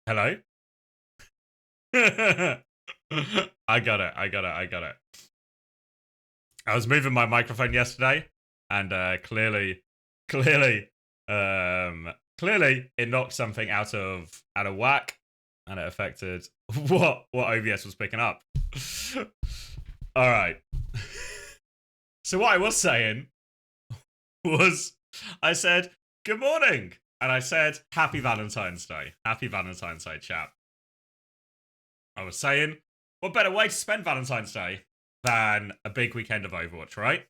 Hello? I got it. I was moving my microphone yesterday, and clearly, clearly, it knocked something out of whack, and it affected what OBS was picking up. All right. So what I was saying was, I said good morning, and I said happy Valentine's Day, chat. I was saying, what better way to spend Valentine's Day than a big weekend of Overwatch, right?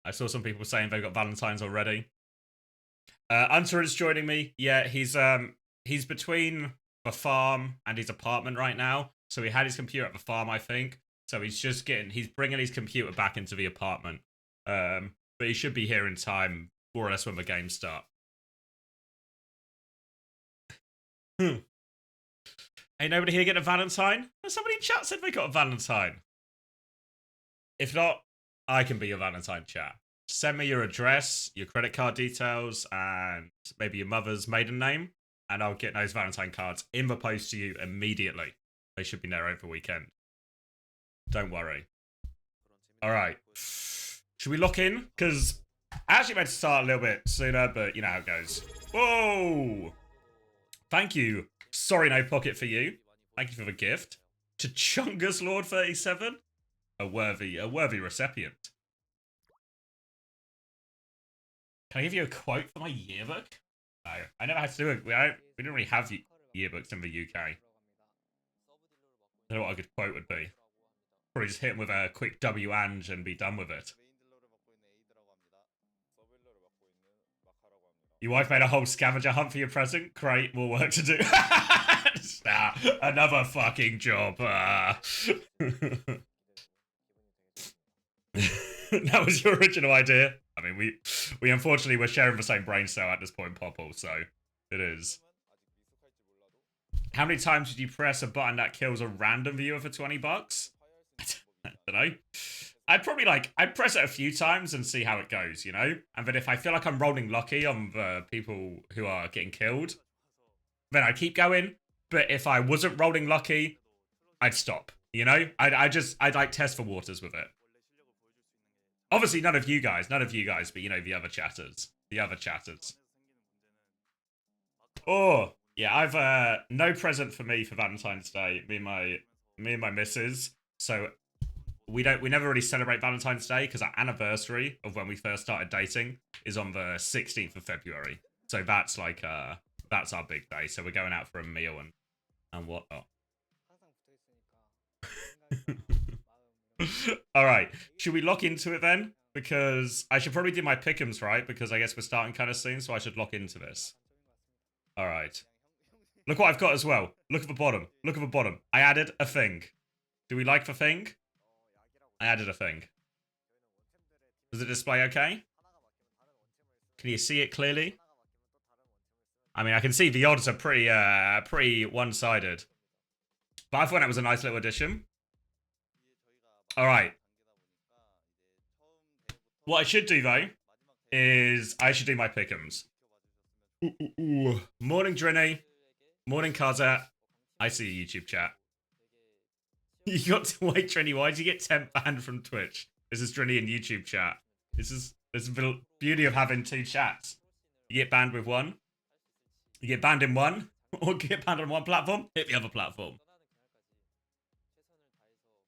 I saw some people saying they've got Valentine's already. Unter is joining me. Yeah, he's between the farm and his apartment right now. So he had his computer at the farm, I think. So he's bringing his computer back into the apartment. But he should be here in time, more or less when the games start. Ain't nobody here getting a Valentine? Somebody in chat said they got a Valentine. If not, I can be your Valentine, chat. Send me your address, your credit card details, and maybe your mother's maiden name, and I'll get those Valentine cards in the post to you immediately. They should be there over the weekend. Don't worry. All right. Should we lock in? Because I actually meant to start a little bit sooner, but you know how it goes. Whoa! Thank you. Sorry, no pocket for you. Thank you for the gift. To Chungus Lord 37. A worthy recipient. Can I give you a quote for my yearbook? No, I never had to do it. We didn't really have yearbooks in the UK. I don't know what a good quote would be. Probably just hit him with a quick W and be done with it. Your wife made a whole scavenger hunt for your present? Great, more work to do. Nah, another fucking job. That was your original idea. I mean, we unfortunately were sharing the same brain cell at this point, Popple, so it is. How many times did you press a button that kills a random viewer for $20? I don't know. I'd press it a few times and see how it goes, you know? And then if I feel like I'm rolling lucky on the people who are getting killed, then I'd keep going. But if I wasn't rolling lucky, I'd stop, you know? I'd like test the waters with it. Obviously, none of you guys, but you know, the other chatters. Oh, yeah, I've no present for me for Valentine's Day. Me and my missus. So we never really celebrate Valentine's Day because our anniversary of when we first started dating is on the 16th of February. So that's like that's our big day. So we're going out for a meal and whatnot. All right, should we lock into it then? Because I should probably do my pick'ems, right? Because I guess we're starting kind of soon, so I should lock into this. All right. Look what I've got as well. Look at the bottom. I added a thing. Do we like the thing? I added a thing. Does it display okay? Can you see it clearly? I mean, I can see the odds are pretty one-sided. But I thought that was a nice little addition. All right. What I should do, though, is I should do my pick'ems. Morning, Drinny. Morning, Kazat. I see your YouTube chat. You got to wait, Drinny. Why did you get temp banned from Twitch? This is Drinny in YouTube chat. This is the beauty of having two chats. You get banned with one. You get banned in one, or get banned on one platform, hit the other platform.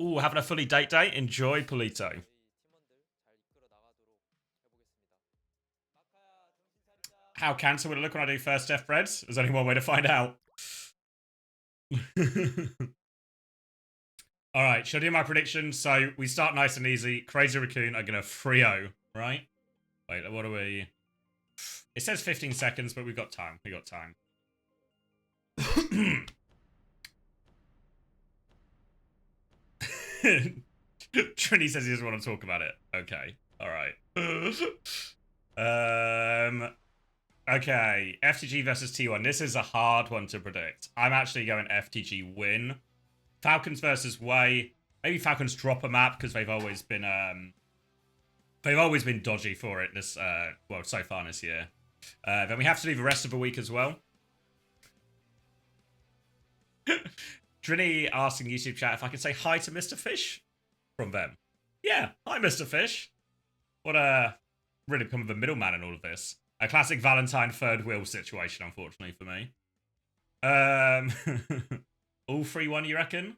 Ooh, having a fully date day. Enjoy, Polito. How cancer would it look when I do first F breads? There's only one way to find out. All right, should I do my prediction? So we start nice and easy. Crazy Raccoon are going to 3-0, right? Wait, what are we? It says 15 seconds, but we've got time. Trini says he doesn't want to talk about it. Okay, all right. Okay, FTG versus T1. This is a hard one to predict. I'm actually going FTG win. Falcons versus Way. Maybe Falcons drop a map because they've always been dodgy for it this well, so far this year. Then we have to do the rest of the week as well. Trini asking YouTube chat if I could say hi to Mr. Fish from them. Yeah, hi, Mr. Fish. What a really become of a middleman in all of this. A classic Valentine third wheel situation, unfortunately for me. All 3-1, you reckon?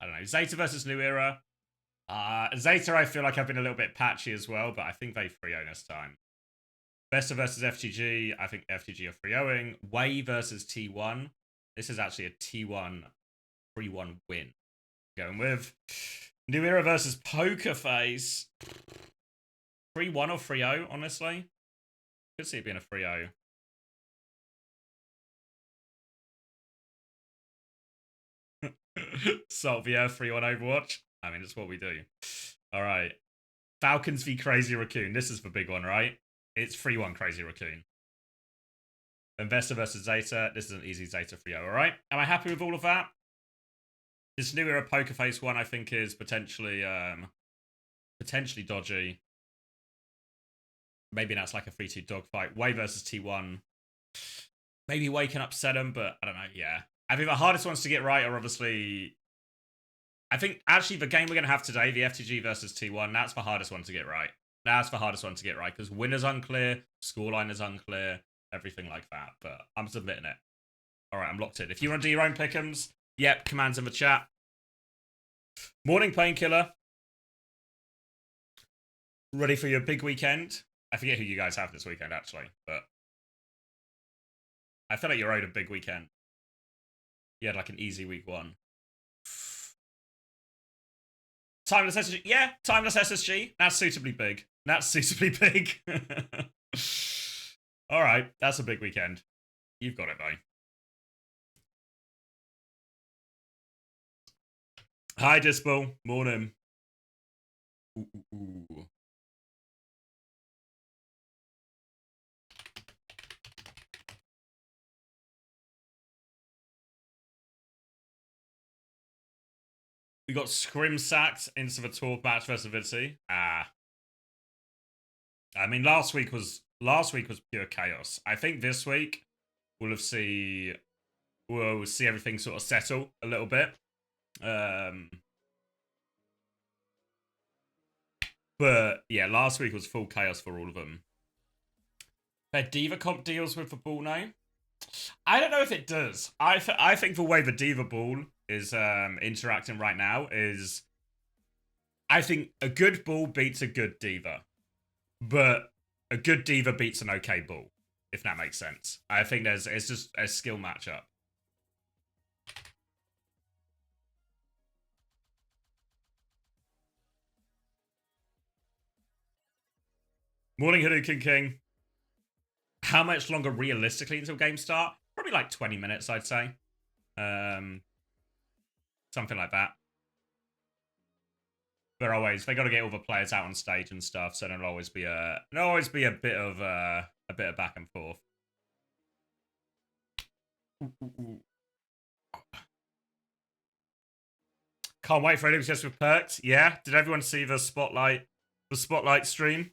I don't know. Zeta versus New Era. Zeta, I feel like I've been a little bit patchy as well, but I think they 3-0 this time. Vesta versus FTG. I think FTG are 3-0ing. Way versus T1. This is actually a T1 3-1 win. Going with New Era versus Poker Face. 3-1 or 3-0, honestly. Could see it being a 3-0. Salvia 3-1 Overwatch. I mean, it's what we do. All right. Falcons v Crazy Raccoon. This is the big one, right? It's 3-1 Crazy Raccoon. Investor versus Zeta. This is an easy Zeta 3-0, all right? Am I happy with all of that? This New Era Poker Face one, I think, is potentially dodgy. Maybe that's like a 3-2 dogfight. Way versus T1. Maybe Way can upset him, but I don't know. Yeah. I think the hardest ones to get right are obviously... I think, actually, the game we're going to have today, the FTG versus T1, that's the hardest one to get right. That's the hardest one to get right, because winner's unclear, scoreline is unclear, everything like that. But I'm submitting it. All right, I'm locked in. If you want to do your own pick'ems, yep, commands in the chat. Morning, Painkiller. Ready for your big weekend? I forget who you guys have this weekend, actually, but I feel like you're owed a big weekend. You had like an easy week one. Timeless SSG. Yeah, Timeless SSG. That's suitably big. That's suitably big. All right, that's a big weekend. You've got it, though. Hi, Dispo. Morning. Ooh. We got Scrim sacked into the 12 match versus Vitty. I mean, last week was pure chaos. I think this week we'll see everything sort of settle a little bit. But yeah, last week was full chaos for all of them. Their Diva comp deals with the ball now. I don't know if it does. I think the way the Diva ball is interacting right now is, I think a good ball beats a good Diva, but a good Diva beats an okay ball, if that makes sense. I think it's just a skill matchup. Morning, Hadouken King. How much longer realistically until game start? Probably like 20 minutes, I'd say. Something like that. They got to get all the players out on stage and stuff, so there'll always be a bit of back and forth. Can't wait for OWCS with perks. Yeah, did everyone see the spotlight stream?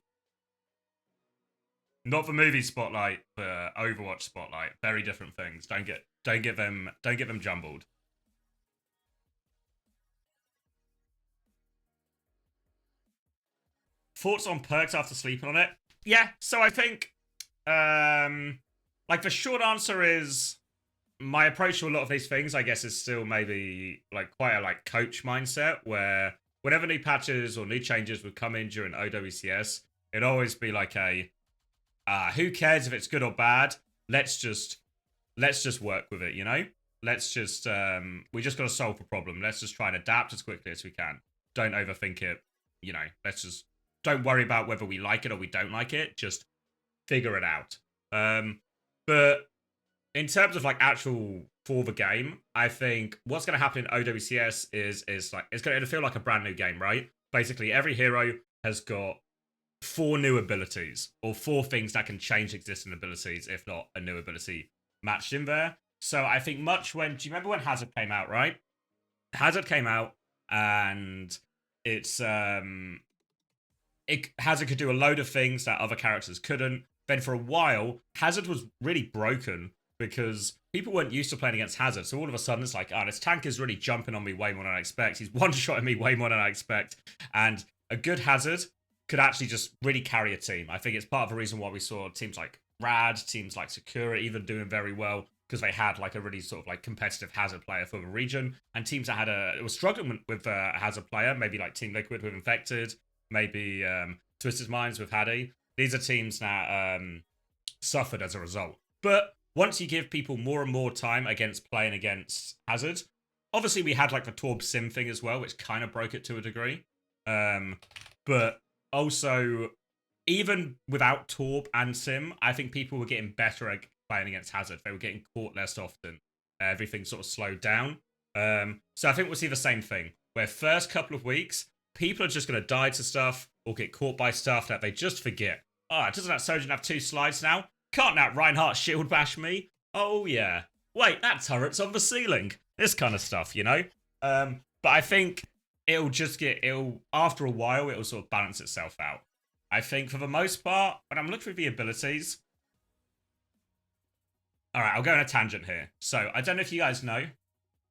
Not the movie Spotlight, but Overwatch Spotlight. Very different things. Don't get them jumbled. Thoughts on perks after sleeping on it? Yeah, so I think like the short answer is my approach to a lot of these things, I guess, is still maybe like quite a like coach mindset where whenever new patches or new changes would come in during OWCS, it'd always be like a who cares if it's good or bad? Let's just work with it, you know? Let's just we just got to solve the problem. Let's just try and adapt as quickly as we can. Don't overthink it, you know. Let's just don't worry about whether we like it or we don't like it. Just figure it out. But in terms of like actual for the game, I think what's going to happen in OWCS is like it's going to feel like a brand new game, right? Basically, every hero has got 4 new abilities or 4 things that can change existing abilities, if not a new ability matched in there. So I think do you remember when Hazard came out, right? Hazard came out and Hazard could do a load of things that other characters couldn't. Then for a while, Hazard was really broken because people weren't used to playing against Hazard, so all of a sudden it's like, oh, this tank is really jumping on me way more than I expect. He's one-shotting me way more than I expect. And a good Hazard could actually just really carry a team. I think it's part of the reason why we saw teams like Rad, teams like Sakura even doing very well, because they had like a really sort of like competitive Hazard player for the region, and teams that were struggling with a Hazard player, maybe like Team Liquid with Infected, maybe Twisted Minds with Haddy. These are teams that suffered as a result. But once you give people more and more time against playing against Hazard, obviously we had like the Torb Sim thing as well, which kind of broke it to a degree. But also, even without Torb and Sim, I think people were getting better at playing against Hazard. They were getting caught less often. Everything sort of slowed down. So I think we'll see the same thing, where first couple of weeks, people are just going to die to stuff or get caught by stuff that they just forget. Oh, doesn't that Sojourn have 2 slides now? Can't that Reinhardt shield bash me? Oh, yeah. Wait, that turret's on the ceiling. This kind of stuff, you know? But I think after a while, it'll sort of balance itself out. I think for the most part, when I'm looking through the abilities... Alright, I'll go on a tangent here. So, I don't know if you guys know,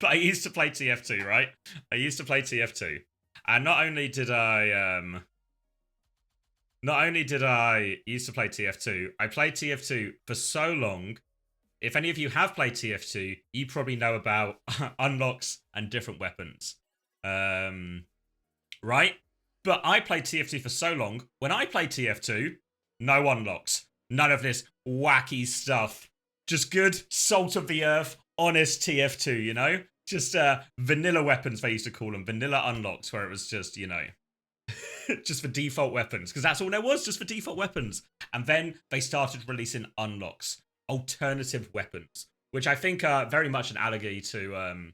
but I used to play TF2, right? I used to play TF2. And not only did I used to play TF2, I played TF2 for so long. If any of you have played TF2, you probably know about unlocks and different weapons. Right? But I played TF2 for so long. When I played TF2, no unlocks. None of this wacky stuff. Just good, salt of the earth, honest TF2, you know? Just vanilla weapons, they used to call them. Vanilla unlocks, where it was just, you know... just for default weapons, because that's all there was, just for default weapons. And then they started releasing unlocks, alternative weapons, which I think are very much an allegory to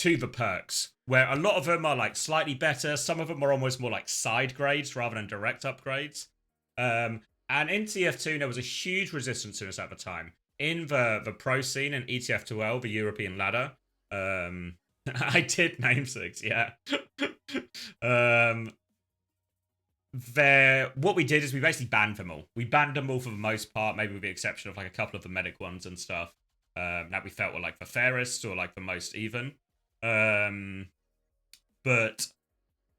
the perks, where a lot of them are like slightly better. Some of them are almost more like side grades rather than direct upgrades. And in TF2, there was a huge resistance to this at the time. In the pro scene in ETF2L, the European ladder, I did name 6, yeah. What we did is we basically banned them all. We banned them all for the most part, maybe with the exception of like a couple of the medic ones and stuff that we felt were like the fairest or like the most even. But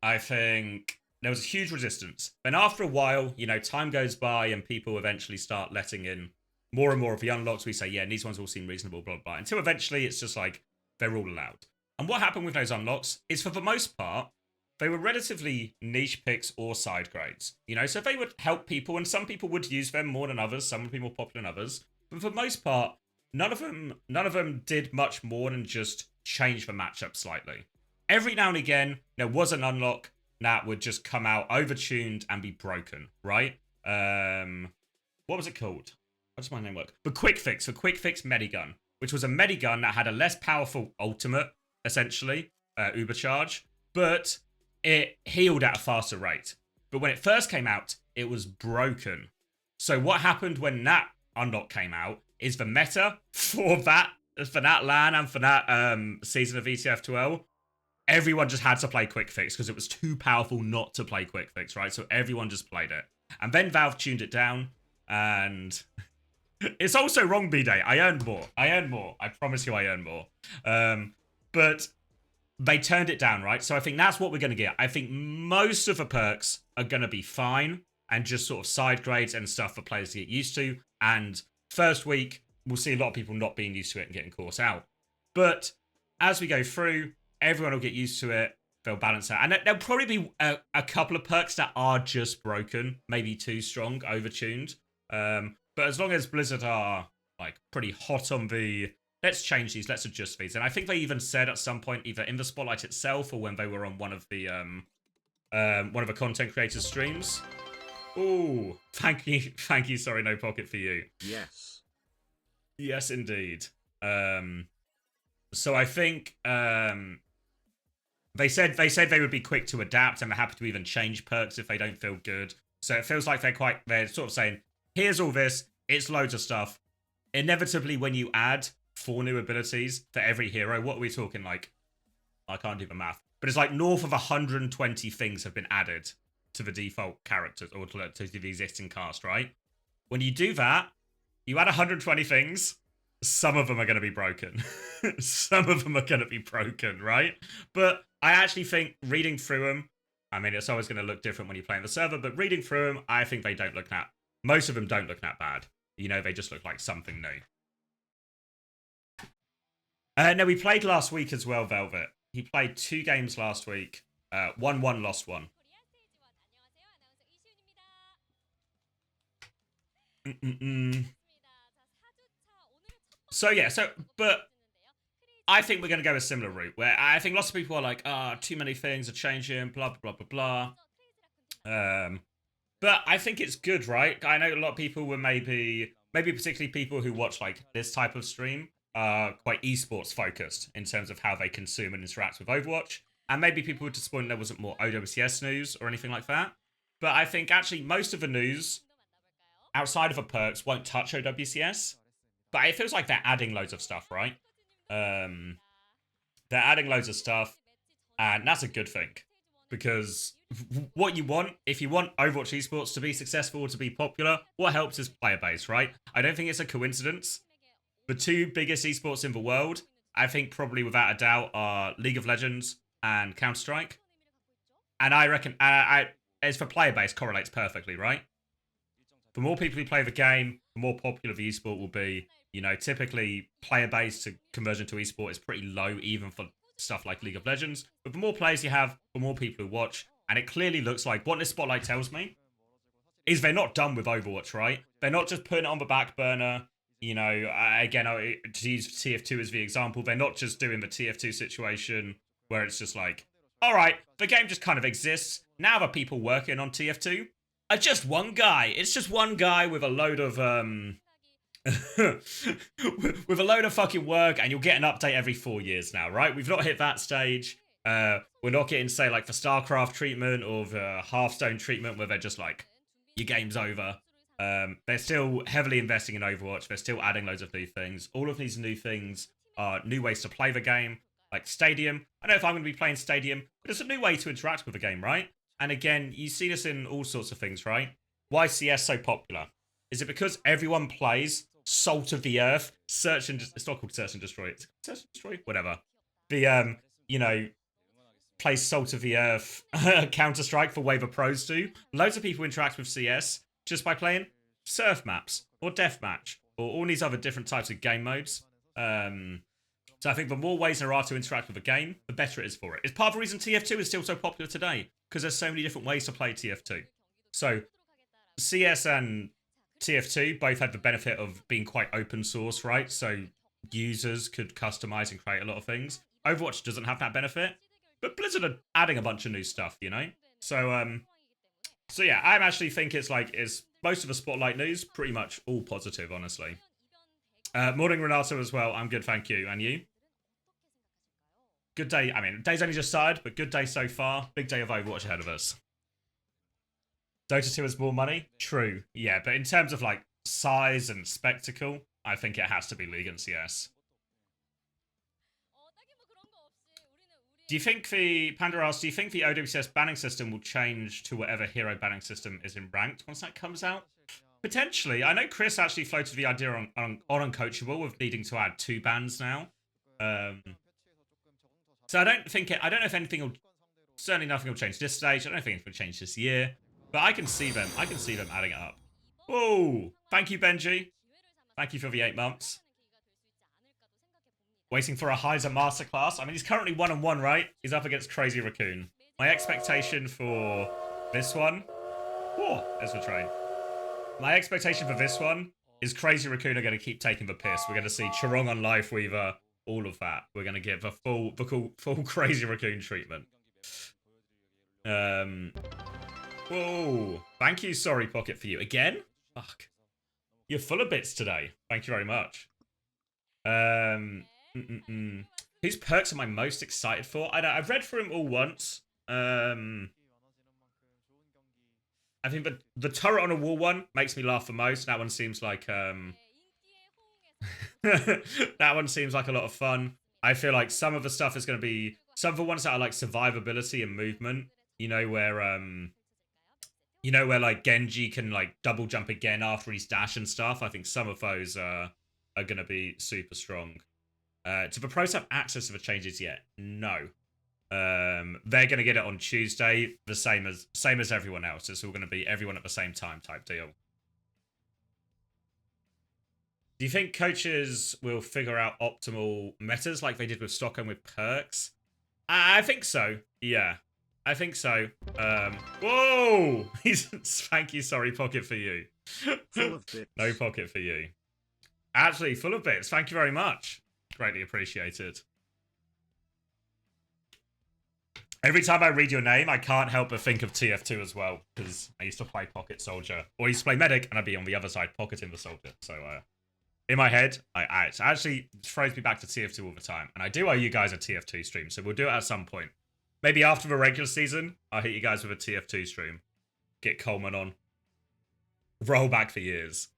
I think there was a huge resistance. Then after a while, you know, time goes by and people eventually start letting in more and more of the unlocks. We say, yeah, these ones all seem reasonable, blah, blah, blah. Until eventually it's just like, they're all allowed. And what happened with those unlocks is, for the most part, they were relatively niche picks or side grades. You know, so they would help people, and some people would use them more than others. Some would be more popular than others. But for the most part, none of them did much more than just change the matchup slightly. Every now and again, there was an unlock that would just come out overtuned and be broken, right? What was it called? How does my name work? The Quick Fix Medigun, which was a medigun that had a less powerful ultimate, essentially, Ubercharge, but it healed at a faster rate. But when it first came out, it was broken. So what happened when that unlock came out is the meta for that LAN and for that season of ETF12, everyone just had to play Quick Fix because it was too powerful not to play Quick Fix, right? So everyone just played it. And then Valve tuned it down, and it's also wrong, B-Day. I earned more. I promise you I earned more. But they turned it down, right? So I think that's what we're going to get. I think most of the perks are going to be fine and just sort of side grades and stuff for players to get used to. And first week, we'll see a lot of people not being used to it and getting caught out. But as we go through, everyone will get used to it. They'll balance out. And there'll probably be a couple of perks that are just broken, maybe too strong, overtuned. But as long as Blizzard are like pretty hot on the... let's change these, let's adjust these. And I think they even said at some point, either in the Spotlight itself or when they were on one of the content creators' streams. Ooh, thank you, sorry, no pocket for you. Yes. Yes, indeed. So I think they said they would be quick to adapt and they're happy to even change perks if they don't feel good. So it feels like they're sort of saying, here's all this, it's loads of stuff. Inevitably, when you add 4 new abilities for every hero, what are we talking like? I can't do the math. But it's like north of 120 things have been added to the default characters or to the existing cast, right? When you do that, you add 120 things, some of them are going to be broken. Some of them are going to be broken, right? But I actually think reading through them, I mean, it's always going to look different when you play on the server, but reading through them, I think they don't look that. Most of them don't look that bad. You know, they just look like something new. No, we played last week as well, Velvet. He played 2 games last week. Won one, lost one. So yeah, but I think we're going to go a similar route where I think lots of people are like, too many things are changing, blah, blah, blah, blah, blah. But I think it's good, right? I know a lot of people were maybe particularly people who watch like this type of stream are quite esports focused in terms of how they consume and interact with Overwatch. And maybe people were disappointed there wasn't more OWCS news or anything like that. But I think actually most of the news outside of the perks won't touch OWCS. But it feels like they're adding loads of stuff, right? They're adding loads of stuff, and that's a good thing. Because what you want, if you want Overwatch esports to be successful, to be popular, what helps is player base, right? I don't think it's a coincidence. The 2 biggest esports in the world, I think probably without a doubt, are League of Legends and Counter-Strike. And I reckon, as for player base, correlates perfectly, right? The more people who play the game, the more popular the esport will be. You know, typically player base to conversion to esport is pretty low, even for stuff like League of Legends. But the more players you have, the more people who watch. And it clearly looks like what this spotlight tells me is they're not done with Overwatch, right? They're not just putting it on the back burner. You know, again, to use TF2 as the example, they're not just doing the TF2 situation where it's just like, all right, the game just kind of exists. Now the people working on TF2 are just one guy. It's just one guy with a load of with a load of fucking work, and you'll get an update every 4 years now, right? We've not hit that stage. We're not getting, say, like the StarCraft treatment or the Hearthstone treatment where they're just like, your game's over. They're still heavily investing in Overwatch. They're still adding loads of new things. All of these new things are new ways to play the game, like Stadium. I don't know if I'm going to be playing Stadium, but it's a new way to interact with the game, right? And again, you see this in all sorts of things, right? Why is CS so popular? Is it because everyone plays Salt of the Earth, Search and... It's not called Search and Destroy. It's Search and Destroy? Whatever. The, you know, plays Salt of the Earth Counter-Strike for way the pros do. Loads of people interact with CS just by playing Surf Maps or Deathmatch or all these other different types of game modes. So I think the more ways there are to interact with a game, the better it is for it. It's part of the reason TF2 is still so popular today, because there's so many different ways to play TF2. So CS and TF2 both had the benefit of being quite open source, right? So users could customize and create a lot of things. Overwatch doesn't have that benefit, but Blizzard are adding a bunch of new stuff, you know? So yeah, I actually think it's most of the Spotlight news, pretty much all positive, honestly. Morning, Renato, as well. I'm good, thank you. And you? Good day. I mean, day's only just started, but good day so far. Big day of Overwatch ahead of us. Dota 2 has more money? True. Yeah, but in terms of, like, size and spectacle, I think it has to be League and CS. Do you think Panda asks, do you think the OWCS banning system will change to whatever hero banning system is in ranked once that comes out? Potentially. I know Chris actually floated the idea on Uncoachable of needing to add 2 bans now. So I don't know if anything will, certainly nothing will change this stage. I don't think anything will change this year. But I can see them adding it up. Whoa! Thank you, Benji. Thank you for the 8 months. Waiting for a Heiser masterclass. I mean, he's currently 1-1, right? He's up against Crazy Raccoon. My expectation for this one... Whoa, there's the train. My expectation for this one is Crazy Raccoon are going to keep taking the piss. We're going to see Charong on Life Weaver, all of that. We're going to give a full Crazy Raccoon treatment. Whoa. Thank you, Sorry Pocket, for you. Again? Fuck. You're full of bits today. Thank you very much. Whose perks am I most excited for? I've read through them all once. I think the turret on a wall one makes me laugh the most. That one seems like that one seems like a lot of fun. I feel like some of the stuff is going to be some of the ones that are like survivability and movement. You know where like Genji can like double jump again after he's dash and stuff. I think some of those are are going to be super strong. Do the pros have access to the changes yet? No. They're going to get it on Tuesday, the same as everyone else. It's all going to be everyone at the same time type deal. Do you think coaches will figure out optimal metas like they did with Stockholm with perks? I think so. Yeah, I think so. Whoa! Thank you, sorry, pocket for you. Full of bits. No pocket for you. Absolutely full of bits. Thank you very much. Greatly appreciated. Every time I read your name, I can't help but think of TF2 as well, because I used to play Pocket Soldier, or I used to play Medic, and I'd be on the other side, pocketing the soldier. So, in my head, it actually throws me back to TF2 all the time. And I do owe you guys a TF2 stream, so we'll do it at some point. Maybe after the regular season, I'll hit you guys with a TF2 stream. Get Coleman on. Roll back for years.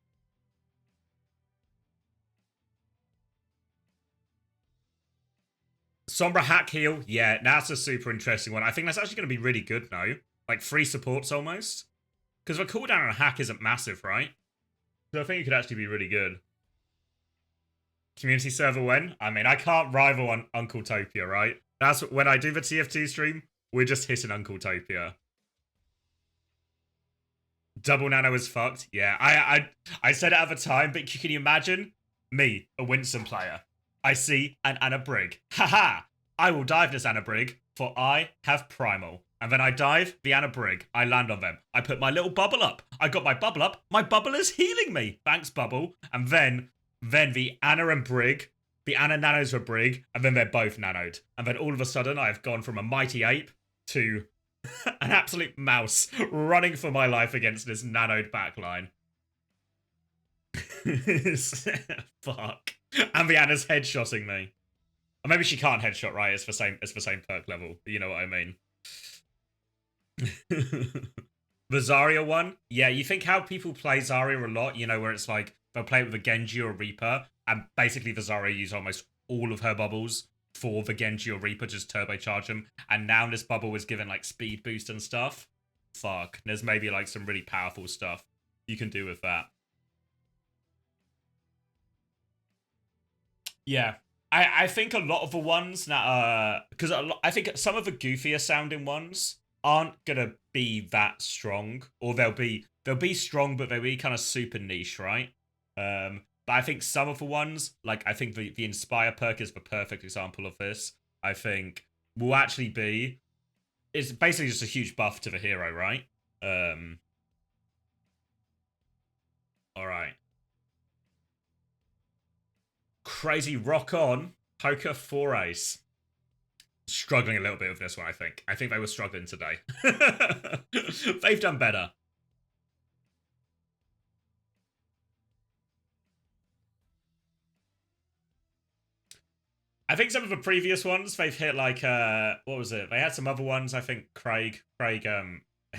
Sombra hack heal. Yeah, that's a super interesting one. I think that's actually going to be really good now. Like, free supports almost. Because the cooldown on a hack isn't massive, right? So I think it could actually be really good. Community server when? I mean, I can't rival on Uncle Topia, right? That's when I do the TF2 stream, we're just hitting Uncle Topia. Double nano is fucked. Yeah, I said it at the time, but can you imagine me, a Winston player? I see an Anna Brig. Haha! I will dive this Anna Brig, for I have Primal. And then I dive the Anna Brig. I land on them. I put my little bubble up. I got my bubble up. My bubble is healing me. Thanks, bubble. And then the Anna and Brig, the Anna nanos were Brig, and then they're both nanoed. And then all of a sudden, I have gone from a mighty ape to an absolute mouse running for my life against this nanoed backline. Fuck. And the Anna's headshotting me. Or maybe she can't headshot, right? It's the same perk level. You know what I mean. The Zarya one? Yeah, you think how people play Zarya a lot, you know, where it's like they'll play it with a Genji or a Reaper, and basically the Zarya use almost all of her bubbles for the Genji or Reaper, just turbocharge them. And now this bubble is given like speed boost and stuff. Fuck. There's maybe like some really powerful stuff you can do with that. Yeah. I think a lot of the ones that are, because I think some of the goofier sounding ones aren't gonna be that strong, or they'll be strong, but they'll be kind of super niche, right? But I think some of the ones, like I think the Inspire perk is the perfect example of this. I think will actually be, it's basically just a huge buff to the hero, right? All right. Crazy rock on poker 4 ace. Struggling a little bit with this one, I think. I think they were struggling today. They've done better. I think some of the previous ones, they've hit like, what was it? They had some other ones, I think Craig, head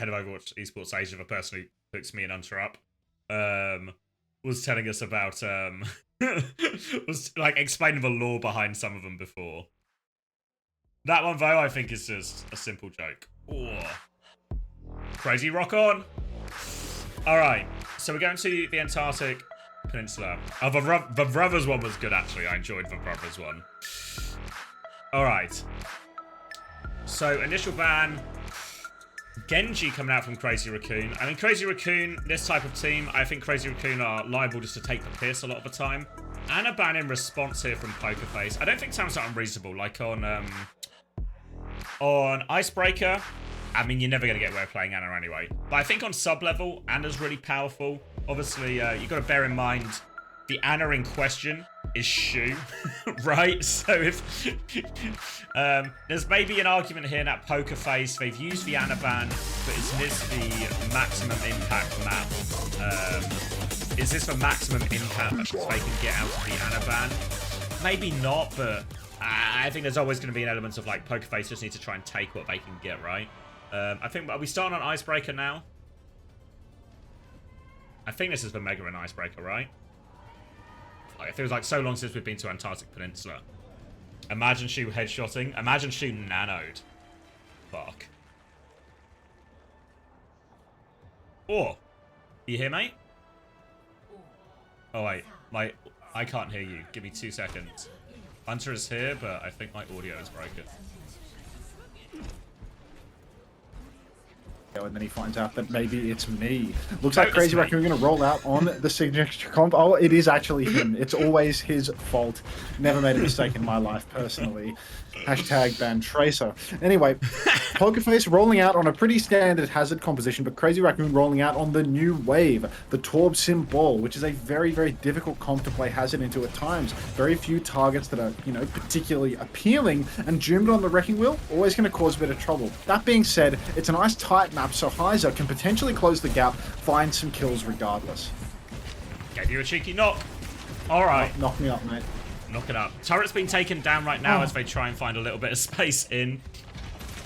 of Overwatch Esports Asia, the person who hooks me and Unter up, was telling us about, was like explaining the lore behind some of them before. That one, though, I think is just a simple joke. Oh. Crazy rock on. All right, so we're going to the Antarctic Peninsula. Oh, the Brothers one was good, actually. I enjoyed the Brothers one. All right. So, initial ban. Genji coming out from Crazy Raccoon. I mean, Crazy Raccoon, this type of team, I think Crazy Raccoon are liable just to take the piss a lot of the time. And a ban in response here from Pokerface. I don't think sounds that unreasonable. Like on Icebreaker, I mean, you're never going to get away with playing Anna anyway. But I think on sub-level, Anna's really powerful. Obviously, you've got to bear in mind the Anna in question is Shu, right? So if there's maybe an argument here that Pokerface, they've used the Anna ban, but is this the maximum impact map? Is this the maximum impact that they can get out of the Anna ban? Maybe not, but I think there's always going to be an element of like Pokerface just need to try and take what they can get, right? I think, are we starting on Icebreaker now? I think this is the Mega and Icebreaker, right? Like, it feels like so long since we've been to Antarctic Peninsula. Imagine Shu headshotting. Imagine Shu nanoed. Fuck. Oh. You here, mate? Oh, wait. I can't hear you. Give me 2 seconds. Hunter is here, but I think my audio is broken. And then he finds out that maybe it's me. Looks like Crazy Raccoon going to roll out on the signature comp. Oh, it is actually him. It's always his fault. Never made a mistake in my life, personally. Hashtag ban Tracer. Anyway, Pokerface rolling out on a pretty standard hazard composition, but Crazy Raccoon rolling out on the new wave, the Torb Symbol, which is a very, very difficult comp to play hazard into at times. Very few targets that are, you know, particularly appealing, and Joomed on the Wrecking Wheel, always going to cause a bit of trouble. That being said, it's a nice tight map, so Heiser can potentially close the gap, find some kills regardless. Gave you a cheeky knock. All right. Knock me up, mate. Knock it up. Turret's been taken down right now as they try and find a little bit of space in.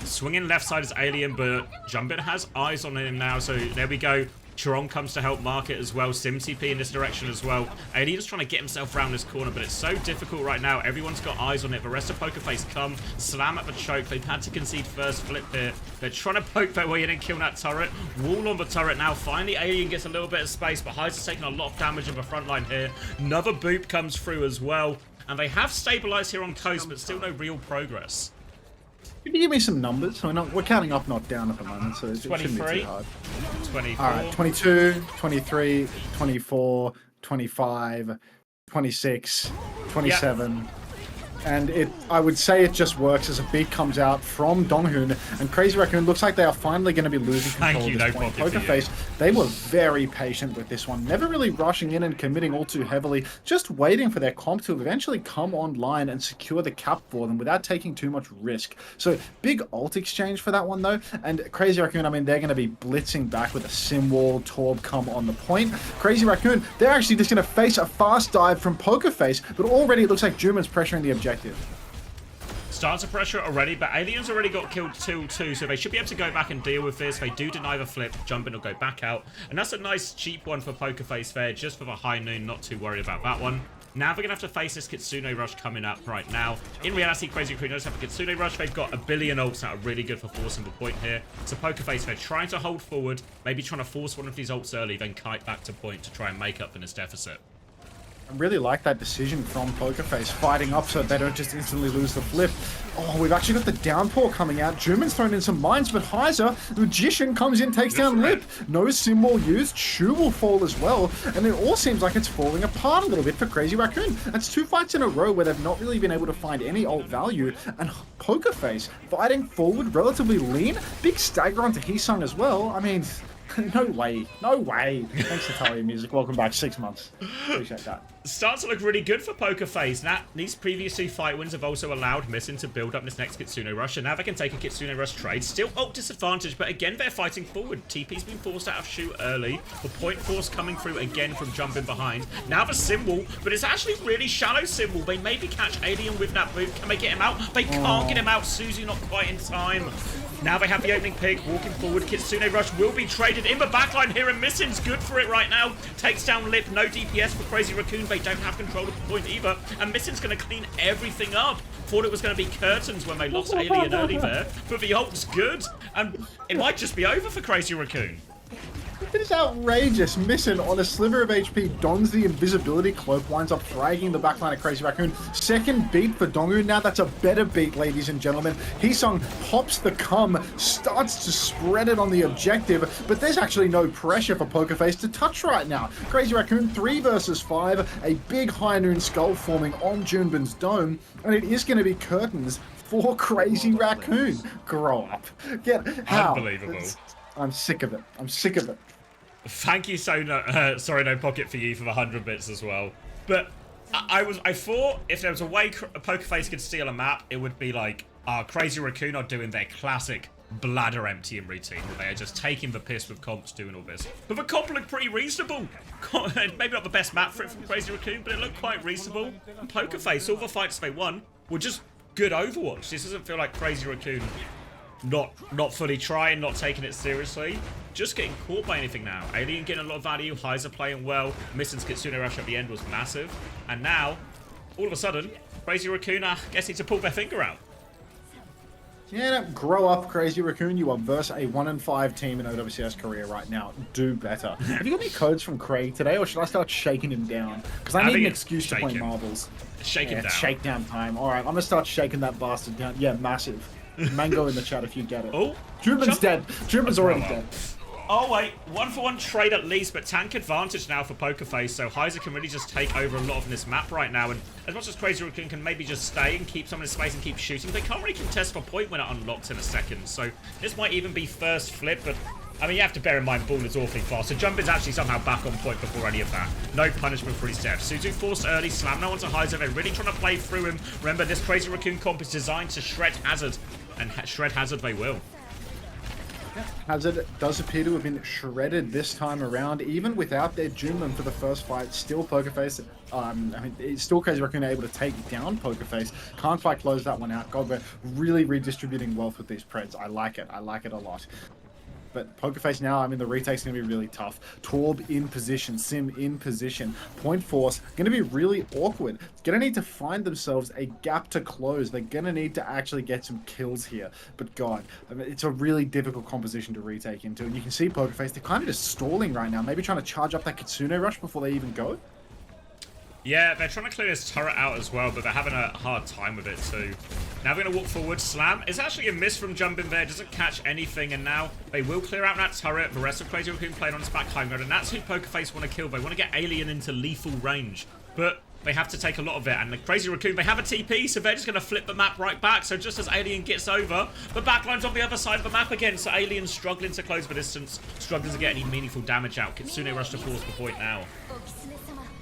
Swinging left side is Alien, but Jumbit has eyes on him now, so there we go. Chiron comes to help mark it as well. SimTP in this direction as well. Alien's trying to get himself around this corner, but it's so difficult right now. Everyone's got eyes on it. The rest of Pokerface come, slam at the choke. They've had to concede first flip here. They're trying to poke their way in and kill that turret. Wall on the turret now. Finally, Alien gets a little bit of space, but Heiser's taking a lot of damage in the front line here. Another boop comes through as well. And they have stabilized here on coast, but still no real progress. Can you give me some numbers? We're counting up, not down at the moment, so it shouldn't be too hard. 24. All right, 22, 23, 24, 25, 26, 27. Yep. And I would say it just works as a beat comes out from Donghoon, and Crazy Raccoon looks like they are finally going to be losing control at this point. Pokerface, they were very patient with this one, never really rushing in and committing all too heavily, just waiting for their comp to eventually come online and secure the cap for them without taking too much risk. So big ult exchange for that one though, and Crazy Raccoon, I mean, they're going to be blitzing back with a sim wall, Torb come on the point. Crazy Raccoon, they're actually just going to face a fast dive from Pokerface, but already it looks like Juman's pressuring the objective. Starts to pressure already, but Alien's already got killed 2-2, so they should be able to go back and deal with this. They do deny the flip, Jumpin will go back out, and that's a nice cheap one for Pokerface there, just for the high noon, not too worried about that one. Now they're going to have to face this Kitsune Rush coming up right now. In reality, Crazy Raccoon does have a Kitsune Rush. They've got a billion ults that are really good for forcing the point here. So Pokerface, they're trying to hold forward, maybe trying to force one of these ults early, then kite back to point to try and make up for this deficit. I really like that decision from Pokerface, fighting up so they don't just instantly lose the flip. Oh, we've actually got the downpour coming out. Juman's thrown in some mines, but Heiser, Magician, comes in, takes down Lip. No sim wall used. Shu will fall as well. And it all seems like it's falling apart a little bit for Crazy Raccoon. That's 2 fights in a row where they've not really been able to find any ult value. And Pokerface fighting forward, relatively lean. Big stagger onto Heesung as well. I mean, no way. No way. Thanks to Talia Music. Welcome back. 6 months. Appreciate that. Starts to look really good for Pokerface. Now, these previous 2 fight wins have also allowed Missing to build up this next Kitsune Rush, and now they can take a Kitsune Rush trade. Still ult disadvantage, but again, they're fighting forward. TP's been forced out of Shu early. The point force coming through again from jumping behind. Now the symbol, but it's actually really shallow symbol. They maybe catch Alien with that boot. Can they get him out? They can't get him out. Susie not quite in time. Now they have the opening pick, walking forward. Kitsune Rush will be traded in the backline here, and Missing's good for it right now. Takes down Lip, no DPS for Crazy Raccoon. They don't have control of the point either, and Missing's going to clean everything up. Thought it was going to be curtains when they lost Alien early there, but the ult's good, and it might just be over for Crazy Raccoon. It is outrageous. Missing on a sliver of HP, dons the invisibility cloak, winds up fragging the backline of Crazy Raccoon. Second beat for Donghoon. Now that's a better beat, ladies and gentlemen. Heesung pops the cum, starts to spread it on the objective, but there's actually no pressure for Pokerface to touch right now. Crazy Raccoon 3 versus 5, a big high noon skull forming on Junbin's dome, and it is going to be curtains for Crazy Raccoon. Grow up. Unbelievable. I'm sick of it. I'm sick of it. Thank you sorry, no pocket for you for the 100 bits as well. But I thought if there was a way Pokerface could steal a map, it would be like Crazy Raccoon are doing their classic bladder emptying routine. They are just taking the piss with comps doing all this. But the comp looked pretty reasonable. Maybe not the best map for it from Crazy Raccoon, but it looked quite reasonable. And Pokerface, all the fights they won were just good Overwatch. This doesn't feel like Crazy Raccoon not fully trying, not taking it seriously. Just getting caught by anything now. Alien getting a lot of value, Heiser playing well, Missing's Kitsune Rush at the end was massive. And now, all of a sudden, Crazy Raccoon are guessing to pull their finger out. Yeah, grow up, Crazy Raccoon. You are versus a 1-5 team in OWCS Korea right now. Do better. Have you got any codes from Craig today, or should I start shaking him down? Because I need an excuse to play marbles. Shake him down. Shakedown time. All right, I'm gonna start shaking that bastard down. Yeah, massive. Mango in the chat if you get it. Oh, Truman's dead. Truman's already dead. Oh wait, 1-for-1 trade at least, but tank advantage now for Pokerface, so Heiser can really just take over a lot of this map right now, and as much as Crazy Raccoon can maybe just stay and keep some of his space and keep shooting, they can't really contest for point when it unlocks in a second, so this might even be first flip, but I mean, you have to bear in mind ball is awfully fast, so Jump is actually somehow back on point before any of that. No punishment for his death. Suzu forced early, slam now onto Heiser, they're really trying to play through him. Remember, this Crazy Raccoon comp is designed to shred Hazard, and shred Hazard they will. Hazard does appear to have been shredded this time around, even without their Junman for the first fight. Still Pokerface, I mean, it's still Crazy Raccoon able to take down Pokerface. Can't quite close that one out. God, we're really redistributing wealth with these Preds. I like it. I like it a lot. But Pokerface now, I mean, the retake's going to be really tough. Torb in position, Sim in position. Point Force, going to be really awkward. Going to need to find themselves a gap to close. They're going to need to actually get some kills here. But God, I mean, it's a really difficult composition to retake into. And you can see Pokerface, they're kind of just stalling right now. Maybe trying to charge up that Kitsune rush before they even go. Yeah, they're trying to clear this turret out as well, but they're having a hard time with it too. Now we're going to walk forward, slam. It's actually a miss from Jump in there, doesn't catch anything, and now they will clear out that turret. The rest of Crazy Raccoon playing on its back high mode, and that's who Pokerface want to kill. They want to get Alien into lethal range, but they have to take a lot of it, and the Crazy Raccoon, they have a TP, so they're just going to flip the map right back. So just as Alien gets over, the backline's on the other side of the map again, so Alien's struggling to close the distance, struggling to get any meaningful damage out. Kitsune rush to force the point now.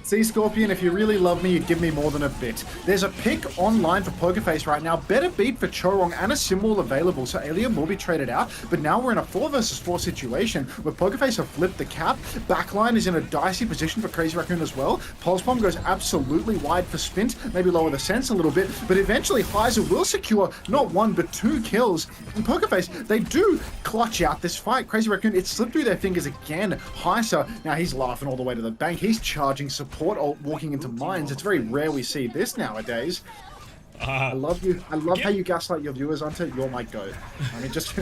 See, Scorpion, if you really love me, you'd give me more than a bit. There's a pick online for Pokerface right now. Better beat for Chorong and a symbol available, so Alien will be traded out. But now we're in a 4 versus 4 situation where Pokerface have flipped the cap. Backline is in a dicey position for Crazy Raccoon as well. Pulse Bomb goes absolutely wide for Spint, maybe lower the sense a little bit. But eventually, Heiser will secure not 1, but 2 kills. And Pokerface, they do clutch out this fight. Crazy Raccoon, it slipped through their fingers again. Heiser, now he's laughing all the way to the bank. He's charging support. Walking into mines. It's very rare we see this nowadays. I love you. I love how you gaslight your viewers, Unter. You're my goat. I mean, just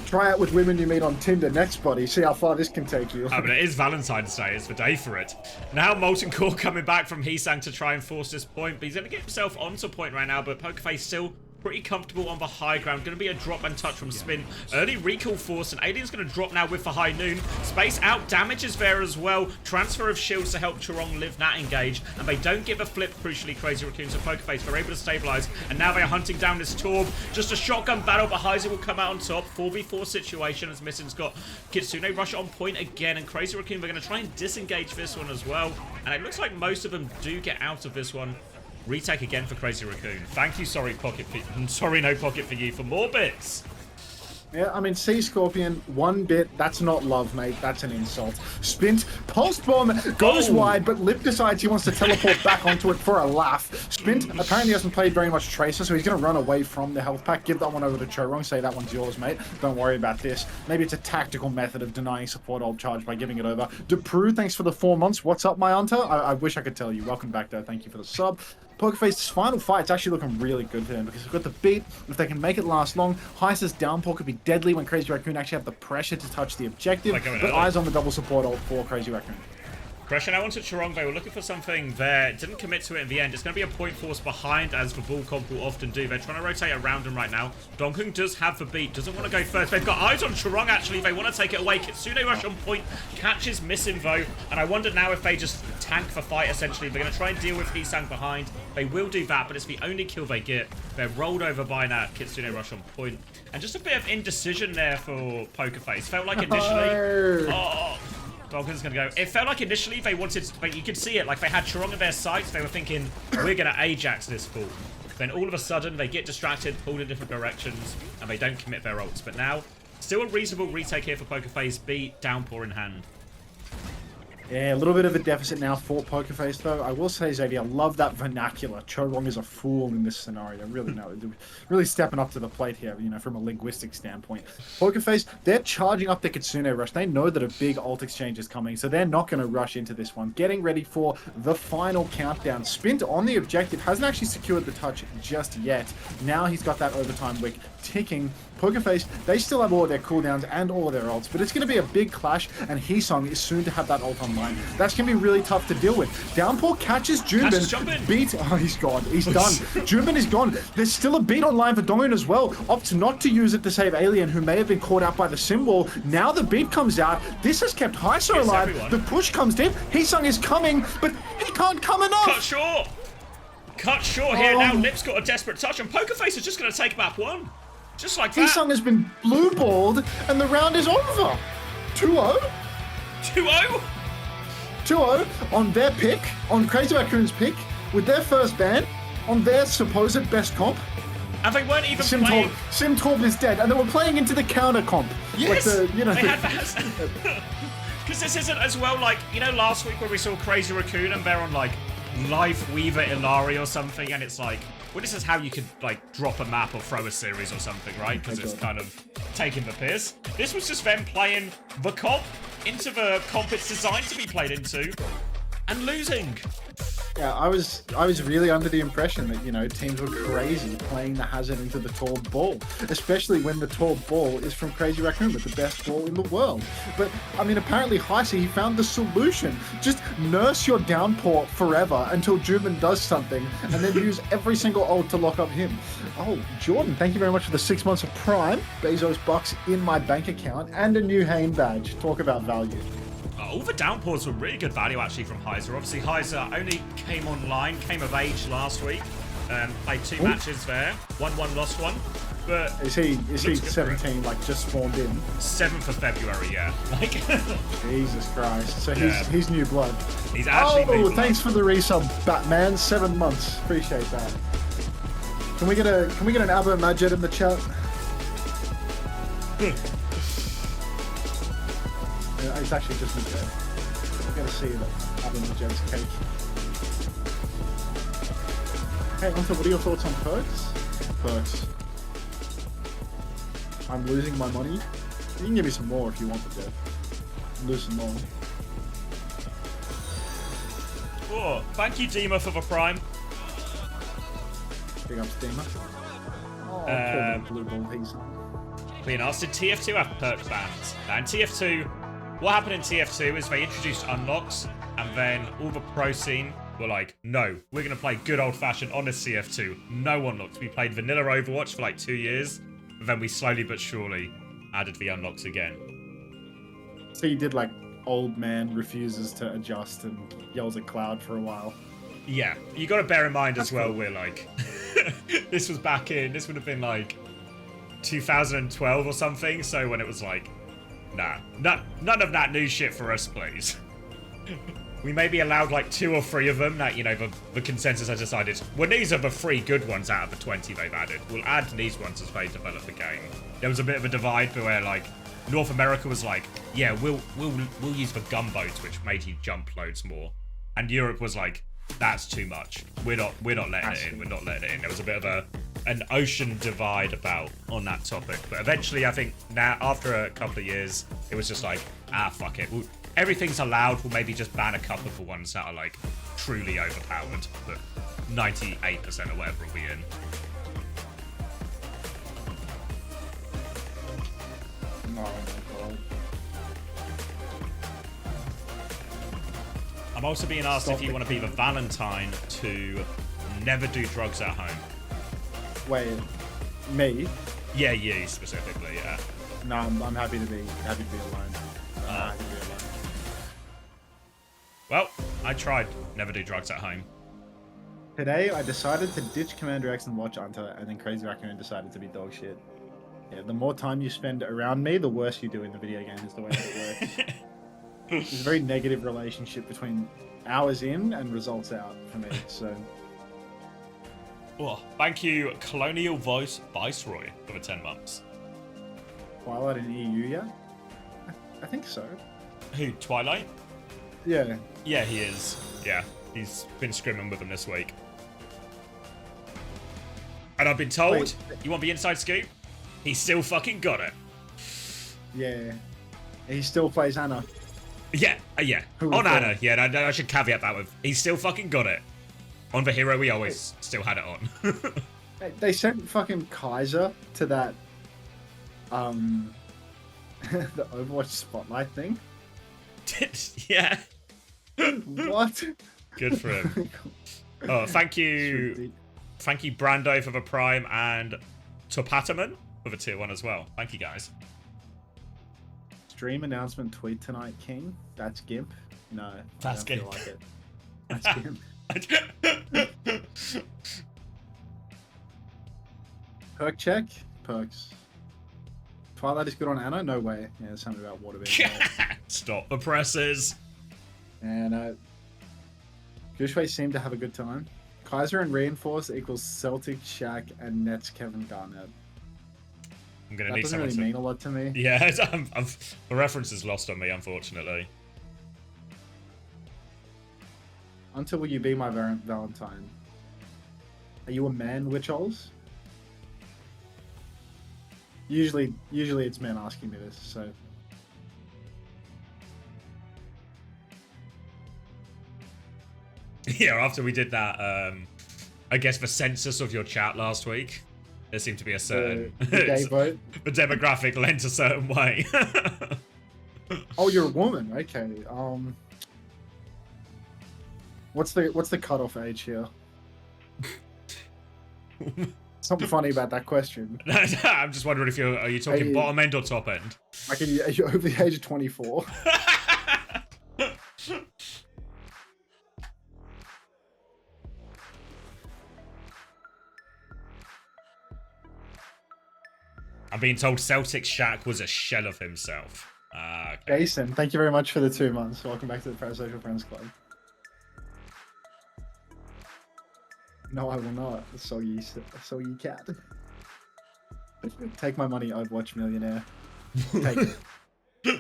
try it with women you meet on Tinder next, buddy. See how far this can take you. Oh, but it is Valentine's Day. It's the day for it. Now Molten Core coming back from Heesang to try and force this point, but he's going to get himself onto point right now, but Pokerface still pretty comfortable on the high ground. Going to be a drop and touch from Spin. Early recall force, and Alien's going to drop now with the high noon. Space out, damage is there as well. Transfer of shields to help Chorong live that engage, and they don't give a flip, crucially, Crazy Raccoon to Pokerface. They're able to stabilize, and now they are hunting down this Torb. Just a shotgun battle, but Heiser will come out on top. 4v4 situation as Missin's got Kitsune rush on point again, and Crazy Raccoon, they're going to try and disengage this one as well. And it looks like most of them do get out of this one. Retake again for Crazy Raccoon. Thank you, sorry Pocket for, sorry no Pocket for you for more bits. Yeah, I mean, Sea Scorpion, 1 bit, that's not love, mate. That's an insult. Spint, Pulse Bomb goes wide, but Lip decides he wants to teleport back onto it for a laugh. Spint apparently hasn't played very much Tracer, so he's going to run away from the health pack. Give that one over to Chorong, say that one's yours, mate. Don't worry about this. Maybe it's a tactical method of denying support ult charge by giving it over. Depru, thanks for the 4 months. What's up, my Hunter? I wish I could tell you. Welcome back, though. Thank you for the sub. Pokerface's final fight's actually looking really good for them because they've got the beat. If they can make it last long, Heiser's downpour could be deadly when Crazy Raccoon actually have the pressure to touch the objective. But eyes on the double support ult for Crazy Raccoon. Pressure now onto Chorong. They were looking for something there. Didn't commit to it in the end. It's going to be a point force behind, as the ball comp will often do. They're trying to rotate around him right now. Dongkung does have the beat. Doesn't want to go first. They've got eyes on Chorong, actually. They want to take it away. Kitsune rush on point. Catches missing, though. And I wonder now if they just tank the fight, essentially. They're going to try and deal with Heesang behind. They will do that, but it's the only kill they get. They're rolled over by that Kitsune rush on point. And just a bit of indecision there for Pokerface. Felt like initially... Doggen's gonna go. It felt like initially they wanted, but you could see it, like they had Chorong in their sights. They were thinking, we're gonna Ajax this fool. Then all of a sudden, they get distracted, pulled in different directions, and they don't commit their ults. But now, still a reasonable retake here for Pokerface. B, downpour in hand. Yeah, a little bit of a deficit now for Pokerface, though. I will say, Zadie, I love that vernacular. Chorong is a fool in this scenario. Really, no, really stepping up to the plate here, you know, from a linguistic standpoint. Pokerface, they're charging up the Kitsune Rush. They know that a big alt exchange is coming, so they're not going to rush into this one. Getting ready for the final countdown. Spint on the objective, hasn't actually secured the touch just yet. Now he's got that overtime wick ticking. Pokerface, they still have all of their cooldowns and all of their ults, but it's going to be a big clash, and Heesung is soon to have that ult online. That's going to be really tough to deal with. Downpour catches Junbin, beat... Oh, he's gone. He's done. Junbin is gone. There's still a beat online for Dongyun as well. Opts not to use it to save Alien, who may have been caught out by the symbol. Now the beat comes out. This has kept Heiser alive. Everyone. The push comes deep. Heesung is coming, but he can't come enough. Cut short. Cut short here now. Lip's got a desperate touch, and Pokerface is just going to take map 1. Just like that. Heesung has been blue-balled, and the round is over. 2-0? 2-0? 2-0 on their pick, on Crazy Raccoon's pick, with their first ban, on their supposed best comp. And they weren't even playing... Simtorb is dead, and they were playing into the counter comp. Yes! Like they had that. Because this isn't as well like, you know, last week where we saw Crazy Raccoon and they're on, like, Life Weaver Ilari or something, and it's like, well, this is how you could, like, drop a map or throw a series or something, right? Because it's kind of taking the piss. This was just them playing the comp into the comp it's designed to be played into and losing. Yeah, I was really under the impression that, you know, teams were crazy playing the hazard into the tall ball, especially when the tall ball is from Crazy Raccoon, but the best ball in the world. But, I mean, apparently Heisey, he found the solution. Just nurse your downpour forever until Juban does something, and then use every single ult to lock up him. Oh, Jordan, thank you very much for the 6 months of Prime, Bezos bucks in my bank account, and a new Hain badge. Talk about value. All the downpours were really good value, actually, from Heiser. Obviously, Heiser only came online, came of age last week. Played 2 matches there. Won 1, lost 1. But is he 17, like, just spawned in? 7th of February, yeah. Like, Jesus Christ. So he's new blood. He's actually new blood. Thanks for the resub, Batman. 7 months. Appreciate that. Can we get an Abo Majid in the chat? It's actually just a joke. You gotta see that Abo Majid's cake. Hey, Unter, what are your thoughts on perks? Perks. I'm losing my money. You can give me some more if you want to, Jeff. Lose some more. Oh, thank you, Dima, for the Prime. Big ups, Dima. Oh, poor blue ball, he's... Clean asked, did TF2 have perk bans? And TF2, what happened in TF2 is they introduced unlocks, and then all the pro scene were like, no, we're going to play good old-fashioned honest TF2. No unlocks. We played vanilla Overwatch for like 2 years, and then we slowly but surely added the unlocks again. So you did like old man refuses to adjust and yells at Cloud for a while. Yeah, you got to bear in mind as well, we're like, this was back in, this would have been like 2012 or something, so when it was like, nah, none of that new shit for us, please. We maybe allowed like 2 or 3 of them that, you know, the consensus has decided, well, these are the 3 good ones out of the 20 they've added. We'll add these ones as they develop the game. There was a bit of a divide where like North America was like, yeah, we'll use the gunboats, which made you jump loads more. And Europe was like, that's too much. We're not letting it in. We're not letting it in. There was a bit of an ocean divide on that topic. But eventually, I think now, after a couple of years, it was just like, fuck it. Everything's allowed. We'll maybe just ban a couple of the ones that are like truly overpowered. But 98% or whatever will be in. Oh my god. I'm also being asked if you want to be the Valentine to never do drugs at home. Wait, me? Yeah, you specifically, yeah. No, I'm happy to be alone. Happy to be alone. Well, I tried never do drugs at home. Today, I decided to ditch CommanderX and watch Unter, and then Crazy Raccoon decided to be dog shit. Yeah, the more time you spend around me, the worse you do in the video game is the way that it works. There's a very negative relationship between hours in and results out for me, so... Oh, thank you, Colonial Viceroy, for the 10 months. Twilight in EU, yeah? I think so. Who, Twilight? Yeah. Yeah, he is. Yeah, he's been scrimming with them this week. And I've been told, Wait. you want the inside scoop? He still fucking got it. Yeah. He still plays Anna. Yeah, yeah. Who On would've Anna, thought? yeah, I should caveat that with, he still fucking got it. On the hero, we always still had it on. They sent fucking Kaiser to that, the Overwatch Spotlight thing. Yeah. What? Good for him. Oh, thank you. Thank you, Brando, for the Prime, and Topataman for the tier 1 as well. Thank you, guys. Stream announcement tweet tonight, King. That's GIMP. No, That's I don't GIMP. feel like it. That's GIMP. Perk check. Perks. Twilight is good on Anna? No way. Yeah, there's something about water being Stop the presses. And Gooshway seemed to have a good time. Kaiser and Reinforce equals Celtic, Shaq, and Nets Kevin Garnett. I'm gonna That need doesn't someone really to... mean a lot to me. Yeah, the reference is lost on me, unfortunately. Until will you be my Valentine? Are you a man, witch holes? Usually it's men asking me this, so. Yeah, after we did that, I guess the census of your chat last week, there seemed to be a certain... The gay vote? The demographic lent a certain way. Oh, you're a woman. Okay. What's the cutoff age here? Something funny about that question. I'm just wondering if are you talking bottom end or top end? Like, are you over the age of 24? I'm being told Celtic Shaq was a shell of himself. Okay. Jason, thank you very much for the 2 months. Welcome back to the Parasocial Friends Club. No, I will not. Soggy cat. Take my money, Overwatch millionaire. Take it.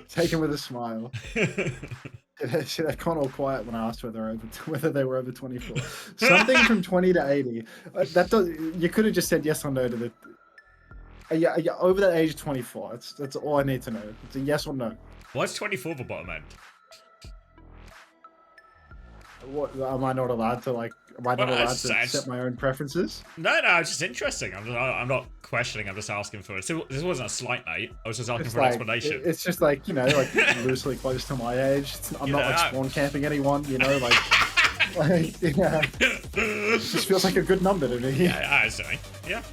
Take him with a smile. See, they gone all quiet when I asked whether they were over 24. Something from 20 to 80. You could have just said yes or no to the. Are you over the age of 24? That's all I need to know. It's a yes or no. Why's 24 the bottom end? What am I not allowed to like? Am I not allowed to set my own preferences? No, it's just interesting. I'm not questioning. I'm just asking for it. This wasn't a slight, mate. I was just asking for an explanation. It's just like like loosely close to my age. I'm not like spawn camping anyone. It just feels like a good number to me. Yeah, I see. Yeah.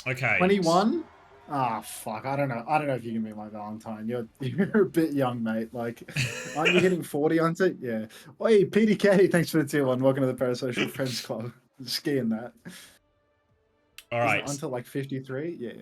Okay. 21? Ah, fuck. I don't know. I don't know if you can be my Valentine. You're a bit young, mate. Like, aren't you hitting 40 on it? Yeah. Oi, PDK, thanks for the tier 1. Welcome to the Parasocial Friends Club. Skiing that. All right. Until like 53? Yeah.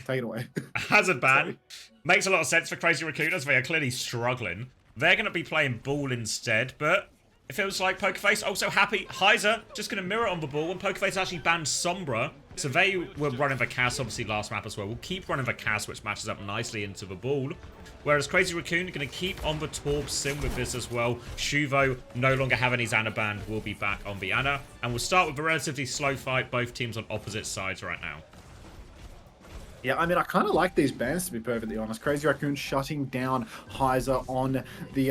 Take it away. Hazard ban. Makes a lot of sense for Crazy Raccooners. They are clearly struggling. They're going to be playing ball instead, but it feels like Pokerface also happy. Heiser just going to mirror on the ball when Pokerface actually banned Sombra. So they were running the Cass, obviously, last map as well. We'll keep running the Cass, which matches up nicely into the ball. Whereas Crazy Raccoon are going to keep on the Torb sim with this as well. Shuvo no longer having his Anna banned. Will be back on the Anna. And we'll start with a relatively slow fight. Both teams on opposite sides right now. Yeah, I mean, I kind of like these bans, to be perfectly honest. Crazy Raccoon shutting down Heiser on the,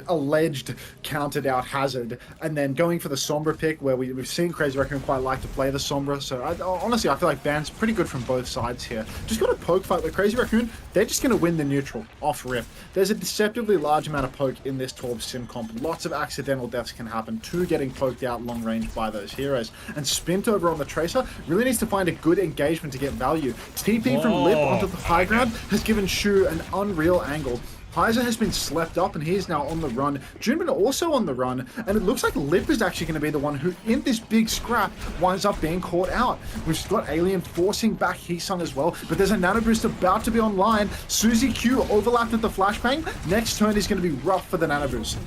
alleged countered out Hazard, and then going for the Sombra pick, where we've seen Crazy Raccoon quite like to play the Sombra. So, honestly, I feel like bans pretty good from both sides here. Just got a poke fight with Crazy Raccoon. They're just going to win the neutral off rip. There's a deceptively large amount of poke in this Torb sim comp. Lots of accidental deaths can happen to getting poked out long range by those heroes. And Spint over on the Tracer really needs to find a good engagement to get value. TP from Lip onto the high ground has given Shu an unreal angle. Heiser has been slept up and he is now on the run. Junbin also on the run, and it looks like Lip is actually going to be the one who, in this big scrap, winds up being caught out. We've got Alien forcing back Heesung as well, but there's a Nano Boost about to be online. Suzy Q overlapped with the Flashbang. Next turn is going to be rough for the Nano Boost.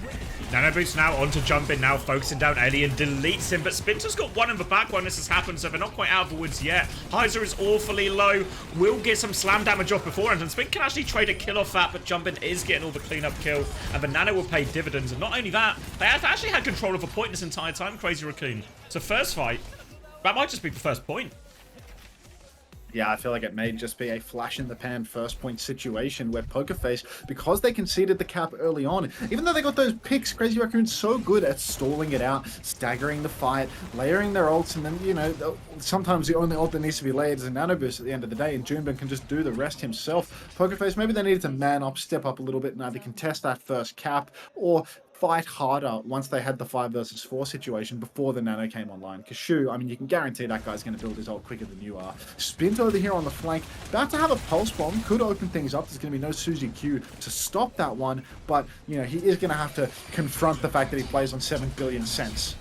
Nano boost now onto jumping, now focusing down Alien, deletes him, but Splinter's got one in the back when this has happened, so they're not quite out of the woods yet. Heiser is awfully low, will get some slam damage off beforehand, and Spin can actually trade a kill off that, but jumping is getting all the cleanup kill, and the Nano will pay dividends, and not only that, they have actually had control of a point this entire time, Crazy Raccoon. So first fight, that might just be the first point. Yeah, I feel like it may just be a flash in the pan first point situation where Pokerface, because they conceded the cap early on, even though they got those picks, Crazy Raccoon's so good at stalling it out, staggering the fight, layering their ults, and then, you know, sometimes the only ult that needs to be layered is a nano boost at the end of the day, and Junebin can just do the rest himself. Pokerface, maybe they needed to man up, step up a little bit, and either contest that first cap or fight harder once they had the 5 versus 4 situation before the nano came online. Because Shu, I mean, you can guarantee that guy's going to build his ult quicker than you are. Spint over here on the flank, about to have a pulse bomb, could open things up. There's going to be no Suzy Q to stop that one, but, you know, he is going to have to confront the fact that he plays on 7 billion cents.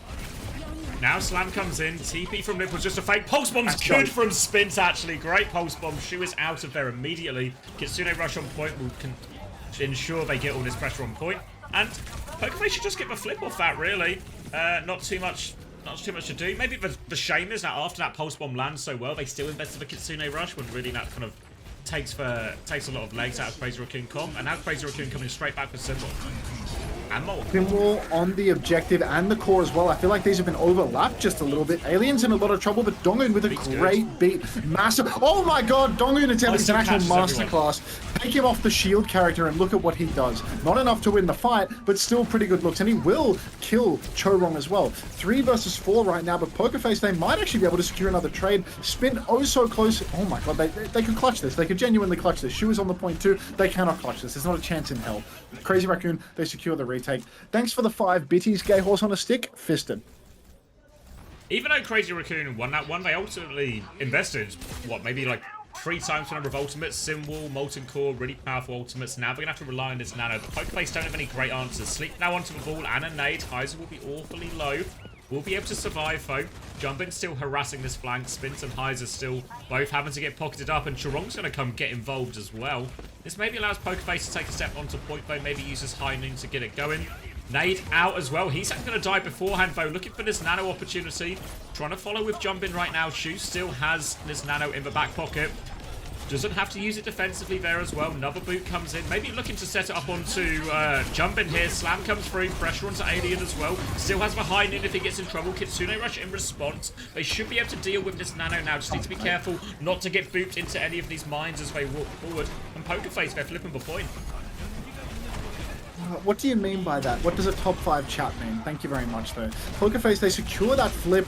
Now Slam comes in, TP from Lip was just a fake. Pulse Bomb's good from Spint, actually. Great Pulse Bomb. Shu is out of there immediately. Kitsune rush on point will ensure they get all this pressure on point. And Pokerface should just get the flip off that, really. Not too much to do. Maybe the shame is that after that Pulse Bomb lands so well, they still invested the Kitsune rush when really that kind of takes a lot of legs out of Crazy Raccoon comp. And now Crazy Raccoon coming straight back with Symbol. And more. Pinwall on the objective and the core as well. I feel like these have been overlapped just a little bit. Alien's in a lot of trouble, but Dongun with a great beat. Massive. Oh my god, Dongun attempts an actual masterclass. Take him off the shield character and look at what he does. Not enough to win the fight, but still pretty good looks. And he will kill Chorong as well. 3 versus 4 right now, but Pokerface, they might actually be able to secure another trade. Spin oh so close. Oh my god, they could clutch this. They could genuinely clutch this. Shu is on the point too. They cannot clutch this. There's not a chance in hell. Crazy Raccoon, they secure the retake. Thanks for the 5 bitties, Gay Horse on a Stick, fisted. Even though Crazy Raccoon won that one, they ultimately invested, what, maybe like 3 times the number of ultimates. Simwall, Molten Core, really powerful ultimates. Now they're going to have to rely on this nano. The Pokerface don't have any great answers. Sleep now onto the ball and a nade. Heiser will be awfully low. Will be able to survive though. Jumpin still harassing this flank. Spins and Heiser still both having to get pocketed up, and Chorong's going to come get involved as well. This maybe allows Pokerface to take a step onto point though. Maybe uses High Noon to get it going. Nade out as well. He's going to die beforehand though. Looking for this nano opportunity. Trying to follow with Jumpin right now. Shu still has this nano in the back pocket. Doesn't have to use it defensively there as well. Another boot comes in. Maybe looking to set it up onto Jumpin here. Slam comes through. Pressure onto Alien as well. Still has behind it if he gets in trouble. Kitsune rush in response. They should be able to deal with this nano now. Just need to be careful not to get booped into any of these mines as they walk forward. And Pokerface, they're flipping the point. What do you mean by that? What does a top 5 chat mean? Thank you very much, though. Pokerface, they secure that flip.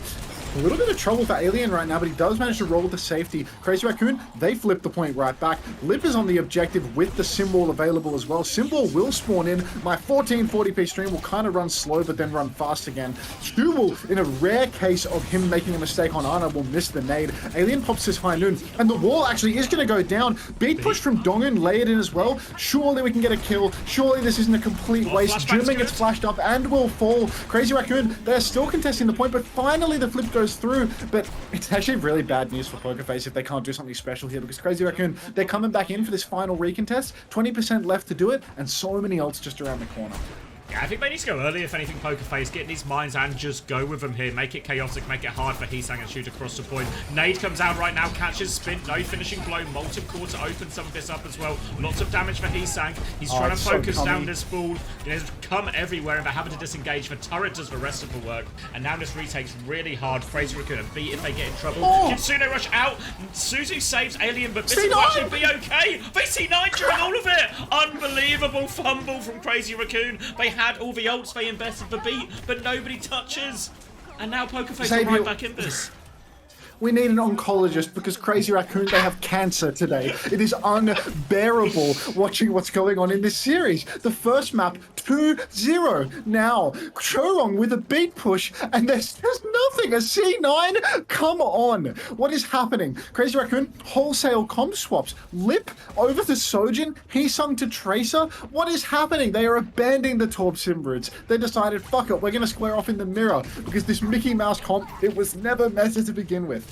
A little bit of trouble for Alien right now, but he does manage to roll to safety. Crazy Raccoon, they flip the point right back. Lip is on the objective with the Symbol available as well. Symbol will spawn in. My 1440p stream will kind of run slow, but then run fast again. Shu will, in a rare case of him making a mistake on Ana, will miss the nade. Alien pops his High Noon, and the wall actually is going to go down. Beat push from Dongun, layered in as well. Surely we can get a kill. Surely this isn't a complete waste. Jimmy gets flashed up and will fall. Crazy Raccoon, they're still contesting the point, but finally the flip goes through. But it's actually really bad news for Pokerface if they can't do something special here, because Crazy Raccoon, they're coming back in for this final recontest. 20% left to do it, and so many ults just around the corner. Yeah, I think they need to go early, if anything, Pokerface. Get these mines and just go with them here. Make it chaotic, make it hard for Heesang and shoot across the point. Nade comes out right now, catches Spin, no finishing blow. Molten Core to open some of this up as well. Lots of damage for Heesang. He's trying to focus down this ball. He's come everywhere, and they're having to disengage. The turret does the rest of the work. And now this retake's really hard. Crazy Raccoon and beat if they get in trouble. Kitsune rush out. Suzu saves Alien, but this will actually be okay. They C9 during all of it. Unbelievable fumble from Crazy Raccoon. They had all the ults, they invested the beat, but nobody touches. And now Pokerface are right back in this. We need an oncologist because Crazy Raccoon, they have cancer today. It is unbearable watching what's going on in this series. The first map, 2-0. Now, Chorong with a beat push, and there's nothing. A C9? Come on. What is happening? Crazy Raccoon, wholesale comp swaps. Lip over to Sojin, Heesung to Tracer. What is happening? They are abandoning the Torb Simbrids. They decided, fuck it, we're going to square off in the mirror because this Mickey Mouse comp, it was never meant to begin with.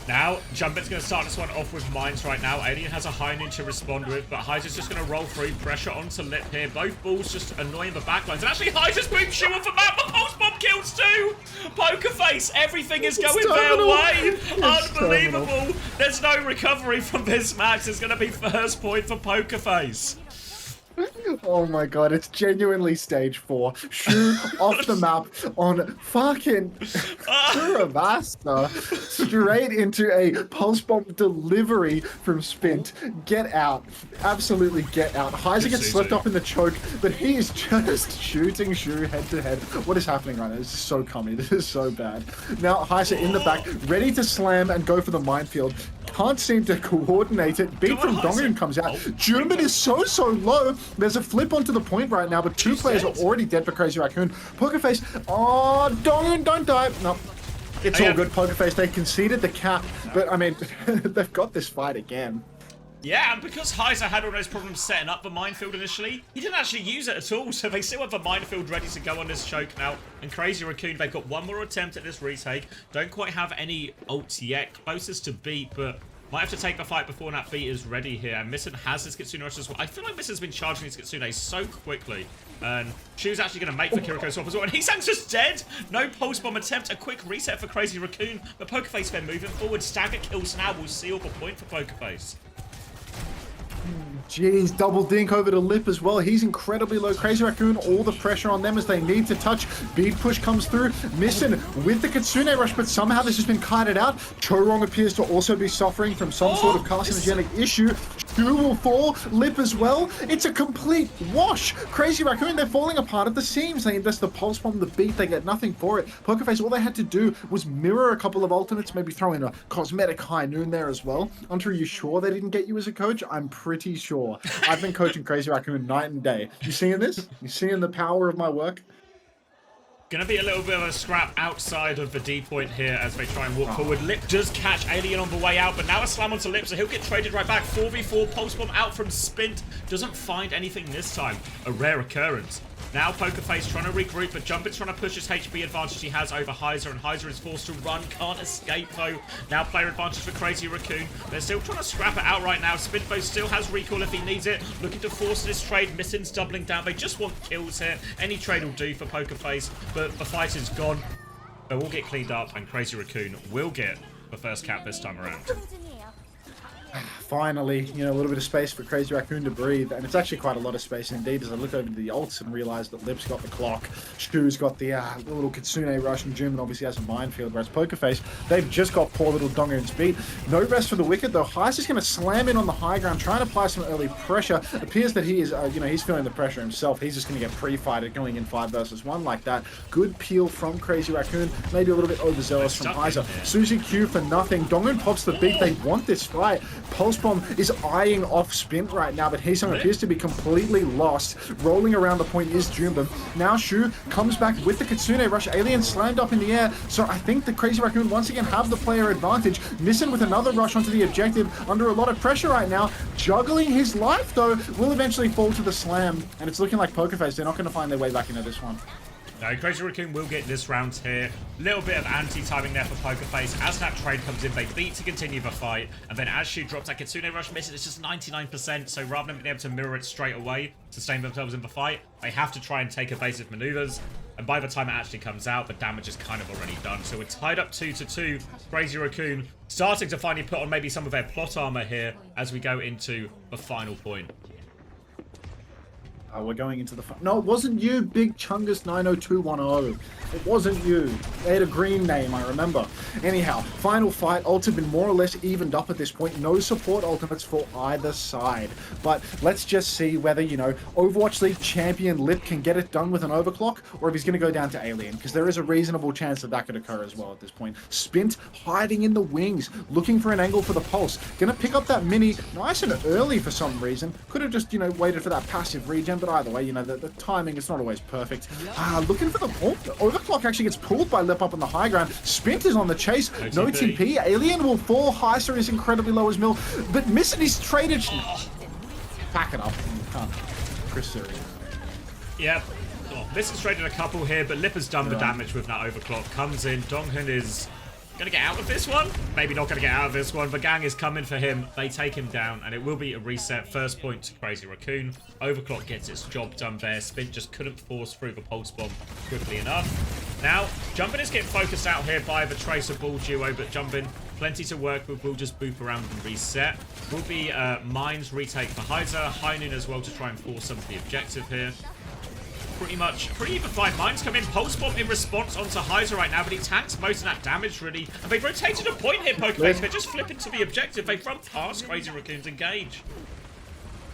Now, Jumpet's going to start this one off with mines right now. Alien has a high noon to respond with, but Hydra's just going to roll through. Pressure onto Lip here. Both balls just annoying the backlines. And actually, Hydra's moved Shu off the map, but Pulse Bomb kills too! Poker Face, everything is going their way! Unbelievable! There's no recovery from this, Max. It's going to be first point for Poker Face. Oh my god, it's genuinely stage 4. Shu off the map on fucking Puravasta. Straight into a pulse bomb delivery from Spint. Get out. Absolutely get out. Heiser gets slipped up in the choke, but he is just shooting Shu head to head. What is happening right now? This is so cummy. This is so bad. Now Heiser in the back, ready to slam and go for the minefield. Can't seem to coordinate it. Beat from Dongun comes out. Jumbin is so low. There's a flip onto the point right now, but two players are already dead for Crazy Raccoon. Pokerface. Oh, Dongun, don't die. No. It's all good, Pokerface. They conceded the cap, but I mean, they've got this fight again. Yeah, and because Heiser had all those problems setting up the minefield initially, he didn't actually use it at all, so they still have the minefield ready to go on this choke now. And Crazy Raccoon, they've got one more attempt at this retake. Don't quite have any ults yet, closest to beat, but might have to take the fight before that beat is ready here. And Missin has his Kitsune Rush as well. I feel like Missin's been charging his Kitsune so quickly. And Shu's actually going to make the Kiriko swap as well. And Heesang's just dead! No Pulse Bomb attempt. A quick reset for Crazy Raccoon. But Pokerface then moving forward. Stagger kills now will seal the point for Pokerface. Jeez, double dink over to Lip as well. He's incredibly low. Crazy Raccoon, all the pressure on them as they need to touch. Bead push comes through. Missin with the Kitsune Rush, but somehow this has been kited out. Chorong appears to also be suffering from some sort of carcinogenic issue. Shu will fall. Lip as well. It's a complete wash. Crazy Raccoon, they're falling apart at the seams. They invest the Pulse Bomb, the beat, they get nothing for it. Pokerface, all they had to do was mirror a couple of alternates, maybe throw in a cosmetic high noon there as well. Unter, are you sure they didn't get you as a coach? I'm pretty sure. I've been coaching Crazy Raccoon night and day. You seeing this? You seeing the power of my work? Gonna be a little bit of a scrap outside of the D point here as they try and walk forward. Lip does catch Alien on the way out, but now a slam onto Lip, so he'll get traded right back. 4v4, Pulse Bomb out from Spint. Doesn't find anything this time. A rare occurrence. Now Pokerface trying to regroup, but Jumpet's trying to push his HP advantage he has over Heiser, and Heiser is forced to run, can't escape though. Now player advantage for Crazy Raccoon. They're still trying to scrap it out right now. Spinfo still has recall if he needs it. Looking to force this trade. Missin's doubling down. They just want kills here. Any trade will do for Pokerface, but the fight is gone. They will get cleaned up, and Crazy Raccoon will get the first cap this time around. Finally, you know, a little bit of space for Crazy Raccoon to breathe, and it's actually quite a lot of space indeed as I look over to the ults and realize that Lip's got the clock, Shu's got the little Kitsune Rush, and Juman obviously has a minefield, whereas Pokerface, they've just got poor little Dongun's beat. No rest for the wicked though. Heis is going to slam in on the high ground, trying to apply some early pressure. Appears that he is, you know, he's feeling the pressure himself. He's just going to get pre-fighted going in 5 versus 1 like that. Good peel from Crazy Raccoon, maybe a little bit overzealous from Heiser. Suzy Q for nothing. Dongun pops the beat. They want this fight. Pulse Bomb is eyeing off Spint right now, but Heesung appears to be completely lost. Rolling around the point is Jumbin. Now Shu comes back with the Kitsune Rush. Alien slammed up in the air, so I think the Crazy Raccoon once again have the player advantage. Missin with another rush onto the objective, under a lot of pressure right now. Juggling his life though, will eventually fall to the slam, and it's looking like Pokerface, they're not going to find their way back into this one. No, Crazy Raccoon will get this round here. Little bit of anti-timing there for Pokerface. As that trade comes in, they beat to continue the fight. And then as Shu drops that Kitsune Rush misses, it's just 99%. So rather than being able to mirror it straight away, sustain themselves in the fight, they have to try and take evasive maneuvers. And by the time it actually comes out, the damage is kind of already done. So we're tied up 2-2. Crazy Raccoon starting to finally put on maybe some of their plot armor here as we go into the final point. We're going into the... No, it wasn't you, Big Chungus 90210. It wasn't you. They had a green name, I remember. Anyhow, final fight. Ults have been more or less evened up at this point. No support ultimates for either side. But let's just see whether, you know, Overwatch League champion Lip can get it done with an overclock, or if he's going to go down to Alien, because there is a reasonable chance that that could occur as well at this point. Spint hiding in the wings, looking for an angle for the pulse. Going to pick up that mini nice and early for some reason. Could have just, you know, waited for that passive regen, but either way, you know, the timing is not always perfect. Looking for the... Oh, overclock actually gets pulled by Lip up on the high ground. Spint is on the chase. No TP. Alien will fall. Heiser is incredibly low as mill, but Missin is traded. Pack it up. Chris Siri. Yep. Oh, this is traded a couple here, but Lip has done the damage with that overclock. Comes in. Donghun is Gonna get out of this one? Maybe not gonna get out of this one. The gang is coming for him. They take him down, and it will be a reset. First point to Crazy Raccoon. Overclock gets its job done there. Spin just couldn't force through the pulse bomb quickly enough. Now, Jumpin is getting focused out here by the Tracer Ball duo, but Jumpin, plenty to work with. We'll just boop around and reset. Will be Mines retake for Heiser. High Noon as well to try and force some of the objective here. Pretty even fight. Mines come in. Pulse Bomb in response onto Heiser right now, but he tanks most of that damage, really. And they've rotated a point here, Pokeface. They're just flipping to the objective. They've run past Crazy Raccoon's engage.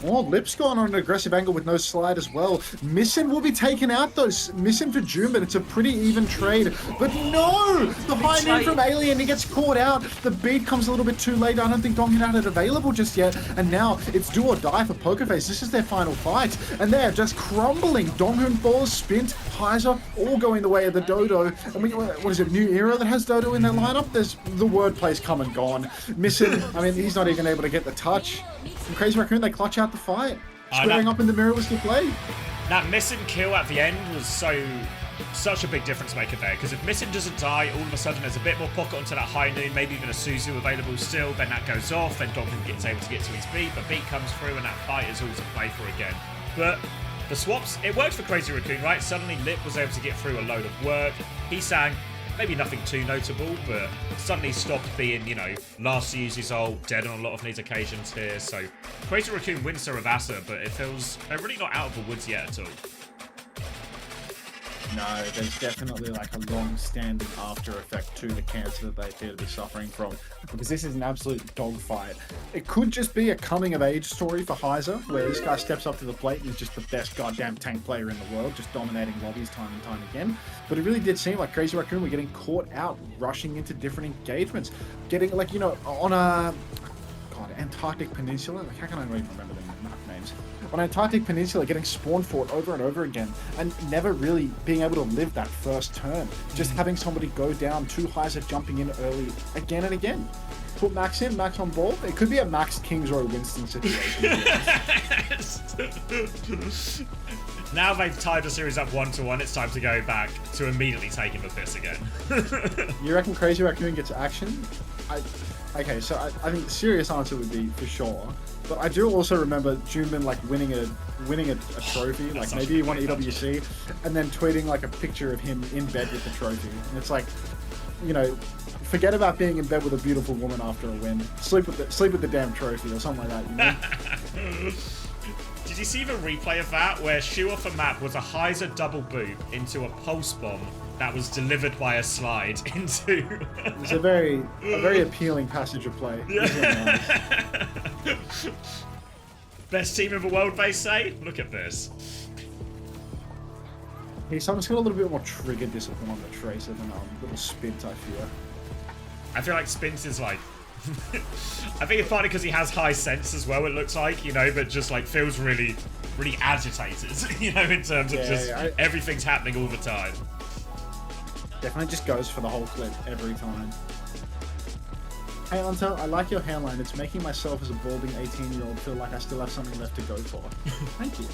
Oh, Lip's gone on an aggressive angle with no slide as well. Missin will be taken out though. Missin for June, but it's a pretty even trade. But no! The high noon from Alien, he gets caught out. The beat comes a little bit too late. I don't think Donghyun had it available just yet. And now it's do or die for Pokerface. This is their final fight. And they're just crumbling. Donghyun falls, Spint, Heiser, all going the way of the Dodo. And what is it, New Era that has Dodo in their lineup? There's the wordplay's come and gone. Missin, I mean, he's not even able to get the touch. And Crazy Raccoon, they clutch out the fight. Squaring up in the mirror was the play. That missing kill at the end was such a big difference maker there, because if Missin doesn't die, all of a sudden there's a bit more pocket onto that high noon, maybe even a Suzu available still, then that goes off, then Donghyun gets able to get to his beat, but beat comes through and that fight is all to play for again. But the swaps, it worked for Crazy Raccoon, right? Suddenly Lip was able to get through a load of work. He sang, maybe nothing too notable, but suddenly stopped being, you know, last to use his ult, dead on a lot of these occasions here. So Crazy Raccoon wins Saravasa, but it feels they're really not out of the woods yet at all. No, there's definitely like a long-standing after effect to the cancer that they appear to be suffering from, because this is an absolute dogfight. It could just be a coming-of-age story for Heiser, where this guy steps up to the plate and is just the best goddamn tank player in the world, just dominating lobbies time and time again. But it really did seem like Crazy Raccoon were getting caught out, rushing into different engagements, getting like, you know, on a Antarctic Peninsula. Like, how can I not even remember the map names? On Antarctic Peninsula, getting spawn fought over and over again, and never really being able to live that first turn. Just having somebody go down, two Heiser jumping in early again and again. Put Max in, Max on ball. It could be a Max Kingsrow Winston situation. Now they've tied the series up 1-1, it's time to go back to immediately taking the piss again. You reckon Crazy Raccoon gets action? Okay, so I think the serious answer would be for sure. But I do also remember Junmin like winning a trophy, like maybe he won EWC, and then tweeting like a picture of him in bed with the trophy. And it's like, you know, forget about being in bed with a beautiful woman after a win. Sleep with the damn trophy or something like that, you know? Did you see the replay of that where shoe off a map was a Heiser double boot into a pulse bomb that was delivered by a slide into... It's a very appealing passage of play. Yeah. Best team in the world, they say? Look at this. Someone's got a little bit more trigger discipline on the Tracer than little Spint, I fear. I feel like Spint is like... I think it's partly because he has high sense as well, it looks like, you know, but just like feels really agitated, you know, in terms of everything's happening all the time. Definitely just goes for the whole clip every time. Hey Unter, I like your hairline. It's making myself as a balding 18-year-old feel like I still have something left to go for. Thank you.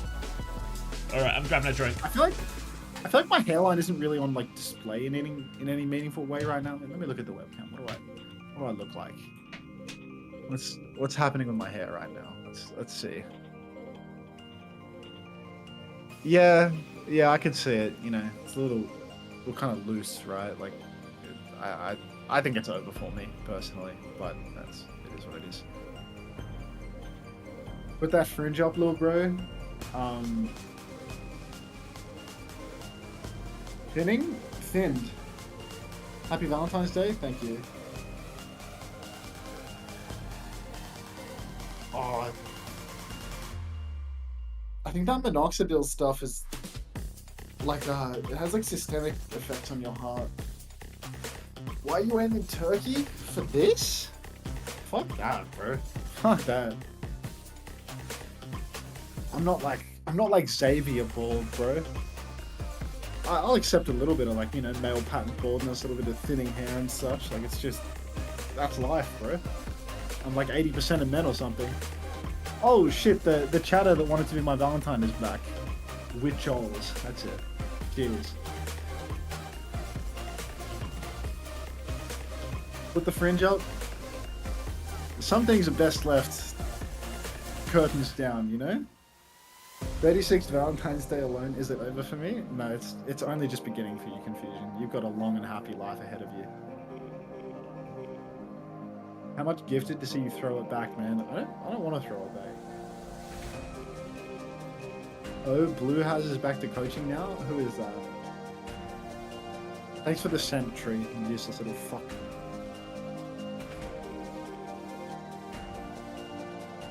Alright, I'm grabbing a drink. I feel like my hairline isn't really on like display in any meaningful way right now. Let me look at the webcam. What do I look like? What's happening with my hair right now? Let's see. Yeah, I can see it. You know, it's a little kind of loose, right? Like, I think it's over for me personally, but it is what it is. Put that fringe up, little bro. Thinned. Happy Valentine's Day. Thank you. Oh, I think that minoxidil stuff is like it has like systemic effects on your heart. Why you went in Turkey for this? Fuck that, bro. Fuck that. I'm not like Xavier bald, bro. I'll accept a little bit of like, you know, male pattern baldness, a little bit of thinning hair and such. Like, it's just, that's life, bro. I'm like 80% of men or something. Oh shit, the chatter that wanted to be my Valentine is back. With Joels. That's it. Cheers. Put the fringe up. Some things are best left curtains down, you know? 36th Valentine's Day alone, is it over for me? No, it's only just beginning for you, Confusion. You've got a long and happy life ahead of you. How much gifted to see you throw it back, man? I don't want to throw it back. Oh, Blue House is back to coaching now? Who is that? Thanks for the scent tree, you useless little fuck.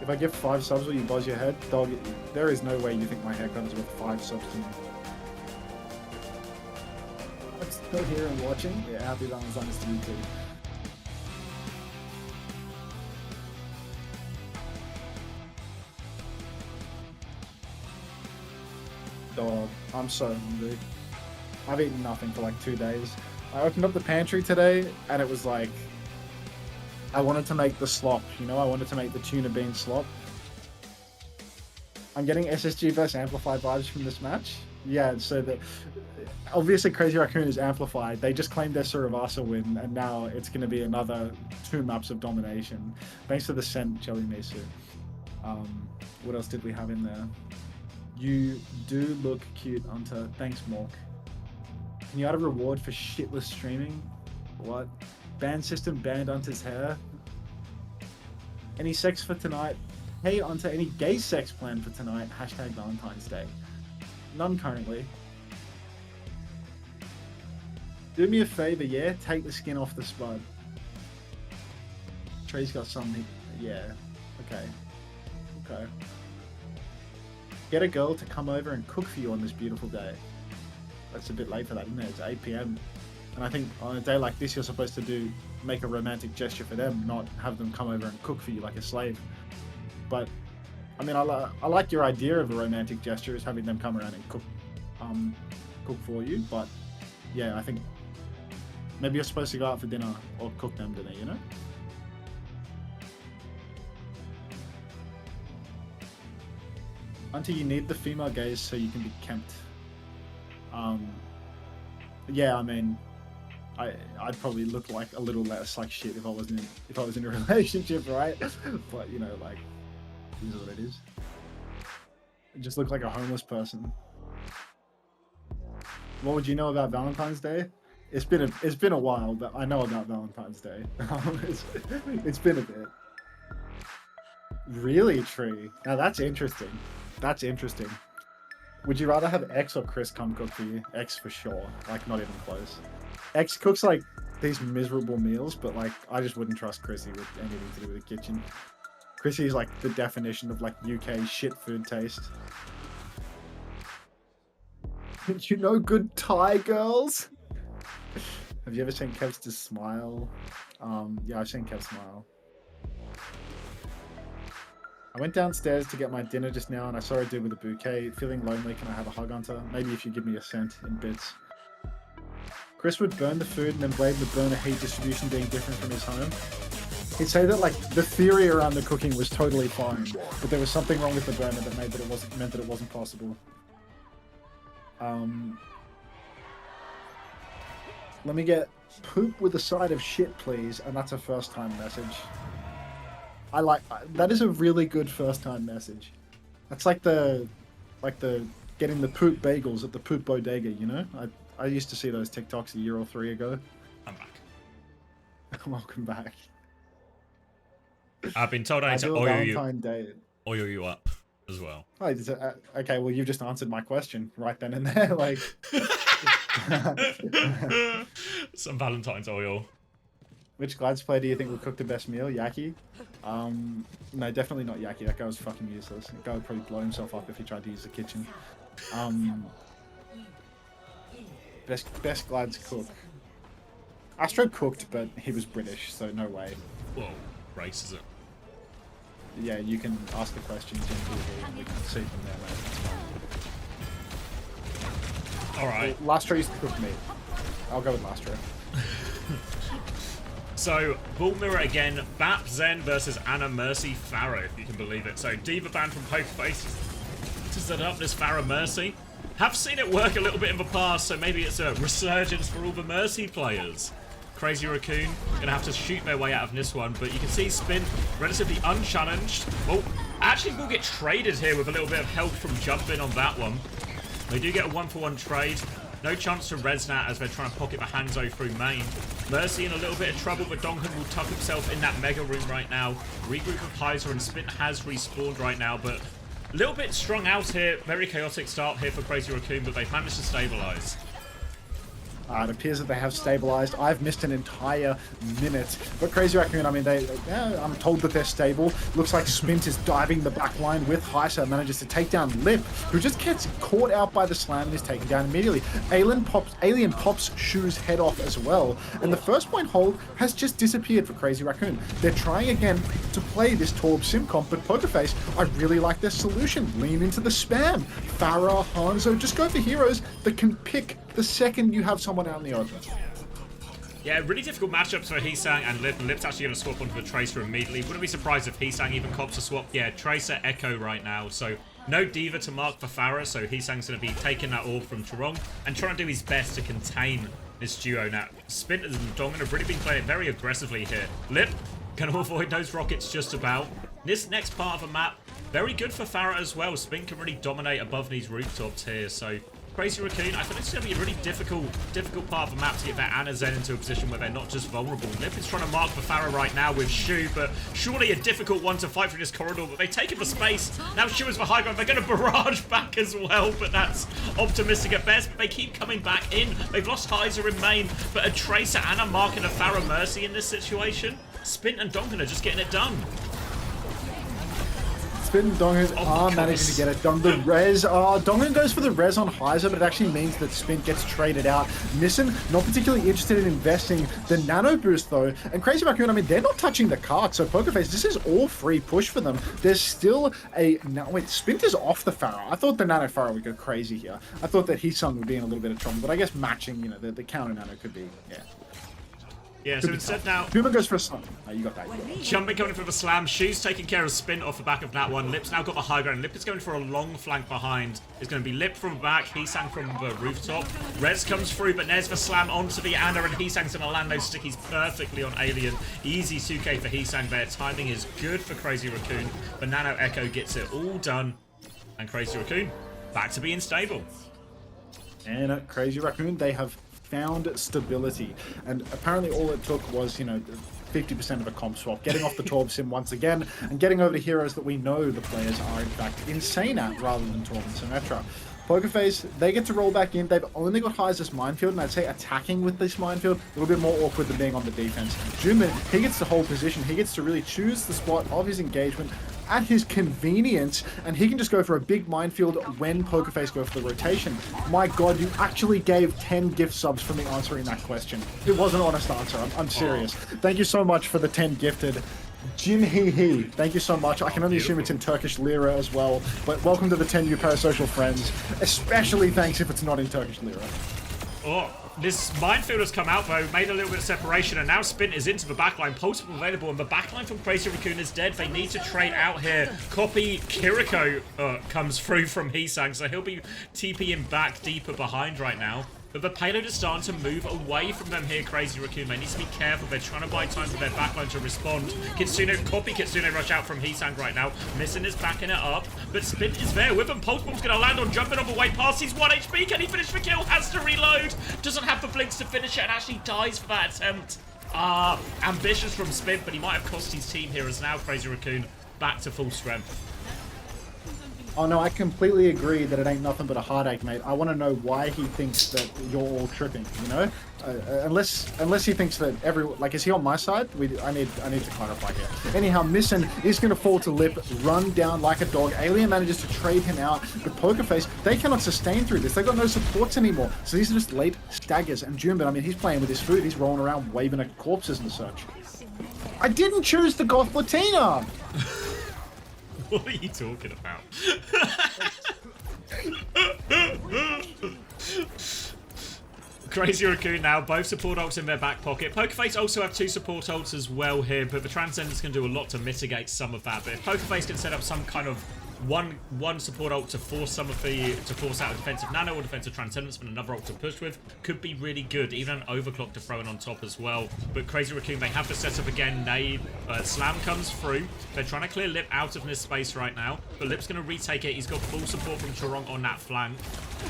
If I give 5 subs, will you buzz your head? Dog, there is no way you think my haircut is worth 5 subs to me. I'm still here and watching. Yeah, happy Valentine's to you too. Dog, I'm so hungry. I've eaten nothing for like 2 days. I opened up the pantry today and it was like, I wanted to make the slop, you know, I wanted to make the tuna bean slop. I'm getting SSG vs Amplified vibes from this match. Yeah, so obviously Crazy Raccoon is amplified. They just claimed their Suravasa win, and now it's going to be another 2 maps of domination. Thanks for the scent, Jelly Misu. What else did we have in there? You do look cute, Unter. Thanks, Mork. Can you add a reward for shitless streaming? What? Band system banned Unter's hair. Any sex for tonight? Hey Unter, any gay sex planned for tonight? Hashtag Valentine's Day. None currently. Do me a favor, yeah? Take the skin off the spud. Trey's got something. Yeah. Okay. Okay. Get a girl to come over and cook for you on this beautiful day. That's a bit late for that, isn't it? It's 8 PM. And I think on a day like this, you're supposed to make a romantic gesture for them, not have them come over and cook for you like a slave. But, I mean, I like your idea of a romantic gesture is having them come around and cook for you. But, yeah, I think maybe you're supposed to go out for dinner or cook them dinner, you know? Until you need the female gaze so you can be kempt. Yeah, I mean, I'd probably look like a little less like shit if I was in a relationship, right? But you know, like, it is what it is. I just look like a homeless person. What would you know about Valentine's Day? It's been a while, but I know about Valentine's Day. It's been a bit. Really, Tree? Now that's interesting. That's interesting. Would you rather have X or Chris come cook for you? X for sure. Like, not even close. X cooks, like, these miserable meals, but, like, I just wouldn't trust Chrissy with anything to do with the kitchen. Chrissy's, like, the definition of, like, UK shit food taste. You know good Thai girls? Have you ever seen Kev's smile? Yeah, I've seen Kev smile. I went downstairs to get my dinner just now and I saw a dude with a bouquet. Feeling lonely, can I have a hug, Hunter? Maybe if you give me a cent in bits. Chris would burn the food and then blame the burner heat distribution being different from his home. He'd say that, like, the theory around the cooking was totally fine, but there was something wrong with the burner that meant that it wasn't possible. Let me get poop with a side of shit, please, and that's a first-time message. I like that. Is a really good first-time message. That's like the getting the poop bagels at the poop bodega, you know? I used to see those TikToks a year or 3 ago. I'm back. Welcome back. I've been told I need to oil you up as well. Oh, okay, well, you've just answered my question right then and there. Like, some Valentine's oil. Which Glides player do you think would cook the best meal? Yaki? No, definitely not Yaki. That guy was fucking useless. That guy would probably blow himself up if he tried to use the kitchen. Best Glides cook. Astro cooked, but he was British, so no way. Whoa, race is it? Yeah, you can ask the questions in Google and we can see from there, mate. Alright. Well, Lastro used to cook meat. I'll go with Lastro. So, Bull Mirror again, Bap Zen versus Anna Mercy Farah, if you can believe it. So, Diva banned from Poker Face to set up this Farah Mercy. Have seen it work a little bit in the past, so maybe it's a resurgence for all the Mercy players. Crazy Raccoon gonna have to shoot their way out of this one, but you can see Spin relatively unchallenged. Oh, actually will get traded here with a little bit of help from Jumpin on that one. They do get a 1-for-1 trade. No chance to Resnat as they're trying to pocket the Hanzo through main. Mercy in a little bit of trouble, but Donghun will tuck himself in that Mega Room right now. Regroup with Heiser, and Spin has respawned right now, but a little bit strung out here. Very chaotic start here for Crazy Raccoon, but they've managed to stabilize. It appears that they have stabilized. I've missed an entire minute. But Crazy Raccoon, I mean, I'm told that they're stable. Looks like Spint is diving the back line with Heiser, manages to take down Lip, who just gets caught out by the slam and is taken down immediately. Alien pops Shu's head off as well. And the first point hold has just disappeared for Crazy Raccoon. They're trying again to play this Torb sim comp, but Pokerface, I really like their solution. Lean into the spam. Farah, Hanzo, just go for heroes that can pick the second you have someone out in the open. Yeah, really difficult matchups for Heesang and Lip. Lip's actually going to swap onto the Tracer immediately. Wouldn't be surprised if Heesang even cops a swap. Yeah, Tracer, Echo right now. So no Diva to mark for Farah. So Heesang's going to be taking that orb from Tarong and trying to do his best to contain this duo. Now, Spin and Donghun have really been playing it very aggressively here. Lip can avoid those rockets just about. This next part of the map, very good for Farah as well. Spin can really dominate above these rooftops here. So Crazy Raccoon, I think it's going to be a really difficult part of the map to get their Ana Zen into a position where they're not just vulnerable. Lip is trying to mark for Farah right now with Shu, but surely a difficult one to fight through this corridor, but they've taken the space. Now Shu is for high ground. They're going to barrage back as well, but that's optimistic at best. But they keep coming back in. They've lost Heiser in main, but a Tracer and a mark and a Farah Mercy in this situation. Spin and Donghun are just getting it done. Spin and Donghun are managing to get it done. The res, Donghun goes for the res on Heiser, but it actually means that Spin gets traded out. Nissan, not particularly interested in investing the nano boost though. And Crazy Raccoon, I mean, they're not touching the cart. So Pokerface, this is all free push for them. There's still a, now wait, Spin is off the Farah. I thought the nano Farah would go crazy here. I thought that Heesung would be in a little bit of trouble, but I guess matching, you know, the counter nano could be, yeah. Yeah, so instead now, Puma goes for a slam. Oh, you got that. Jumping coming for the slam. Shu's taking care of Spin off the back of that one. Lip's now got the high ground. Lip is going for a long flank behind. It's going to be Lip from back, Heesang from the rooftop. Rez comes through, but there's the slam onto the Ana, and Heesang's going to land those stickies perfectly on Alien. Easy 2k for Heesang there. Timing is good for Crazy Raccoon. But Nano Echo gets it all done. And Crazy Raccoon back to being stable. And Crazy Raccoon, they have found stability, and apparently all it took was, you know, 50% of a comp swap, getting off the Torb sim once again and getting over to heroes that we know the players are in fact insane at rather than Torb and Symmetra. Pokerface, they get to roll back in. They've only got Heiser's minefield, and I'd say attacking with this minefield a little bit more awkward than being on the defense. Jumin, he gets to hold position. He gets to really choose the spot of his engagement at his convenience, and he can just go for a big minefield when Pokerface go for the rotation. My god, you actually gave 10 gift subs for me answering that question. It was an honest answer. I'm serious. Thank you so much for the 10 gifted. Jin Hee Hee, thank you so much. I can only assume it's in Turkish lira as well, but welcome to the 10 new parasocial friends. Especially thanks if it's not in Turkish lira. Oh, this minefield has come out though, made a little bit of separation, and now Spin is into the backline. Pulse available, and the backline from Crazy Raccoon is dead. They need to trade out here. Copy Kiriko comes through from Heesang, so he'll be TPing back deeper behind right now. But the payload is starting to move away from them here, Crazy Raccoon. They need to be careful. They're trying to buy time for their backline to respond. Kitsune, copy Kitsune rush out from Heesang right now. Nissan is backing it up, but Spin is there with him. Pulse Bomb's going to land on Jumping on the way past. He's 1 HP. Can he finish the kill? Has to reload. Doesn't have the blinks to finish it and actually dies for that attempt. Ambitious from Spin, but he might have cost his team here as now Crazy Raccoon back to full strength. Oh no, I completely agree that it ain't nothing but a heartache, mate. I want to know why he thinks that you're all tripping, you know? Unless he thinks that is he on my side? I need to clarify here. Anyhow, Missin is going to fall to Lip, run down like a dog. Alien manages to trade him out, but Pokerface, they cannot sustain through this. They've got no supports anymore. So these are just late staggers. And Junbin, I mean, he's playing with his food. He's rolling around waving at corpses and such. I didn't choose the Goth Latina! What are you talking about? Crazy Raccoon now, both support ults in their back pocket. Pokerface also have 2 support ults as well here, but the Transcendence can do a lot to mitigate some of that. But if Pokerface can set up some kind of one support ult to force out a defensive nano or defensive transcendence, and another ult to push with could be really good. Even an overclock to throw in on top as well. But Crazy Raccoon, they have the setup again. Nade, Slam comes through. They're trying to clear Lip out of this space right now, but Lip's going to retake it. He's got full support from Chorong on that flank.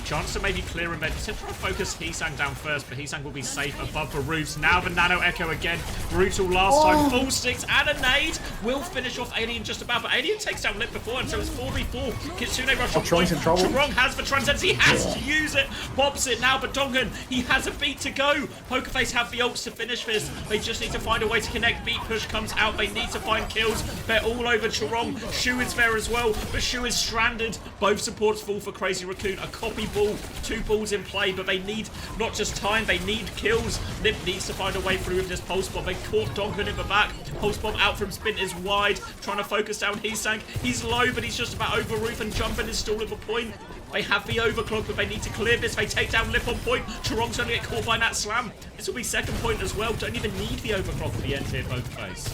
Chance to maybe clear him, but he's trying to focus Heesang down first, but Heesang will be safe above the roofs. Now the Nano Echo again. Brutal last time. Full sticks and a nade will finish off Alien just about, but Alien takes down Lip before, and so it's 4v4. Kitsune rush on point. Chorong has the transcendence. He has to use it. Pops it now, but Dongan, he has a beat to go. Pokerface have the ults to finish this. They just need to find a way to connect. Beat push comes out. They need to find kills. They're all over Chorong. Shu is there as well, but Shu is stranded. Both supports fall for Crazy Raccoon. A copy ball, 2 balls in play, but they need not just time, they need kills. Lip needs to find a way through with this pulse bomb. They caught Dongan in the back. Pulse bomb out from Spin is wide, trying to focus down Heesang. He's low, but he's just about over roof, and Jumpin is still at the point. They have the overclock, but they need to clear this. They take down Lip on point. Chorong's going to get caught by that slam. This will be second point as well. Don't even need the overclock at the end here, Pokerface.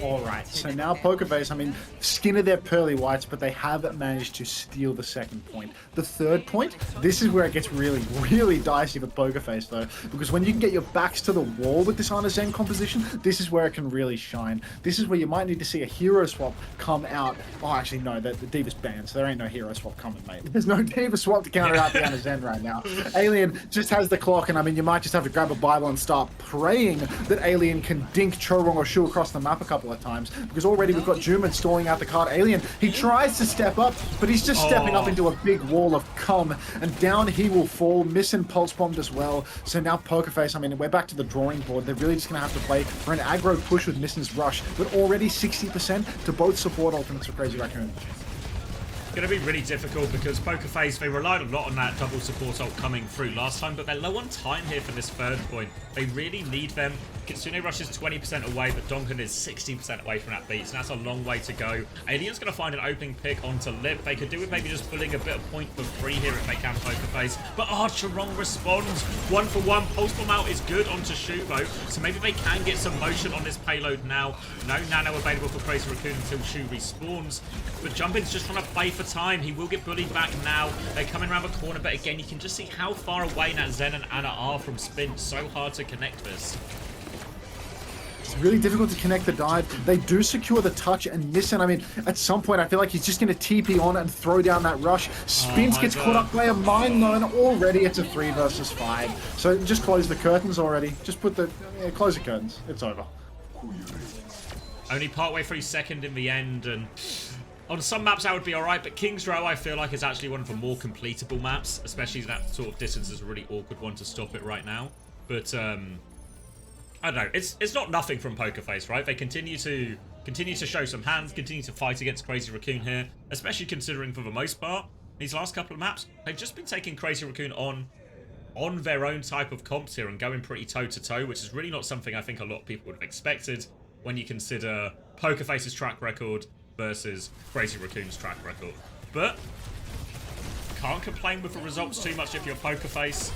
Alright, so now Pokerface, I mean, skin of their pearly whites, but they have managed to steal the second point. The third point, this is where it gets really, really dicey for Pokerface, though, because when you can get your backs to the wall with this Honor Zen composition, this is where it can really shine. This is where you might need to see a hero swap come out. Oh, actually, no, the Diva's banned, so there ain't no hero swap coming, mate. There's no Diva swap to counter out the Honor Zen right now. Alien just has the clock, and I mean, you might just have to grab a Bible and start praying that Alien can dink Chorong or Shu across the map a couple of times, because already we've got Juman stalling out the card. Alien, he tries to step up, but he's just stepping up into a big wall of cum, and down he will fall, missing pulse bombed as well. So now Pokerface, I mean, we're back to the drawing board. They're really just going to have to play for an aggro push with Missin's rush, but already 60% to both support ultimates for Crazy Raccoon. Going to be really difficult because Pokerface, they relied a lot on that double support ult coming through last time, but they're low on time here for this third point. They really need them. Kitsune Rush is 20% away, but Dongan is 60% away from that beat, so that's a long way to go. Alien's going to find an opening pick onto Lip. They could do with maybe just pulling a bit of point for free here if they can, Pokerface. But Chorong responds. 1 for 1. Pulse Bomb out is good onto Shubo, so maybe they can get some motion on this payload now. No nano available for Crazy Raccoon until Shu respawns, but Jumpin's just trying to play for time. He will get bullied back now. They're coming around the corner, but again, you can just see how far away Nat Zen and Anna are from Spin. So hard to connect this. It's really difficult to connect the dive. They do secure the touch, and Nissan, I mean, at some point, I feel like he's just going to TP on and throw down that rush. Spins gets caught up by a mine, though, and already it's a 3 versus 5. So just close the curtains already. Just put the... Yeah, close the curtains. It's over. Only partway through second in the end, and... on some maps that would be alright, but King's Row I feel like is actually one of the more completable maps, especially that sort of distance is a really awkward one to stop it right now. But I don't know, it's not nothing from Pokerface, right? They continue to show some hands, continue to fight against Crazy Raccoon here, especially considering for the most part, these last couple of maps, they've just been taking Crazy Raccoon on their own type of comps here and going pretty toe-to-toe, which is really not something I think a lot of people would have expected when you consider Pokerface's track record versus Crazy Raccoon's track record. But can't complain with the results too much if you're Pokerface.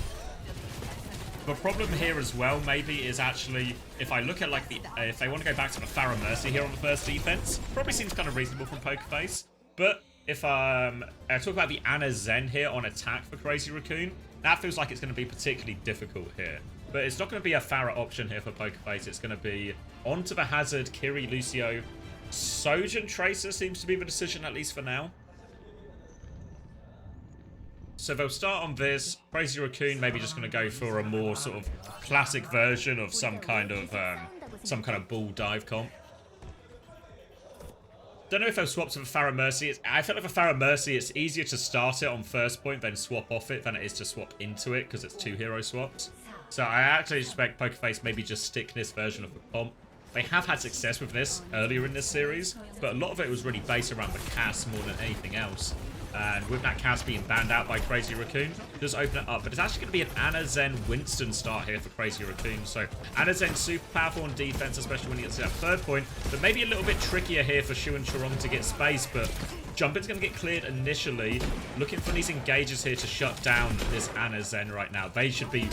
The problem here as well maybe is actually, if I look at like if they want to go back to the Farah Mercy here on the first defense, probably seems kind of reasonable from Pokerface. But if I talk about the Anna Zen here on attack for Crazy Raccoon, that feels like it's going to be particularly difficult here. But it's not going to be a Farah option here for Pokerface. It's going to be onto the Hazard, Kiri, Lucio. Sojourn Tracer seems to be the decision, at least for now. So they'll start on this. Crazy Raccoon maybe just going to go for a more sort of classic version of some kind of bull dive comp. Don't know if they'll swap to the Farah Mercy. I feel like for Farah Mercy, it's easier to start it on first point, then swap off it, than it is to swap into it, because it's 2 hero swaps. So I actually expect Pokerface maybe just stick this version of the comp. They have had success with this earlier in this series, but a lot of it was really based around the cast more than anything else. And with that cast being banned out by Crazy Raccoon, just open it up. But it's actually going to be an Anna Zen Winston start here for Crazy Raccoon. So Anna Zen super powerful on defense, especially when you get to that third point. But maybe a little bit trickier here for Shu and Chorong to get space. But Jumpin's going to get cleared initially. Looking for these engages here to shut down this Anna Zen right now. They should be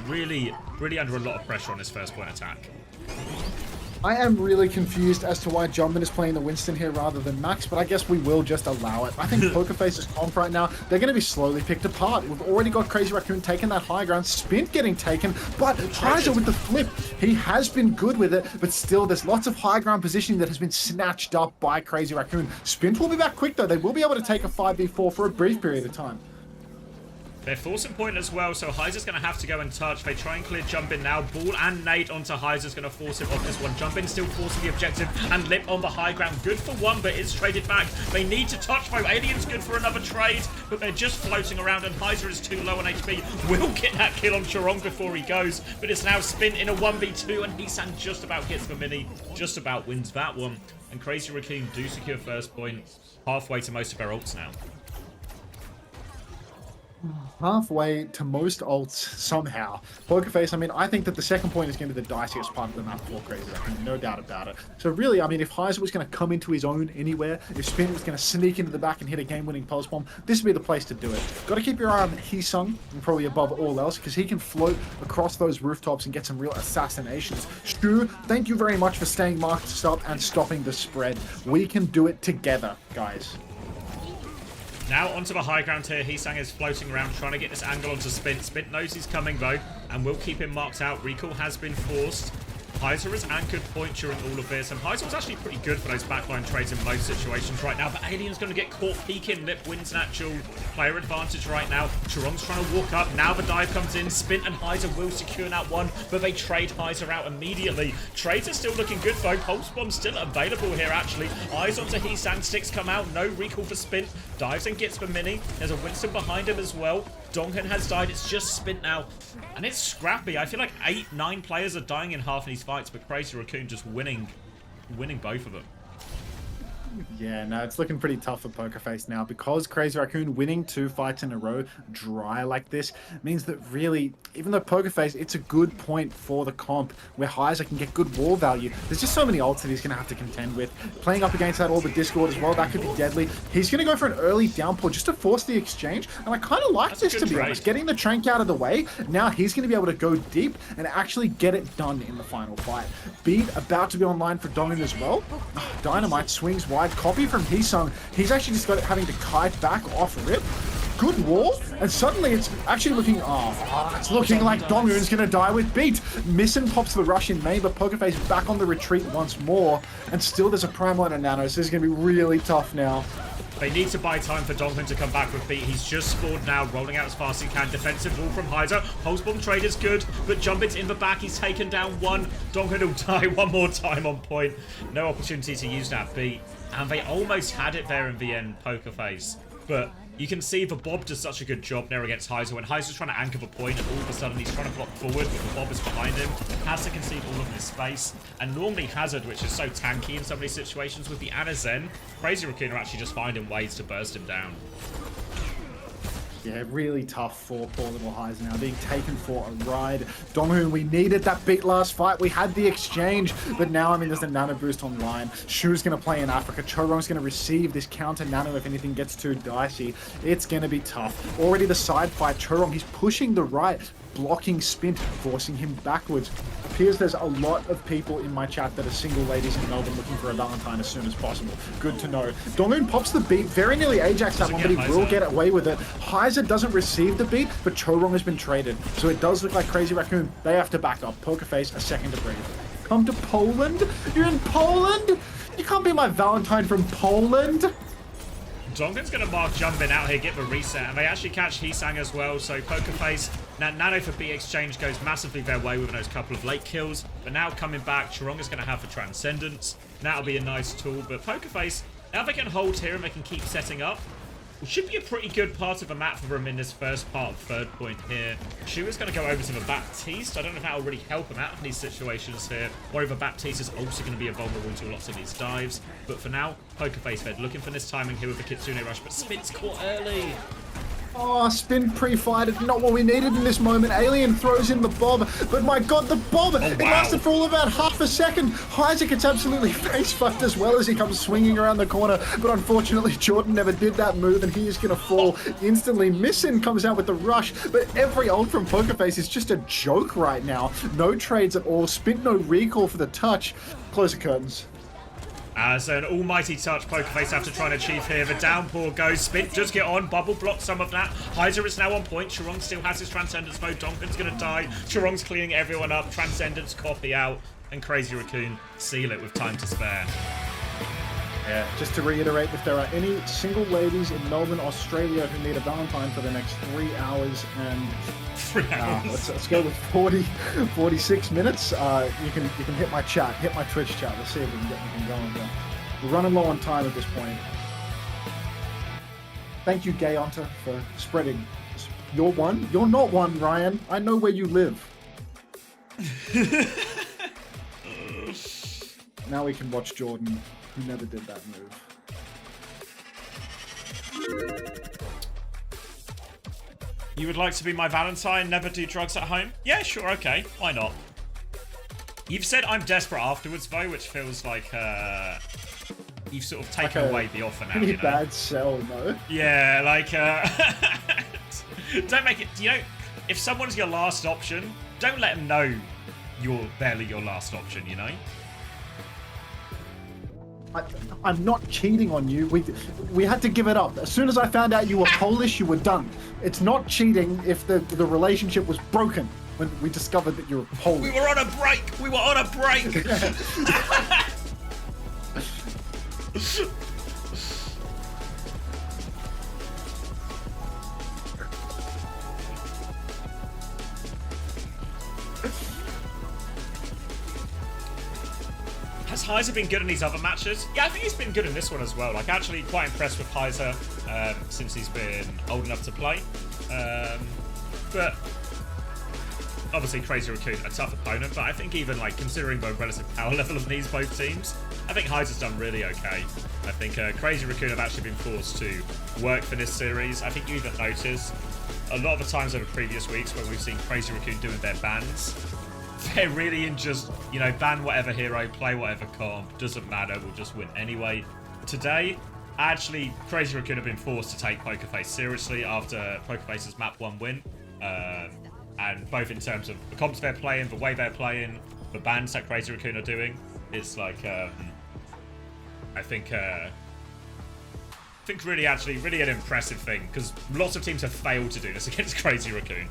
really, really under a lot of pressure on this first point attack. I am really confused as to why Jumpin is playing the Winston here rather than Max, but I guess we will just allow it. I think Pokerface's comp right now, they're going to be slowly picked apart. We've already got Crazy Raccoon taking that high ground, Spint getting taken, but Heiser with the flip. He has been good with it, but still there's lots of high ground positioning that has been snatched up by Crazy Raccoon. Spint will be back quick though. They will be able to take a 5v4 for a brief period of time. They're forcing point as well, so Heiser's going to have to go and touch. They try and clear Jumpin now. Ball and nade onto Heiser's going to force him off this one. Jumpin still forcing the objective, and Lip on the high ground. Good for one, but it's traded back. They need to touch though. Alien's good for another trade, but they're just floating around, and Heiser is too low on HP. Will get that kill on Chorong before he goes, but it's now Spin in a 1v2, and Heesang just about gets the mini, just about wins that one. And Crazy Raccoon do secure first point, halfway to most of their ults now. Halfway to most ults somehow. Pokerface, I mean, I think that the second point is going to be the diciest part of the map for Crazy Raccoon, no doubt about it. So really, I mean, if Heiser was going to come into his own anywhere, if Spin was going to sneak into the back and hit a game-winning pulse bomb, this would be the place to do it. Got to keep your eye on Heesang, and probably above all else, because he can float across those rooftops and get some real assassinations. Stu, thank you very much for staying marked up and stopping the spread. We can do it together, guys. Now onto the high ground here. Heesang is floating around trying to get this angle onto Spint. Spint knows he's coming though, and will keep him marked out. Recall has been forced. Heiser has anchored point during all of this, and Heiser was actually pretty good for those backline trades in most situations right now, but Alien's going to get caught peeking. Lip wins an actual player advantage right now. Chorong's trying to walk up. Now the dive comes in. Spint and Heiser will secure that one, but they trade Heiser out immediately. Trades are still looking good though. Pulse Bomb still available here actually. Eyes onto Heesang. Sticks come out. No recall for Spint. Dives and gets the mini. There's a Winston behind him as well. Donghyun has died. It's just Spint now. And it's scrappy. I feel like 8-9 players are dying in half of these fights, but Crazy Raccoon just winning both of them. Yeah, no, it's looking pretty tough for Pokerface now because Crazy Raccoon winning 2 fights in a row dry like this means that really, even though Pokerface, it's a good point for the comp where Heiser can get good wall value. There's just so many ults that he's going to have to contend with. Playing up against that Orbit Discord as well, that could be deadly. He's going to go for an early downpour just to force the exchange, and I kind of like this, to be honest. Getting the Trank out of the way, now he's going to be able to go deep and actually get it done in the final fight. Beat about to be online for Donghyun as well. Dynamite swings wide. Copy from Heesang. He's actually just got it having to kite back off rip. Good wall, and suddenly it's actually looking it's looking like Donghyun's gonna die with beat. Missin pops the rush in main, but Pokerface back on the retreat once more, and still there's a primal and a nano, so this is gonna be really tough now. They need to buy time for Donghyun to come back with beat. He's just spawned now, rolling out as fast as he can. Defensive wall from Heiser. Pulse Bomb trade is good, but Jumpin's in the back. He's taken down one. Donghyun will die one more time on point. No opportunity to use that beat. And they almost had it there in the end, Pokerface. But you can see the Bob does such a good job there against Heiser. When Heiser's trying to anchor the point, and all of a sudden he's trying to block forward, but the Bob is behind him. Has to concede all of his space. And normally Hazard, which is so tanky in some of these situations, with the Ana Zen, Crazy Raccoon are actually just finding ways to burst him down. Yeah, really tough for poor little Heiser now, being taken for a ride. Donghyun, we needed that beat last fight. We had the exchange, but now, I mean, there's a nano boost online. Shu's going to play in Africa. Chorong's going to receive this counter nano if anything gets too dicey. It's going to be tough. Already the side fight, Chorong, he's pushing the right, blocking Spint, forcing him backwards. Appears there's a lot of people in my chat that are single ladies in Melbourne looking for a Valentine as soon as possible. Good to know. Donghyun pops the beat, very nearly Ajax that one, but he will get away with it. Heiser doesn't receive the beat, but Chorong has been traded. So it does look like Crazy Raccoon, they have to back up. Pokerface, a second to breathe. Come to Poland? You're in Poland? You can't be my Valentine from Poland. Donghyun's going to mark Jumpin out here, get the reset, and they actually catch Heesang as well, so Pokerface, Nano for B exchange goes massively their way with those couple of late kills, but now coming back, Chorong is going to have the Transcendence. That'll be a nice tool, but Pokerface, now they can hold here and they can keep setting up. It should be a pretty good part of the map for them in this first part of third point here. Shu is going to go over to the Baptiste. I don't know if that will really help him out in these situations here, or if the Baptiste is also going to be vulnerable to lots of these dives. But for now, Pokerface Fed looking for this timing here with the Kitsune Rush, but Spit's caught early. Oh, spin pre-fight is not what we needed in this moment. Alien throws in the bob, but my god, the bob! It lasted for all about half a second. Isaac gets absolutely face-fucked as well as he comes swinging around the corner, but unfortunately Jordan never did that move and he is going to fall instantly. Missin comes out with the rush, but every ult from Pokerface is just a joke right now. No trades at all, spin no recall for the touch. Close the curtains. As an almighty touch, Pokerface have to try and achieve here. The downpour goes. Spin does get on. Bubble blocks some of that. Heiser is now on point. Chirong still has his Transcendence mode. Donphin's going to die. Chirong's cleaning everyone up. Transcendence copy out. And Crazy Raccoon seal it with time to spare. Yeah, just to reiterate, if there are any single ladies in Melbourne, Australia who need a Valentine for the next 3 hours and 3 hours. Let's go with 46 minutes. You can hit my chat, hit my Twitch chat. Let's see if we can get anything going. But we're running low on time at this point. Thank you, Gay Unter, for spreading. You're one. You're not one, Ryan. I know where you live. Now we can watch Jordan, who never did that move. You would like to be my Valentine, never do drugs at home? Yeah, sure, okay. Why not? You've said I'm desperate afterwards, though, which feels like you've sort of taken away the offer now, Pretty you know? bad sell, no? Yeah, like, don't make it, you know, if someone's your last option, don't let them know you're barely your last option, you know? I'm not cheating on you. We had to give it up. As soon as I found out you were Polish, you were done. It's not cheating if the relationship was broken when we discovered that you were Polish. We were on a break! We were on a break! Has Heiser been good in these other matches? Yeah, I think he's been good in this one as well. Like, actually quite impressed with Heiser since he's been old enough to play. But obviously Crazy Raccoon, a tough opponent, but I think even like considering the relative power level of these both teams, I think Heiser's done really okay. I think Crazy Raccoon have actually been forced to work for this series. I think you even noticed a lot of the times over previous weeks when we've seen Crazy Raccoon doing their bans, they're really in just, you know, ban whatever hero, play whatever comp, doesn't matter, we'll just win anyway. Today, actually, Crazy Raccoon have been forced to take Pokerface seriously after Pokerface's map 1 win. And both in terms of the comps they're playing, the way they're playing, the bans that Crazy Raccoon are doing, it's like, I think really an impressive thing, because lots of teams have failed to do this against Crazy Raccoon.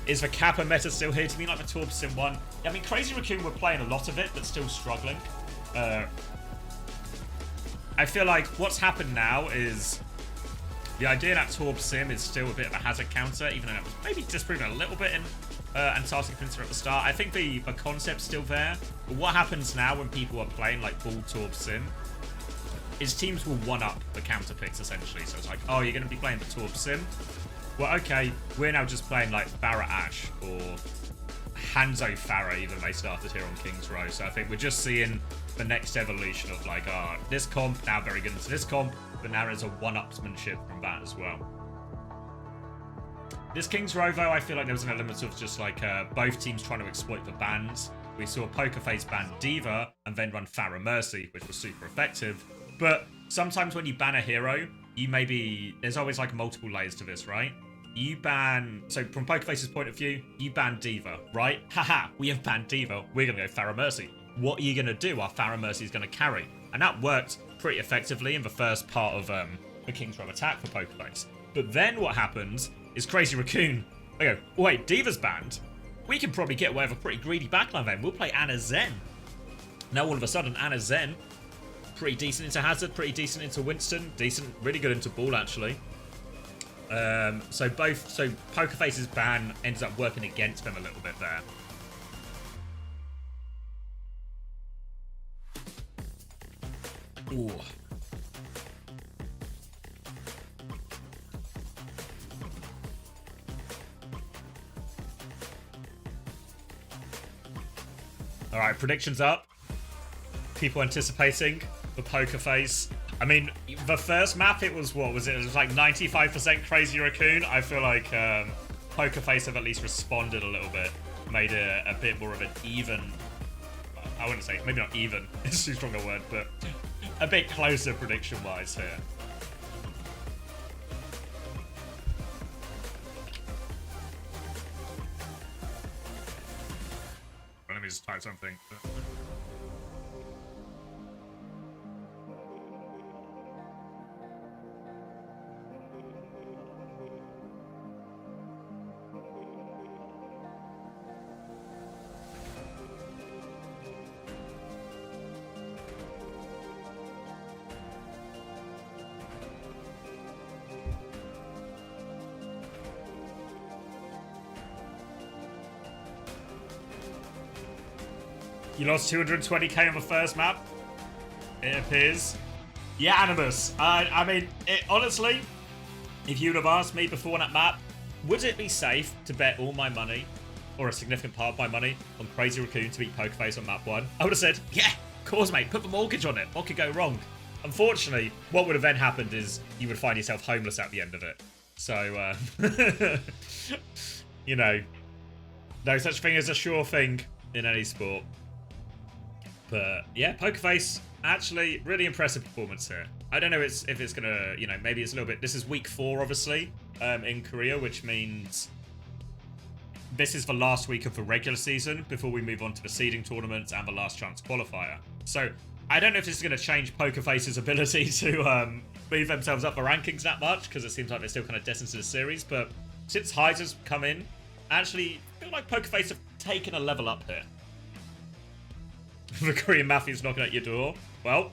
Is the Kappa meta still here? Do you mean like the Torb Sim 1? I mean, Crazy Raccoon were playing a lot of it, but still struggling. I feel like what's happened now is the idea that Torb Sim is still a bit of a hazard counter, even though it was maybe disproven a little bit in Antarctic Peninsula at the start. I think the concept's still there, but what happens now when people are playing like full Torb Sim is teams will one-up the counter picks essentially. So it's like, oh, you're going to be playing the Torb Sim? Well, okay, we're now just playing like Farah Ash or Hanzo Farah, even they started here on King's Row. So I think we're just seeing the next evolution of like, this comp now very good into this comp, but now there's a one-upsmanship from that as well. This King's Row, though, I feel like there was an element of just like both teams trying to exploit the bans. We saw Pokerface ban Diva and then run Farah Mercy, which was super effective. But sometimes when you ban a hero, there's always like multiple layers to this, right? You ban, so from Pokerface's point of view, you ban Diva, right? Haha, we have banned Diva, we're gonna go Farah Mercy. What are you gonna do? Our Farah Mercy is gonna carry. And that worked pretty effectively in the first part of the King's Row attack for Pokerface. But then what happens is Crazy Raccoon, they go, wait, Diva's banned? We can probably get away with a pretty greedy backline then. We'll play Anna Zen. Now all of a sudden, Anna Zen, pretty decent into Hazard, pretty decent into Winston, decent, really good into Ball actually. So Pokerface's ban ends up working against them a little bit there. Ooh. All right, predictions up. People anticipating the Pokerface I mean, the first map, it was, what was it? It was like 95% Crazy Raccoon. I feel like Pokerface have at least responded a little bit, made it a bit more of an even, I wouldn't say, maybe not even, it's too strong a word, but a bit closer prediction-wise here. Let me just type something. You lost 220k on the first map, it appears. Yeah, Animus. I mean, honestly, if you'd have asked me before that map, would it be safe to bet all my money, or a significant part of my money, on Crazy Raccoon to beat Pokerface on map 1? I would have said, yeah, of course, mate, put the mortgage on it. What could go wrong? Unfortunately, what would have then happened is you would find yourself homeless at the end of it. So, you know, no such thing as a sure thing in any sport. But yeah, Pokerface, actually, really impressive performance here. I don't know if it's gonna, you know, maybe it's a little bit. This is week 4, obviously, in Korea, which means this is the last week of the regular season before we move on to the seeding tournaments and the last chance qualifier. So I don't know if this is going to change Pokerface's ability to move themselves up the rankings that much, because it seems like they're still kind of destined to the series. But since Hyde has come in, I actually feel like Pokerface have taken a level up here. The Korean Mafia's knocking at your door. Well,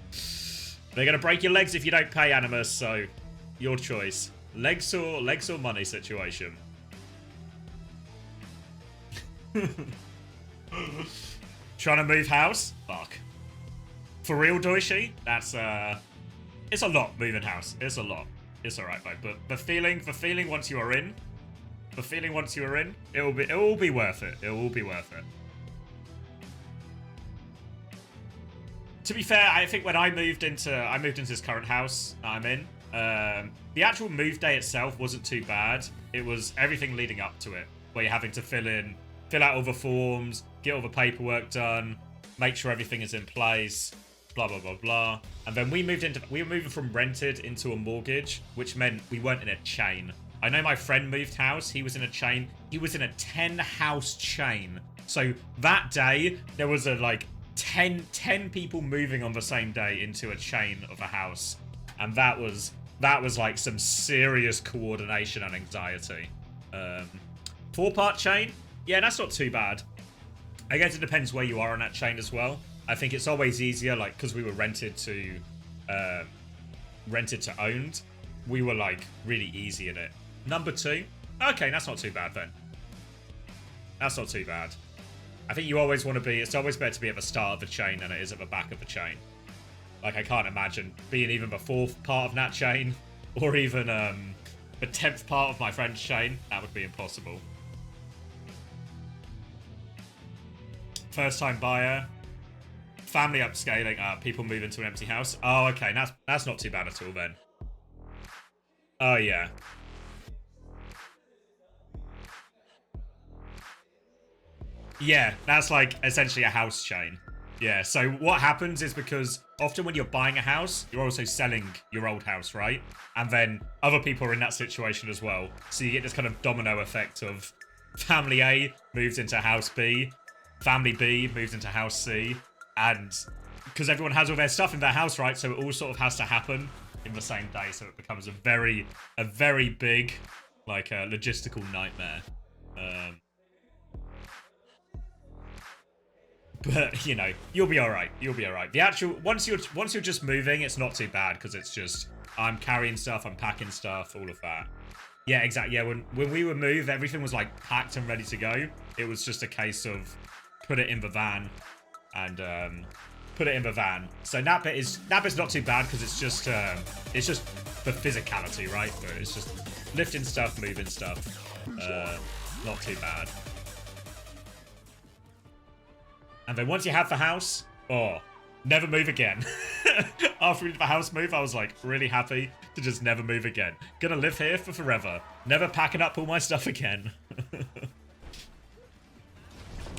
they're going to break your legs if you don't pay, Animus, so your choice. Legs or money situation. Trying to move house? Fuck. For real, Doishi? That's, it's a lot moving house. It's a lot. It's alright, mate. But the feeling once you are in, it will be worth it. It will be worth it. To be fair, I think when I moved into this current house I'm in, the actual move day itself wasn't too bad. It was everything leading up to it, where you're having to fill out all the forms, get all the paperwork done, make sure everything is in place, blah, blah, blah, blah. And then we were moving from rented into a mortgage, which meant we weren't in a chain. I know my friend moved house, he was in a chain. He was in a 10-house chain. So that day, there was 10 people moving on the same day into a chain of a house. And that was like some serious coordination and anxiety. 4-part chain? Yeah, that's not too bad. I guess it depends where you are on that chain as well. I think it's always easier, like, because we were rented to owned, we were really easy in it. Number 2? Okay, that's not too bad then. That's not too bad. I think you always want to be, it's always better to be at the start of the chain than it is at the back of the chain. Like, I can't imagine being even the 4th part of that chain, or even the 10th part of my friend's chain. That would be impossible. First time buyer. Family upscaling. People move into an empty house. Oh, okay. That's not too bad at all then. Oh, yeah. Yeah, that's essentially a house chain. Yeah, so what happens is, because often when you're buying a house, you're also selling your old house, right? And then other people are in that situation as well. So you get this kind of domino effect of family A moves into house B, family B moves into house C, and because everyone has all their stuff in their house, right? So it all sort of has to happen in the same day. So it becomes a very big, logistical nightmare. But, you know, you'll be alright. You'll be alright. The actual, once you're just moving, it's not too bad, because it's just, I'm carrying stuff, I'm packing stuff, all of that. Yeah, exactly. Yeah, when we would move, everything was, packed and ready to go. It was just a case of put it in the van and, put it in the van. So that bit's not too bad, because it's just the physicality, right? But it's just lifting stuff, moving stuff. Not too bad. And then once you have the house, never move again. After we did the house move, I was like really happy to just never move again. Gonna live here for forever. Never packing up all my stuff again.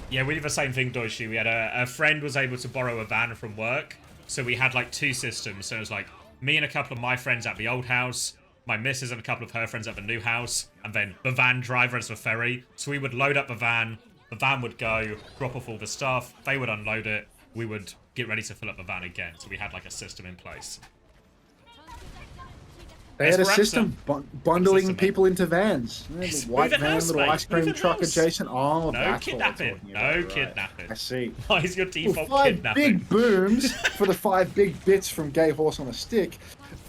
Yeah, we did the same thing, Doishi. We had a friend was able to borrow a van from work. So we had like 2 systems. So it was like me and a couple of my friends at the old house, my missus and a couple of her friends at the new house, and then the van driver as the ferry. So we would load up the van would go, drop off all the stuff, they would unload it, we would get ready to fill up the van again. So we had like a system in place. They had a system bundling people into vans. The white van, little ice cream truck adjacent. Oh, no kidnapping. No kidnapping. I see. Why is your default 5 kidnapping? big booms for the 5 big bits from Gay Horse on a Stick.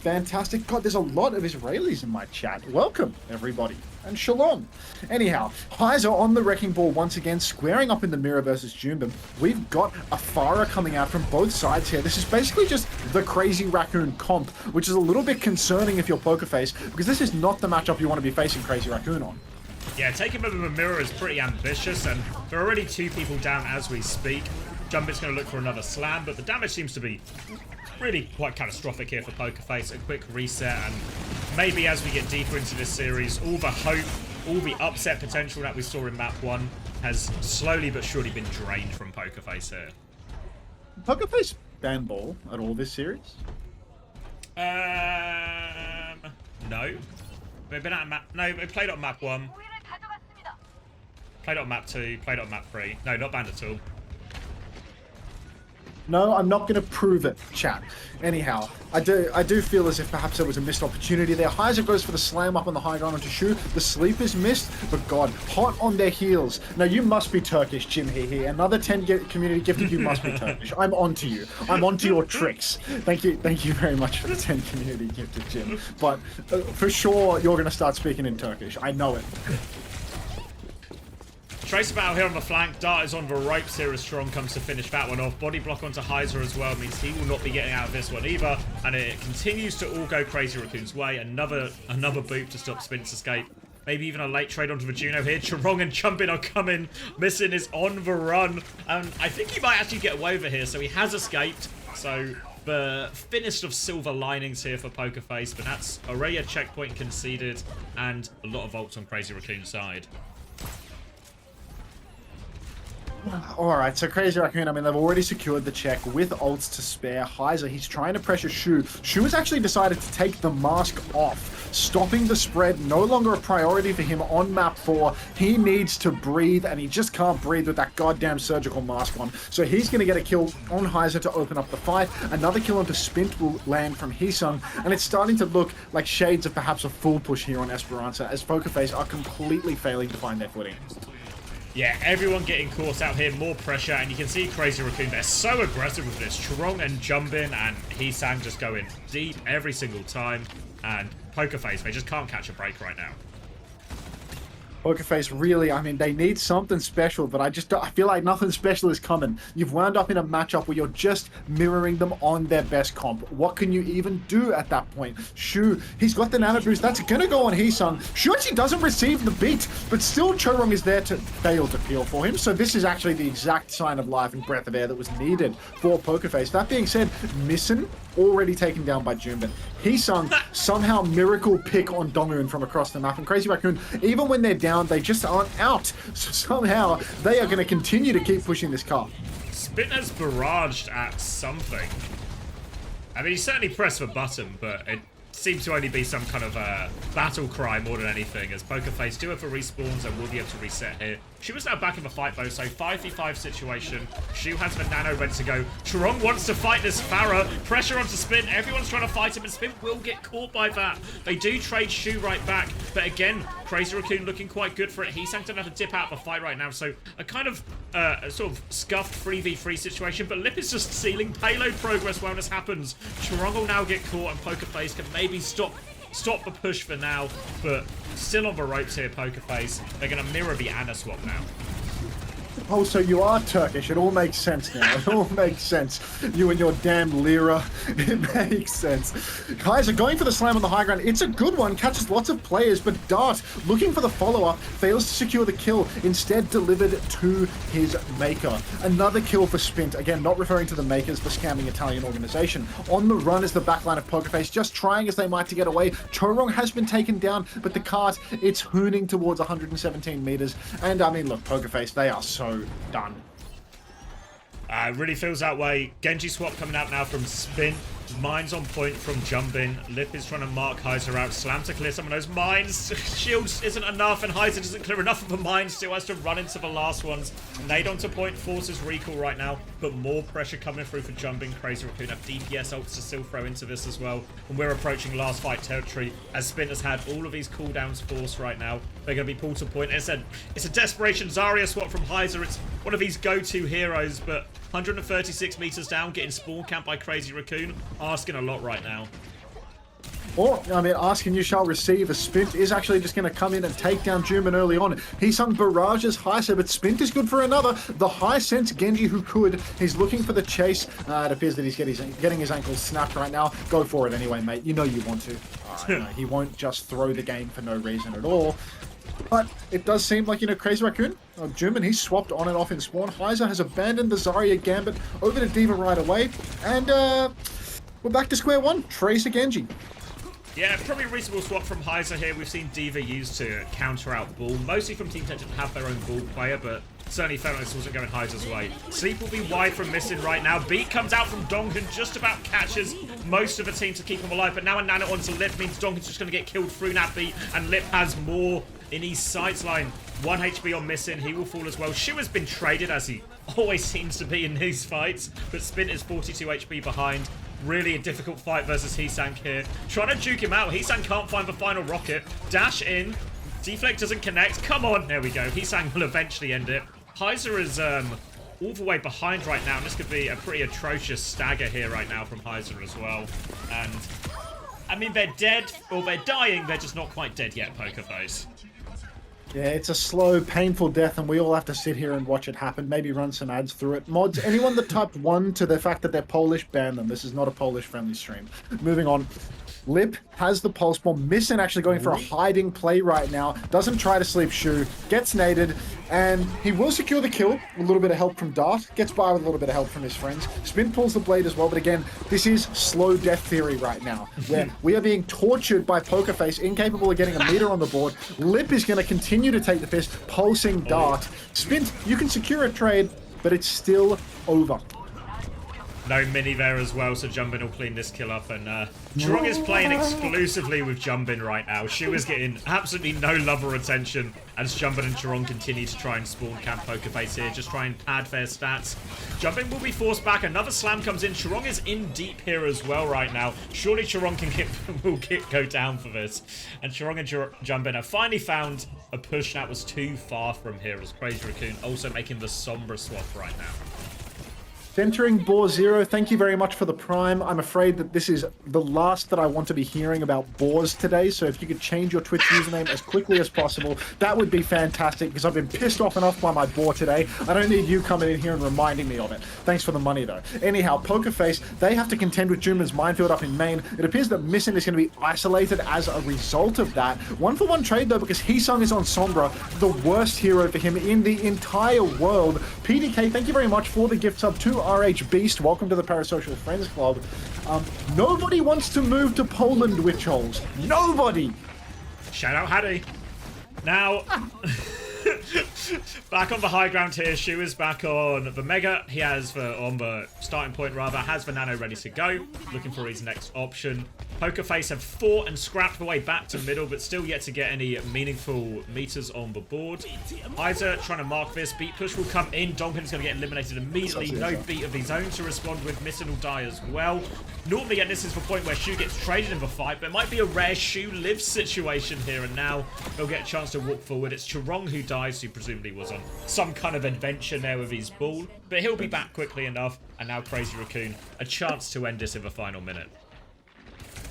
Fantastic. God, there's a lot of Israelis in my chat. Welcome, everybody. And shalom. Anyhow, Heiser on the wrecking ball once again, squaring up in the mirror versus Junebin. We've got a Farah coming out from both sides here. This is basically just the crazy Raccoon comp, which is a little bit concerning if you're Pokerface, because this is not the matchup you want to be facing Crazy Raccoon on. Yeah, taking him with a mirror is pretty ambitious, and there are already 2 people down as we speak. Jumbin's going to look for another slam, but the damage seems to be really quite catastrophic here for Pokerface. A quick reset, and maybe as we get deeper into this series, all the hope, all the upset potential that we saw in map 1 has slowly but surely been drained from Pokerface here. Pokerface ban ball at all this series? No. We've been at map. No, we played on map 1. Played on map 2. Played on map 3. No, not banned at all. No, I'm not going to prove it, chat. Anyhow, I do feel as if perhaps there was a missed opportunity there. Heiser goes for the slam up on the high ground onto Shu. The sleep is missed, but God, hot on their heels. Now, you must be Turkish, Jim Hehe. Another 10 community gifted, you must be Turkish. I'm onto you. I'm onto your tricks. Thank you very much for the 10 community gifted, Jim. But for sure, you're going to start speaking in Turkish. I know it. Tracer battle here on the flank. Dart is on the ropes here as Strong comes to finish that one off. Body block onto Heiser as well means he will not be getting out of this one either. And it continues to all go Crazy Raccoon's way. Another boop to stop Spin's escape. Maybe even a late trade onto the Juno here. Charong and Jumpin are coming. Missing is on the run. And I think he might actually get away with it here. So he has escaped. So the thinnest of silver linings here for Pokerface. But that's already a checkpoint conceded. And a lot of ults on Crazy Raccoon's side. Alright, so Crazy Raccoon, I mean, they've already secured the check with ults to spare. Heiser, he's trying to pressure Shu. Shu has actually decided to take the mask off, stopping the spread, no longer a priority for him on map 4. He needs to breathe, and he just can't breathe with that goddamn surgical mask on. So he's going to get a kill on Heiser to open up the fight. Another kill onto Spint will land from Hisung, and it's starting to look like shades of perhaps a full push here on Esperanza, as Pokerface are completely failing to find their footing. Yeah, everyone getting caught out here, more pressure, and you can see Crazy Raccoon, they're so aggressive with this. Charong and Jumbin and Hisang just going deep every single time, and Pokerface, they just can't catch a break right now. Pokerface, really, I mean, they need something special, but I feel like nothing special is coming. You've wound up in a matchup where you're just mirroring them on their best comp. What can you even do at that point? Shu, he's got the nano boost. That's going to go on Hisung. Shu actually doesn't receive the beat, but still Chorong is there to fail to peel for him. So this is actually the exact sign of life and breath of air that was needed for Pokerface. That being said, Missin already taken down by Junbin. Hisung somehow miracle pick on Dongun from across the map, and Crazy Raccoon, even when they're down, they just aren't out. So somehow they are going to continue to keep pushing this car. Spin has barraged at something. I mean, he certainly pressed the button, but it seems to only be some kind of battle cry more than anything, as Pokerface do have for respawns and will be able to reset here. She was now back in the fight though, so 5v5 situation. Shu has the nano ready to go. Charong wants to fight this Farah. Pressure onto Spin. Everyone's trying to fight him, and Spin will get caught by that. They do trade Shu right back, but again, Crazy Raccoon looking quite good for it. He's going to have to dip out of the fight right now, so a kind of sort of scuffed 3v3 situation, but Lip is just sealing payload progress while this happens. Charong will now get caught, and Pokerface can maybe stop the push for now, but still on the ropes here, Pokerface. They're going to mirror the Ana swap now. Oh, so you are Turkish. It all makes sense now. It all makes sense. You and your damn lira. It makes sense. Kaiser going for the slam on the high ground. It's a good one. Catches lots of players, but Dart, looking for the follow-up, fails to secure the kill. Instead, delivered to his maker. Another kill for Spint. Again, not referring to the makers, the scamming Italian organization. On the run is the backline of Pokerface, just trying as they might to get away. Chorong has been taken down, but the cart, it's hooning towards 117 meters. And I mean, look, Pokerface, they are so done. Really feels that way. Genji swap coming out now from Spin. Mines on point from Jumbin. Lip is trying to mark Heiser out. Slam to clear some of those mines. Shields isn't enough, and Heiser doesn't clear enough of the mines. Still has to run into the last ones. Nade onto point forces recall right now, but more pressure coming through for Jumbin. Crazy Raccoon have DPS ults to still throw into this as well. And we're approaching last fight territory as Spin has had all of these cooldowns forced right now. They're going to be pulled to point. It's a desperation Zarya swap from Heiser. It's one of his go-to heroes, but 136 meters down, getting spawn camped by Crazy Raccoon. Asking a lot right now. Or, I mean, asking you shall receive. A Spint is actually just going to come in and take down Juman early on. He sung barrages Heiser, but Spint is good for another. The high sense Genji who could. He's looking for the chase. It appears that he's getting his ankles snapped right now. Go for it anyway, mate. You know you want to. No, he won't just throw the game for no reason at all. But it does seem like, Crazy Raccoon, Juman, he's swapped on and off in spawn. Heiser has abandoned the Zarya Gambit over to D.Va right away. And we're back to square one. Tracer Genji. Yeah, probably a reasonable swap from Heiser here. We've seen D.Va used to counter out Bull, mostly from teams that didn't have their own Bull player, but certainly felt like this wasn't going Heiser's way. Sleep will be wide from missing right now. Beat comes out from Donkin, just about catches most of the team to keep him alive, but now a nano onto Lip means Donkin's just going to get killed through that beat, and Lip has more in his sights line. 1 HP on missing, he will fall as well. Shu has been traded, as he always seems to be in these fights, but Spin is 42 HP behind. Really a difficult fight versus Heesang here. Trying to juke him out. Heesang can't find the final rocket. Dash in. Deflect doesn't connect. Come on. There we go. Heesang will eventually end it. Heiser is all the way behind right now. And this could be a pretty atrocious stagger here right now from Heiser as well. And, I mean, they're dead. Or they're dying. They're just not quite dead yet, Pokerface. Yeah, it's a slow, painful death, and we all have to sit here and watch it happen. Maybe run some ads through it. Mods, anyone that typed 1 to the fact that they're Polish, ban them. This is not a Polish-friendly stream. Moving on. Lip has the pulse bomb. Missing actually going for a hiding play right now. Doesn't try to sleep Shu. Gets naded. And he will secure the kill. A little bit of help from Dart. Gets by with a little bit of help from his friends. Spin pulls the blade as well. But again, this is slow death theory right now. Where we are being tortured by Pokerface. Incapable of getting a meter on the board. Lip is going to continue to take the piss. Pulsing Dart. Spin, you can secure a trade. But it's still over. No mini there as well, so Jumbin will clean this kill up, and Chorong is playing exclusively with Jumbin right now. Shu is getting absolutely no love or attention as Jumbin and Chorong continue to try and spawn camp Pokerface here, just try and pad their stats. Jumbin will be forced back, another slam comes in. Chorong is in deep here as well right now. Surely Chorong can go down for this. And Chorong and Jumbin have finally found a push that was too far from here as Crazy Raccoon also making the Sombra swap right now. Centering Boar Zero, thank you very much for the Prime. I'm afraid that this is the last that I want to be hearing about boars today, so if you could change your Twitch username as quickly as possible, that would be fantastic, because I've been pissed off and off by my boar today. I don't need you coming in here and reminding me of it. Thanks for the money, though. Anyhow, Pokerface, they have to contend with Juman's minefield up in main. It appears that Missin is going to be isolated as a result of that. 1-for-1 trade, though, because Heesung is on Sombra, the worst hero for him in the entire world. PDK, thank you very much for the gift sub to RH Beast. Welcome to the Parasocial Friends Club. Nobody wants to move to Poland, Witchholes. Nobody! Shout out Hattie. Now, back on the high ground here. Shu is back on the Mega. He has on the starting point rather, has the Nano ready to go. Looking for his next option. Pokerface have fought and scrapped the way back to middle, but still yet to get any meaningful meters on the board. Heiser trying to mark this. Beat push will come in. Donkin's going to get eliminated immediately. No beat of his own to respond with. Missin will die as well. Normally, and this is the point where Shu gets traded in the fight, but it might be a rare Shu lives situation here, and now they'll get a chance to walk forward. It's Chorong who dies, who presumably was on some kind of adventure there with his ball, but he'll be back quickly enough, and now Crazy Raccoon, a chance to end this in the final minute.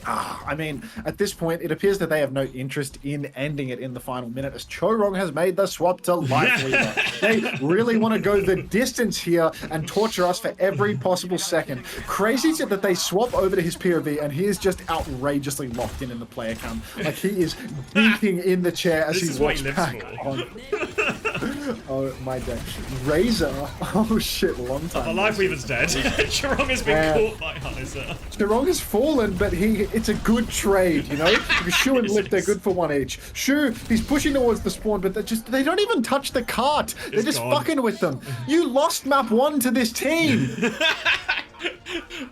I mean, at this point, it appears that they have no interest in ending it in the final minute, as Chorong has made the swap to Life Weaver. They really want to go the distance here and torture us for every possible second. Crazy that they swap over to his POV, and he is just outrageously locked in the player cam. Like, he is beating in the chair as he walks back on. Oh, my day. Razor. Oh, shit, long time. The Life Weaver's dead. Chorong has been caught by Heiser. Chorong has fallen, but it's a good trade, you know? Because Shu and Lip, they're good for one each. Shu, he's pushing towards the spawn, but they don't even touch the cart. They're just fucking with them. You lost map 1 to this team.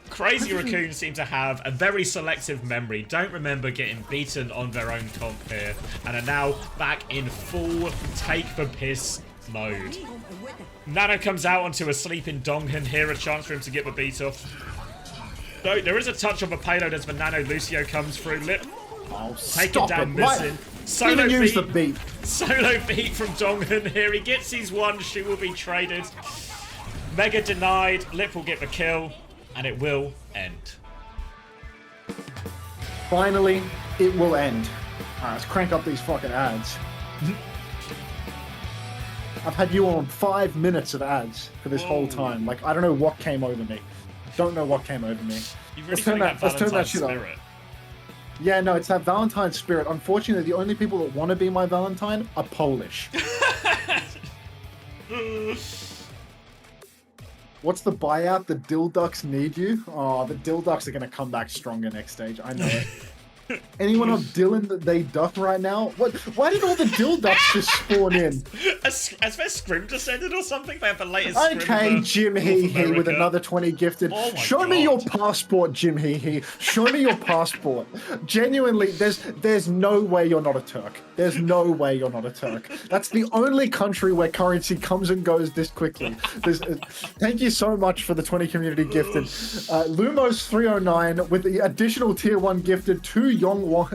Crazy Raccoon seem to have a very selective memory, don't remember getting beaten on their own comp here, and are now back in full take the piss mode. Nano comes out onto a sleeping Donghan here, a chance for him to get the beat off. No, there is a touch of a payload as the Nano Lucio comes through. Lip taken down, missing. Solo use the beat. Solo beat from Donghan here. He gets his one. She will be traded. Mega denied. Lip will get the kill, and it will end. Finally, it will end. Alright, let's crank up these fucking ads. I've had you on 5 minutes of ads for this whole time. Like, I don't know what came over me. Don't know what came over me. Let's turn that shit on. Yeah, no, it's that Valentine spirit. Unfortunately, the only people that want to be my Valentine are Polish. What's the buyout? The Dilducks need you? Oh, the Dilducks are going to come back stronger next stage. I know it. Anyone on Dylan that they duck right now? What? Why did all the Dilducks just spawn in? Has their scrim descended or something? They have the latest Okay, Jim Hee Hee with another 20 gifted. Oh Show me your passport, Jim Hee Hee. Show me your passport. Genuinely, there's no way you're not a Turk. There's no way you're not a Turk. That's the only country where currency comes and goes this quickly. Thank you so much for the 20 community gifted. Lumos 309 with the additional tier 1 gifted to Yonghua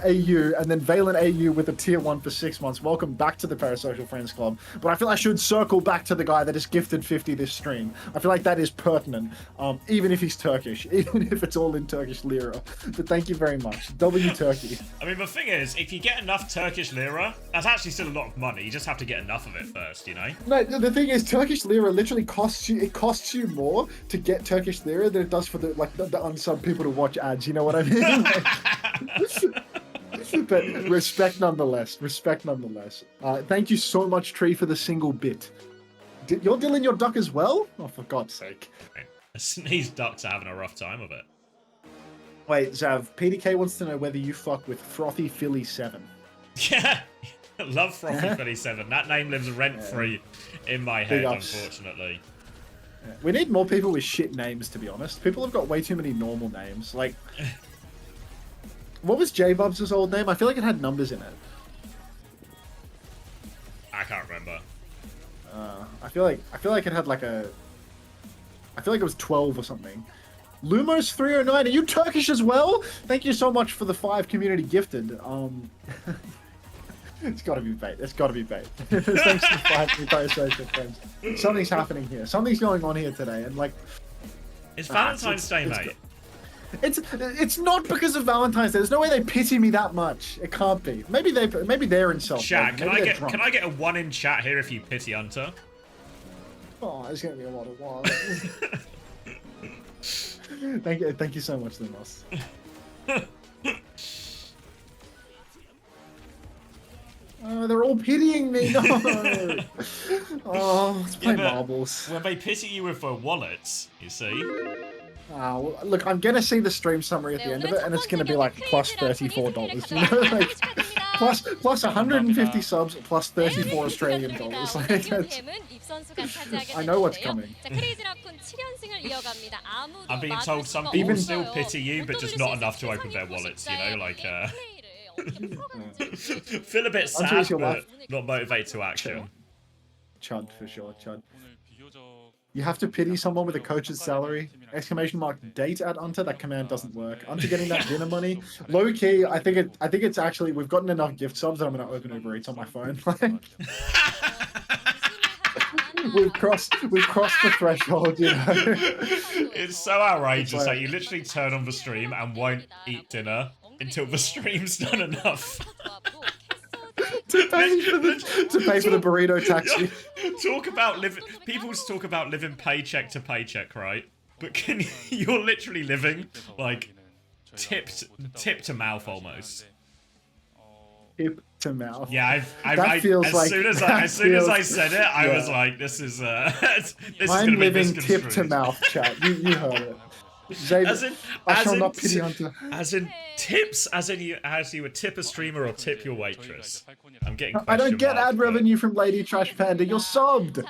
AU, and then Valen AU with a tier 1 for 6 months. Welcome back to the Parasocial Friends Club. But I feel I should circle back to the guy that is gifted 50 this stream. I feel like that is pertinent, even if he's Turkish, even if it's all in Turkish lira. But thank you very much. W Turkey. I mean, the thing is, if you get enough Turkish lira, that's actually still a lot of money. You just have to get enough of it first, you know? No, the thing is, Turkish lira literally costs you more to get Turkish lira than it does for the unsub people to watch ads. You know what I mean? But respect nonetheless. Respect nonetheless. Thank you so much, Tree, for the single bit. You're Dylan your duck as well? Oh, for God's sake. These ducks are having a rough time of it. Wait, Zav, PDK wants to know whether you fuck with Frothy Philly 7. Yeah, love Frothy Philly 7. That name lives rent-free in my head, unfortunately. Yeah. We need more people with shit names, to be honest. People have got way too many normal names. Like, what was J-Bubs' old name? I feel like it had numbers in it. I can't remember. I feel like it had like a... I feel like it was 12 or something. Lumos 309, are you Turkish as well? Thank you so much for the 5 community gifted. It's gotta be bait. It's gotta be bait. Thanks to the 5 social friends. Something's happening here. Something's going on here today, and like... It's Valentine's Day, mate. It's not because of Valentine's Day. There's no way they pity me that much. It can't be. Maybe they're in self. Chat, can I get a 1 in chat here if you pity Unter? Oh, there's gonna be a lot of 1. Thank you so much, Lumos. Oh, they're all pitying me. No. Oh, let's play marbles. When they pity you with their wallets, you see. Well, look, I'm gonna see the stream summary at the end of it, and it's gonna be like plus $34. You know, like plus 150 subs plus 34 Australian dollars. Like, I know what's coming. I'm being told some people still pity you, but just not enough to open their wallets. You know, like feel a bit sad, but not motivated to action. Chud for sure, Chud. You have to pity someone with a coach's salary. Exclamation mark date at Unter. That command doesn't work. Unter getting that dinner money. Low key, I think it's actually, we've gotten enough gift subs that I'm gonna open Uber Eats on my phone. we've crossed the threshold, you know. It's so outrageous It's like- that you literally turn on the stream and won't eat dinner until the stream's done enough. to pay for the burrito taxi. Talk about living. People talk about living paycheck to paycheck, right? But you're literally living like tip to mouth almost. Tip to mouth. Yeah, That feels as like- soon as I said it, I was like, this is this is I'm gonna be living tip to misconstrued. mouth, chat. You heard it. Xavier, I shall not pity Hunter. As in tips, as you would tip a streamer or tip your waitress. I'm getting. I don't get question ad mark, revenue from Lady Trash Panda. You're subbed.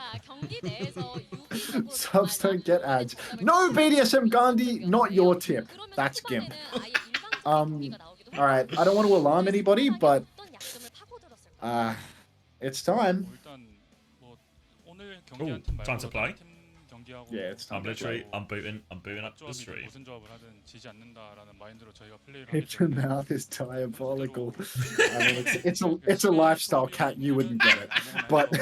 Subs don't get ads. No BDSM Gandhi, not your tip. That's GIMP. All right. I don't want to alarm anybody, but it's time. Ooh, time to play. Yeah, it's time. I'm booting up the stream. Tip to mouth is diabolical. I mean, it's a lifestyle, cat. You wouldn't get it, but.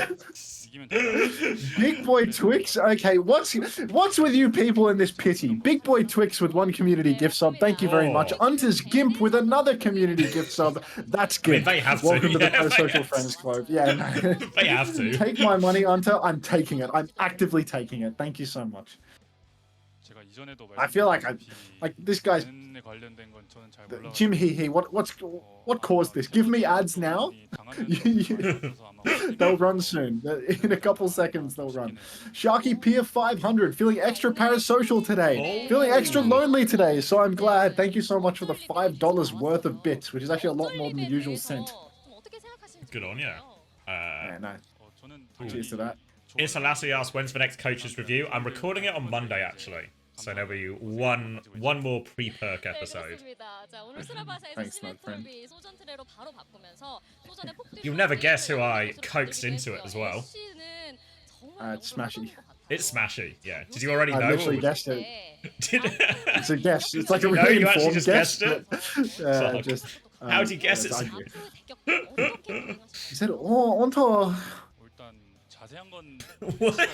Big Boy Twix. Okay, what's with you people in this pity? Big Boy Twix with 1 community gift sub. Thank you very much. Unter's Gimp with another community gift sub. That's Gimp. they have to. Welcome to the Yeah, Pro-Social Friends Club. Yeah, no. They have to. Take my money, Unter. I'm taking it. I'm actively taking it. Thank you so much. I feel like this guy's Jim Hee Hee. What caused this? Give me ads now. They'll run soon. In a couple seconds, they'll run. Sharky Pier 500, feeling extra parasocial today. Feeling extra lonely today, so I'm glad. Thank you so much for the $5 worth of bits, which is actually a lot more than the usual cent. Good on you. Yeah, no. Cheers to that. Isa Lassie asked, when's the next coaches review? I'm recording it on Monday, actually. So there'll be one more pre-perk episode. Thanks, my friend. You'll never guess who I coaxed into it as well. It's Smashy. It's Smashy, yeah. Did you already know? I literally guessed it. Did... It's a guess. It's like a No, really you actually informed just guess. guessed it? Just, How'd you guess it's it? ugly. He said, "Oh, Unter." What?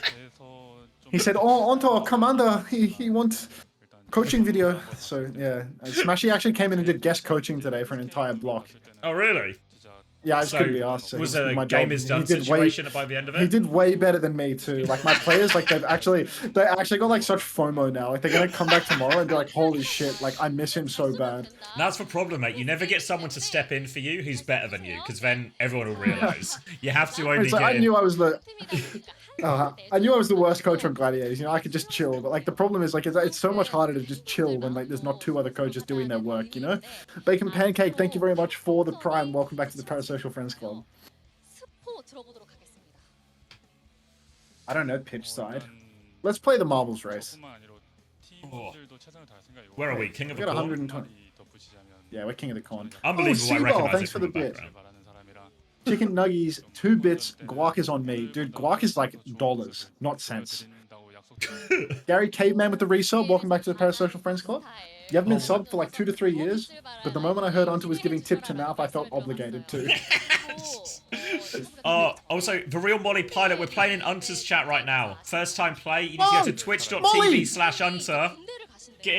He said, "Oh, Unter, Commander. He wants coaching video." So yeah, Smashy actually came in and did guest coaching today for an entire block. Oh, really? Yeah, I just So, couldn't be asked. So was it it a my game job. is done He did situation by the end of He it? did way better than me too. Like my players, like they actually got like such FOMO now. Like they're gonna come back tomorrow and be like, "Holy shit! Like I miss him so bad." That's the problem, mate. You never get someone to step in for you who's better than you, because then everyone will realise. You have to only It's like, get I in. knew I was the. I knew I was the worst coach on Gladiators. You know, I could just chill, but like the problem is like it's so much harder to just chill when like there's not 2 other coaches doing their work. You know, Bacon Pancake. Thank you very much for the prime. Welcome back to the Parasocial Friends Club. I don't know pitch side. Let's play the marbles race. Oh. Where are we? King of We the got Corn? 120. Yeah, we're king of the corn. Unbelievable. I Seagull, recognise thanks it for from the the bit. background. Chicken nuggies, 2 bits. Guac is on me, dude. Guac is like dollars, not cents. Gary Caveman with the resub. Welcome back to the Parasocial Friends Club. You haven't been subbed for like 2 to 3 years, but the moment I heard Unter was giving tip to mouth, I felt obligated to. Also, the real Molly Pilot, we're playing in Unter's chat right now. First time play, you need to go to Molly! twitch.tv/Unter. Get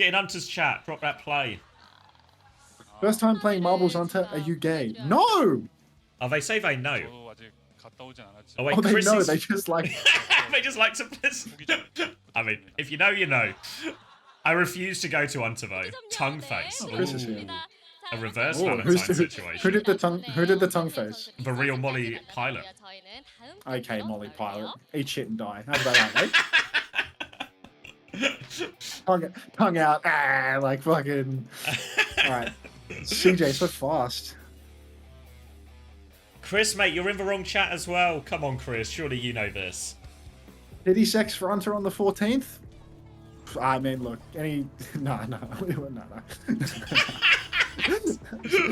in Unter's chat, drop that play. First time playing marbles, Unter. Are you gay? No! Oh, they say they know. Oh, wait, Oh, they Chris know. is- They just like. they just like to listen. I mean, if you know, you know. I refuse to go to Unter though. Tongue face. Chris is Ooh. here. A reverse Oh, Valentine who situation. did the tongue? Who did the tongue face? The real Molly Pilot. Okay, Molly Pilot. Eat shit and die. How's about that, mate? tongue out. Ah, like fucking. All right. CJ, so fast. Chris, mate, you're in the wrong chat as well. Come on, Chris. Surely you know this. Pity sex for Unter on the 14th? I mean, look, No.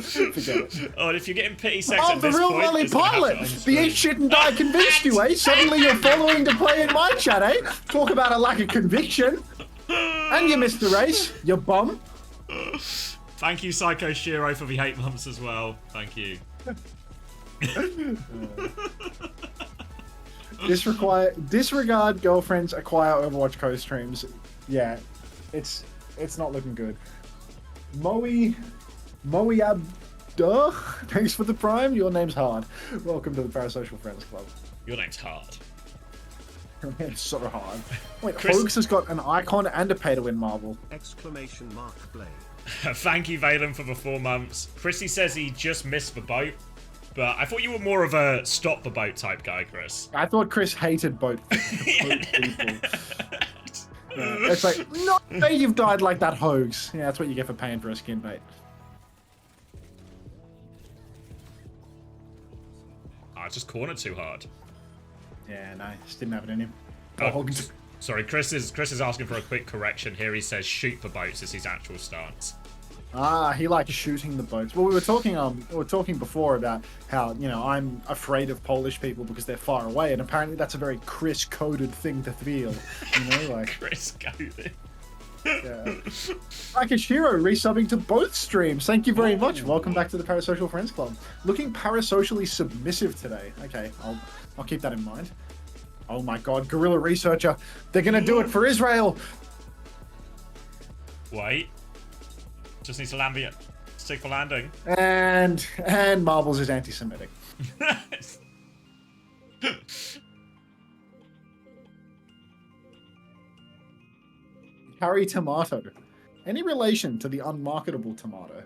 Forget it. Oh, and if you're getting pity sex Oh, at the this real point, Molly it's gonna have to Pilot! The unscrew. eat shit and die convinced you, eh? Suddenly you're following to play in my chat, eh? Talk about a lack of conviction. And you missed the race, you bum. Thank you, Psycho Shiro, for the 8 months as well. Thank you. Disregard girlfriends, acquire Overwatch co-streams. Yeah, it's not looking good. Moeab Duh, thanks for the prime. Your name's hard. Welcome to the Parasocial Friends Club. Your name's hard. It's so hard. Wait, Chris... Hoax has got an icon and a pay-to-win marble. Exclamation mark Blade. Thank you, Valen, for the 4 months. Chrissy says he just missed the boat, but I thought you were more of a stop the boat type guy, Chris. I thought Chris hated boat people. It's like, no way you've died like that, Hoax. Yeah, that's what you get for paying for a skin bait. I just cornered too hard. Yeah, no, just didn't have it in him. Oh, sorry, Chris is asking for a quick correction here. He says shoot the boats as his actual stance. Ah, he likes shooting the boats. Well, we were talking before about how, you know, I'm afraid of Polish people because they're far away, and apparently that's a very Chris-coded thing to feel. You know, like Chris-coded. Yeah. Akishiro resubbing to both streams. Thank you very much. Welcome back to the Parasocial Friends Club. Looking parasocially submissive today. Okay, I'll keep that in mind. Oh my god, Guerrilla Researcher. They're gonna do it for Israel. Wait. Just needs to land the stick for landing. And Marbles is anti-Semitic. Harry Tomato. Any relation to the unmarketable tomato?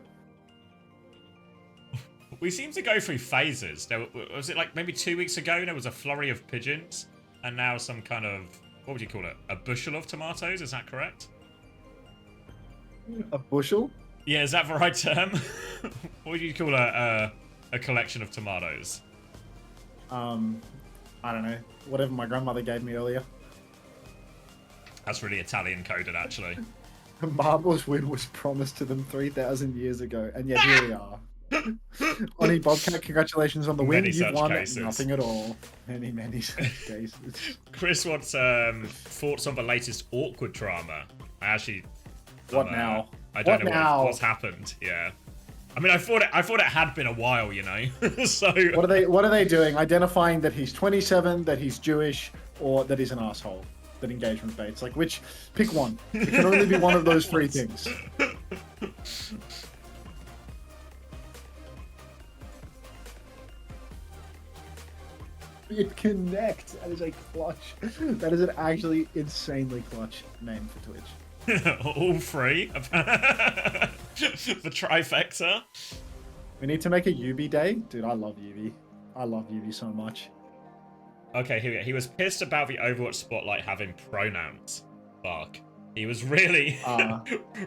We seem to go through phases. Was it like maybe 2 weeks ago there was a flurry of pigeons, and now some kind of, what would you call it? A bushel of tomatoes, is that correct? A bushel? Yeah, is that the right term? What would you call a collection of tomatoes? I don't know. Whatever my grandmother gave me earlier. That's really Italian coded, actually. Marbles win was promised to them 3,000 years ago, and yet here we are. Oni Bobcat, congratulations on the win. You've won nothing at all. Many such cases. Chris wants thoughts on the latest awkward drama. I actually... What now? I don't know what's happened. Yeah. I mean, I thought it had been a while, you know. So what are they doing? Identifying that he's 27, that he's Jewish, or that he's an asshole? That engagement baits. Like, which? Pick one. It can only be one of those 3 things. It connects. That is a clutch. That is an actually insanely clutch name for Twitch. All 3. The trifecta. We need to make a Yubi day. Dude, I love Yubi. I love Yubi so much. Okay, here we go. He was pissed about the Overwatch spotlight having pronouns. Fuck. He was really,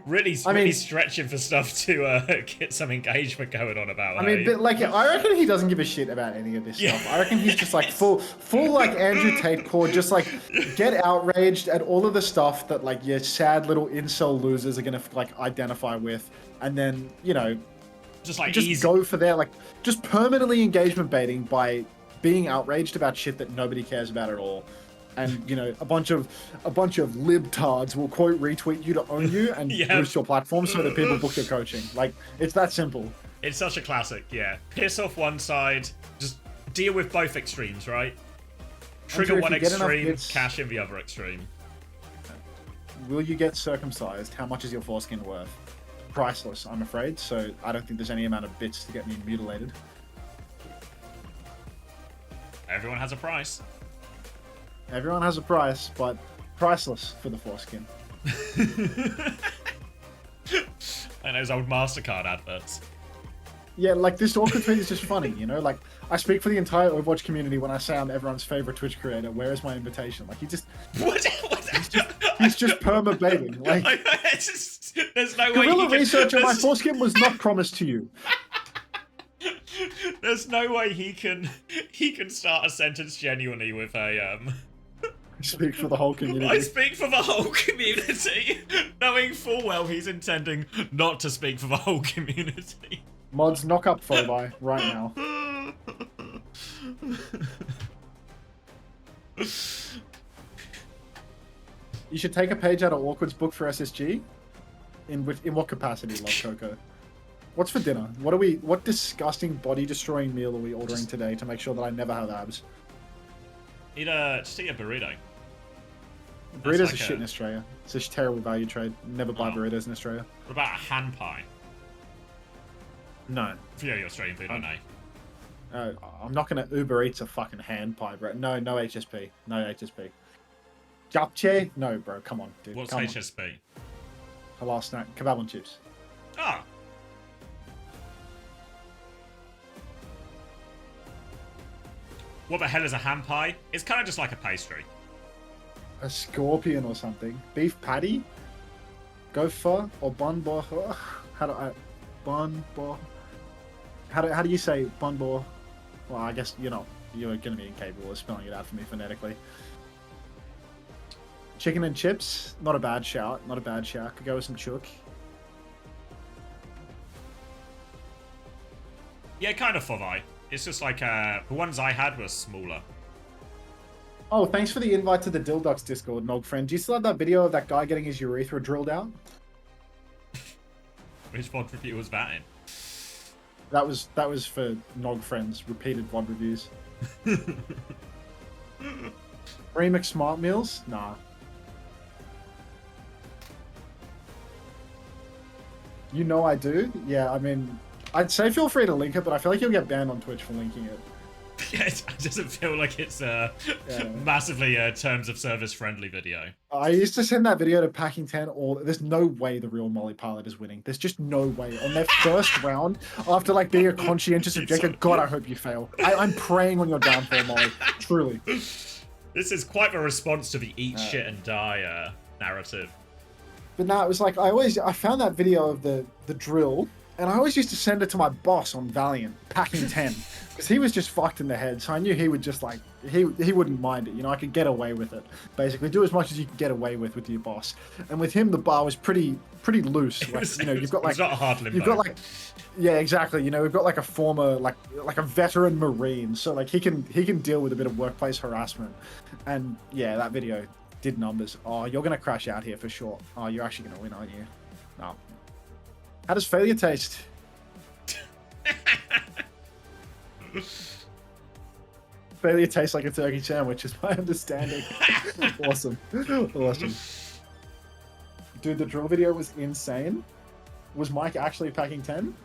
really stretching for stuff to get some engagement going on about. I mean, but like, I reckon he doesn't give a shit about any of this stuff. I reckon he's just like full like Andrew Tate core, just like get outraged at all of the stuff that like your sad little incel losers are gonna like identify with, and then you know, just go for their like just permanently engagement baiting by being outraged about shit that nobody cares about at all. And you know, a bunch of libtards will quote retweet you to own you and boost your platform so that people book your coaching. Like, it's that simple. It's such a classic, yeah. Piss off one side, just deal with both extremes, right? Trigger one extreme, cash in the other extreme. Will you get circumcised? How much is your foreskin worth? Priceless, I'm afraid. So I don't think there's any amount of bits to get me mutilated. Everyone has a price. Everyone has a price, but priceless for the foreskin. And those old MasterCard adverts. Yeah, like this awkward tweet is just funny, you know? Like, I speak for the entire Overwatch community when I say I'm everyone's favorite Twitch creator. Where is my invitation? Like, he just... He's just perma-baiting. Like, there's no way Guerrilla Researcher, my foreskin was not promised to you. There's no way he can start a sentence genuinely with a I speak for the whole community. I speak for the whole community, knowing full well he's intending not to speak for the whole community. Mods, knock up Phobi right now. You should take a page out of Awkward's book for SSG. In what capacity, Love Coco? What's for dinner? What disgusting body-destroying meal are we ordering today to make sure that I never have abs? Just eat a burrito. Burritos like are shit in Australia. It's a terrible value trade. Never buy burritos in Australia. What about a hand pie? No. Yeah, you're Australian food, I know. I'm not going to Uber Eats a fucking hand pie, bro. No HSP. No HSP. Japchae? No, bro. Come on, dude. What's Come HSP? On. Halal snack. Kebab and chips. Ah. What the hell is a ham pie? It's kind of just like a pastry. A scorpion or something. Beef patty? Gopher or bun bo? How do I... Bun bo... How do you say bun bo? Well, I guess you're going to be incapable of spelling it out for me phonetically. Chicken and chips? Not a bad shout. Not a bad shout. Could go with some chook. Yeah, kind of fodai. It's just like, the ones I had were smaller. Oh, thanks for the invite to the Dildox Discord, Nog friend. Do you still have that video of that guy getting his urethra drilled out? Which VOD review was that in? That was for Nog friends, repeated VOD reviews. Remix Smart Meals? Nah. You know I do? Yeah, I mean, I'd say feel free to link it, but I feel like you'll get banned on Twitch for linking it. Yeah, it doesn't feel like it's a massively terms of service friendly video. I used to send that video to Packing 10 there's no way the real Molly Pilot is winning. There's just no way. On their first round, after like being a conscientious objector, God, I hope you fail. I'm praying on your downfall, Molly. Truly. This is quite a response to the eat shit and die narrative. But no, it was like, I found that video of the drill, and I always used to send it to my boss on Valiant, Packing 10. Because he was just fucked in the head, so I knew he would just like, he wouldn't mind it, I could get away with it. Basically, do as much as you can get away with your boss. And with him, the bar was pretty loose. Like, you've got like, it's not a hard limbo. You've got like, yeah, exactly. We've got like a former, like a veteran Marine, so like he can deal with a bit of workplace harassment. And yeah, that video did numbers. Oh, you're gonna crash out here for sure. Oh, you're actually gonna win, aren't you? No. How does failure taste? Failure tastes like a turkey sandwich, is my understanding. Awesome. Awesome. Dude, the drill video was insane. Was Mike actually Packing 10?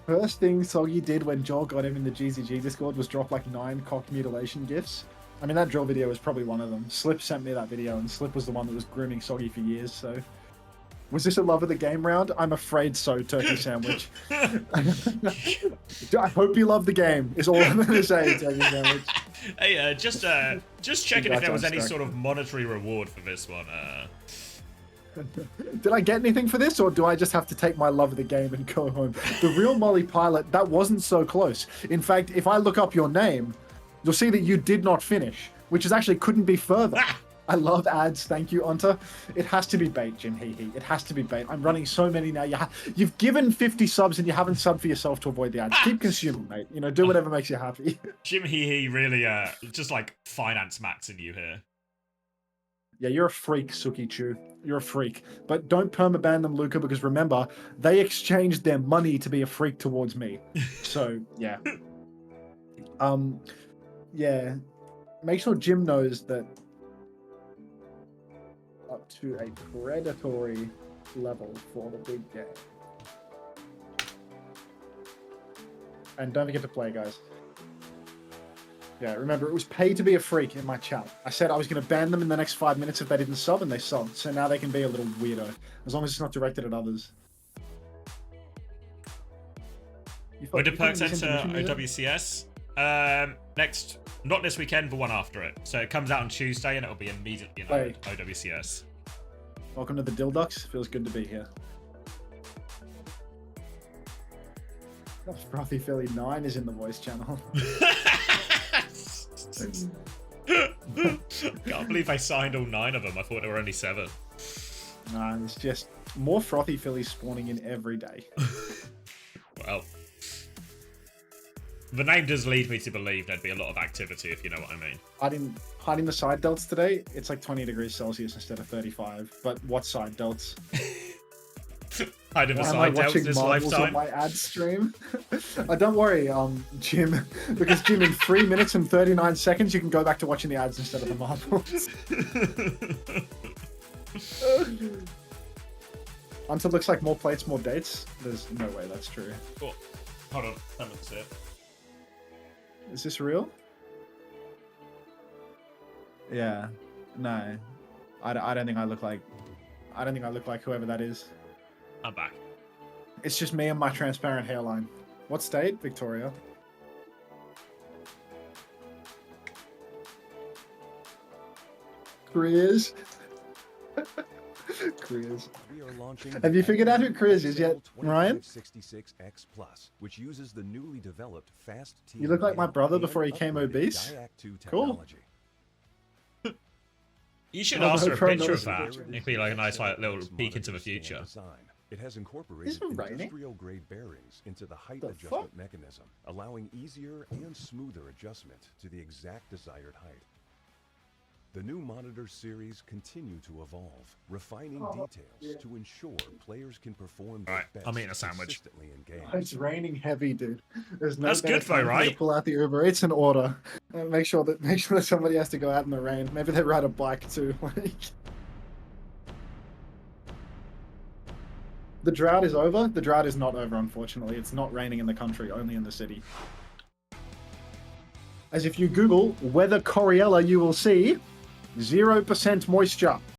First thing Soggy did when Joel got him in the GZG Discord was drop like 9 cock mutilation gifs. I mean, that drill video was probably one of them. Slip sent me that video, and Slip was the one that was grooming Soggy for years, so... Was this a love of the game round? I'm afraid so, turkey sandwich. I hope you love the game, is all I'm going to say, turkey sandwich. Hey, just checking if there was any sort of monetary reward for this one. Did I get anything for this, or do I just have to take my love of the game and go home? The real Molly Pilot, that wasn't so close. In fact, if I look up your name, you'll see that you did not finish, which is actually couldn't be further. I love ads. Thank you, Unter. It has to be bait, Jim Hee Hee. It has to be bait. I'm running so many now. You've given 50 subs and you haven't subbed for yourself to avoid the ads. Keep consuming, mate. Do whatever makes you happy. Jim Hee Hee really just like finance maxing you here. Yeah, you're a freak, Suki Chu. You're a freak. But don't permaban them, Luca, because remember, they exchanged their money to be a freak towards me. So, yeah. Yeah. Make sure Jim knows that up to a predatory level for the big game. And don't forget to play, guys. Yeah, remember, it was pay to be a freak in my chat. I said I was going to ban them in the next 5 minutes if they didn't sub, and they subbed. So now they can be a little weirdo, as long as it's not directed at others. When did perks enter OWCS? Not this weekend, but one after it. So it comes out on Tuesday, and it'll be immediately in OWCS. Welcome to the Dilducks. Feels good to be here. Frothy Philly 9 is in the voice channel. Can't believe I signed all 9 of them. I thought there were only 7. Nah, it's just more Frothy Phillies spawning in every day. Well, the name does lead me to believe there'd be a lot of activity, if you know what I mean. Hiding the side delts today, it's like 20 degrees Celsius instead of 35. But what side delts? I never Why am I side dealt watching this marbles on lifetime. my ad stream? Don't worry, Jim, because Jim, in 3 minutes and 39 seconds, you can go back to watching the ads instead of the marbles. Until looks like more plates, more dates. There's no way that's true. Oh, hold on, let me see it. Is this real? Yeah. No. I don't think I look like. I don't think I look like whoever that is. I'm back. It's just me and my transparent hairline. What state? Victoria. Careers. Careers. We are launching Have you figured out who Careers is yet, Ryan? 66X Plus, which uses the newly developed fast You look like my brother and before he came upgraded obese. Diac 2 Cool. technology. You should Oh, ask no, for a picture no, of that. It'd be like a nice like, little peek into the future. It has incorporated Is it raining? industrial-grade bearings into the height The adjustment fuck? mechanism, allowing easier and smoother adjustment to the exact desired height. The new monitor series continue to evolve, refining details to ensure players can perform their Alright, best I'm eating a sandwich. consistently in games. It's raining heavy, dude. There's no That's better good though, time for me to right? pull out the Uber Eats and order. And make sure that somebody has to go out in the rain. Maybe they ride a bike too. Like, the drought is over. The drought is not over, unfortunately. It's not raining in the country, only in the city. As if you Google weather Coriella, you will see 0% moisture.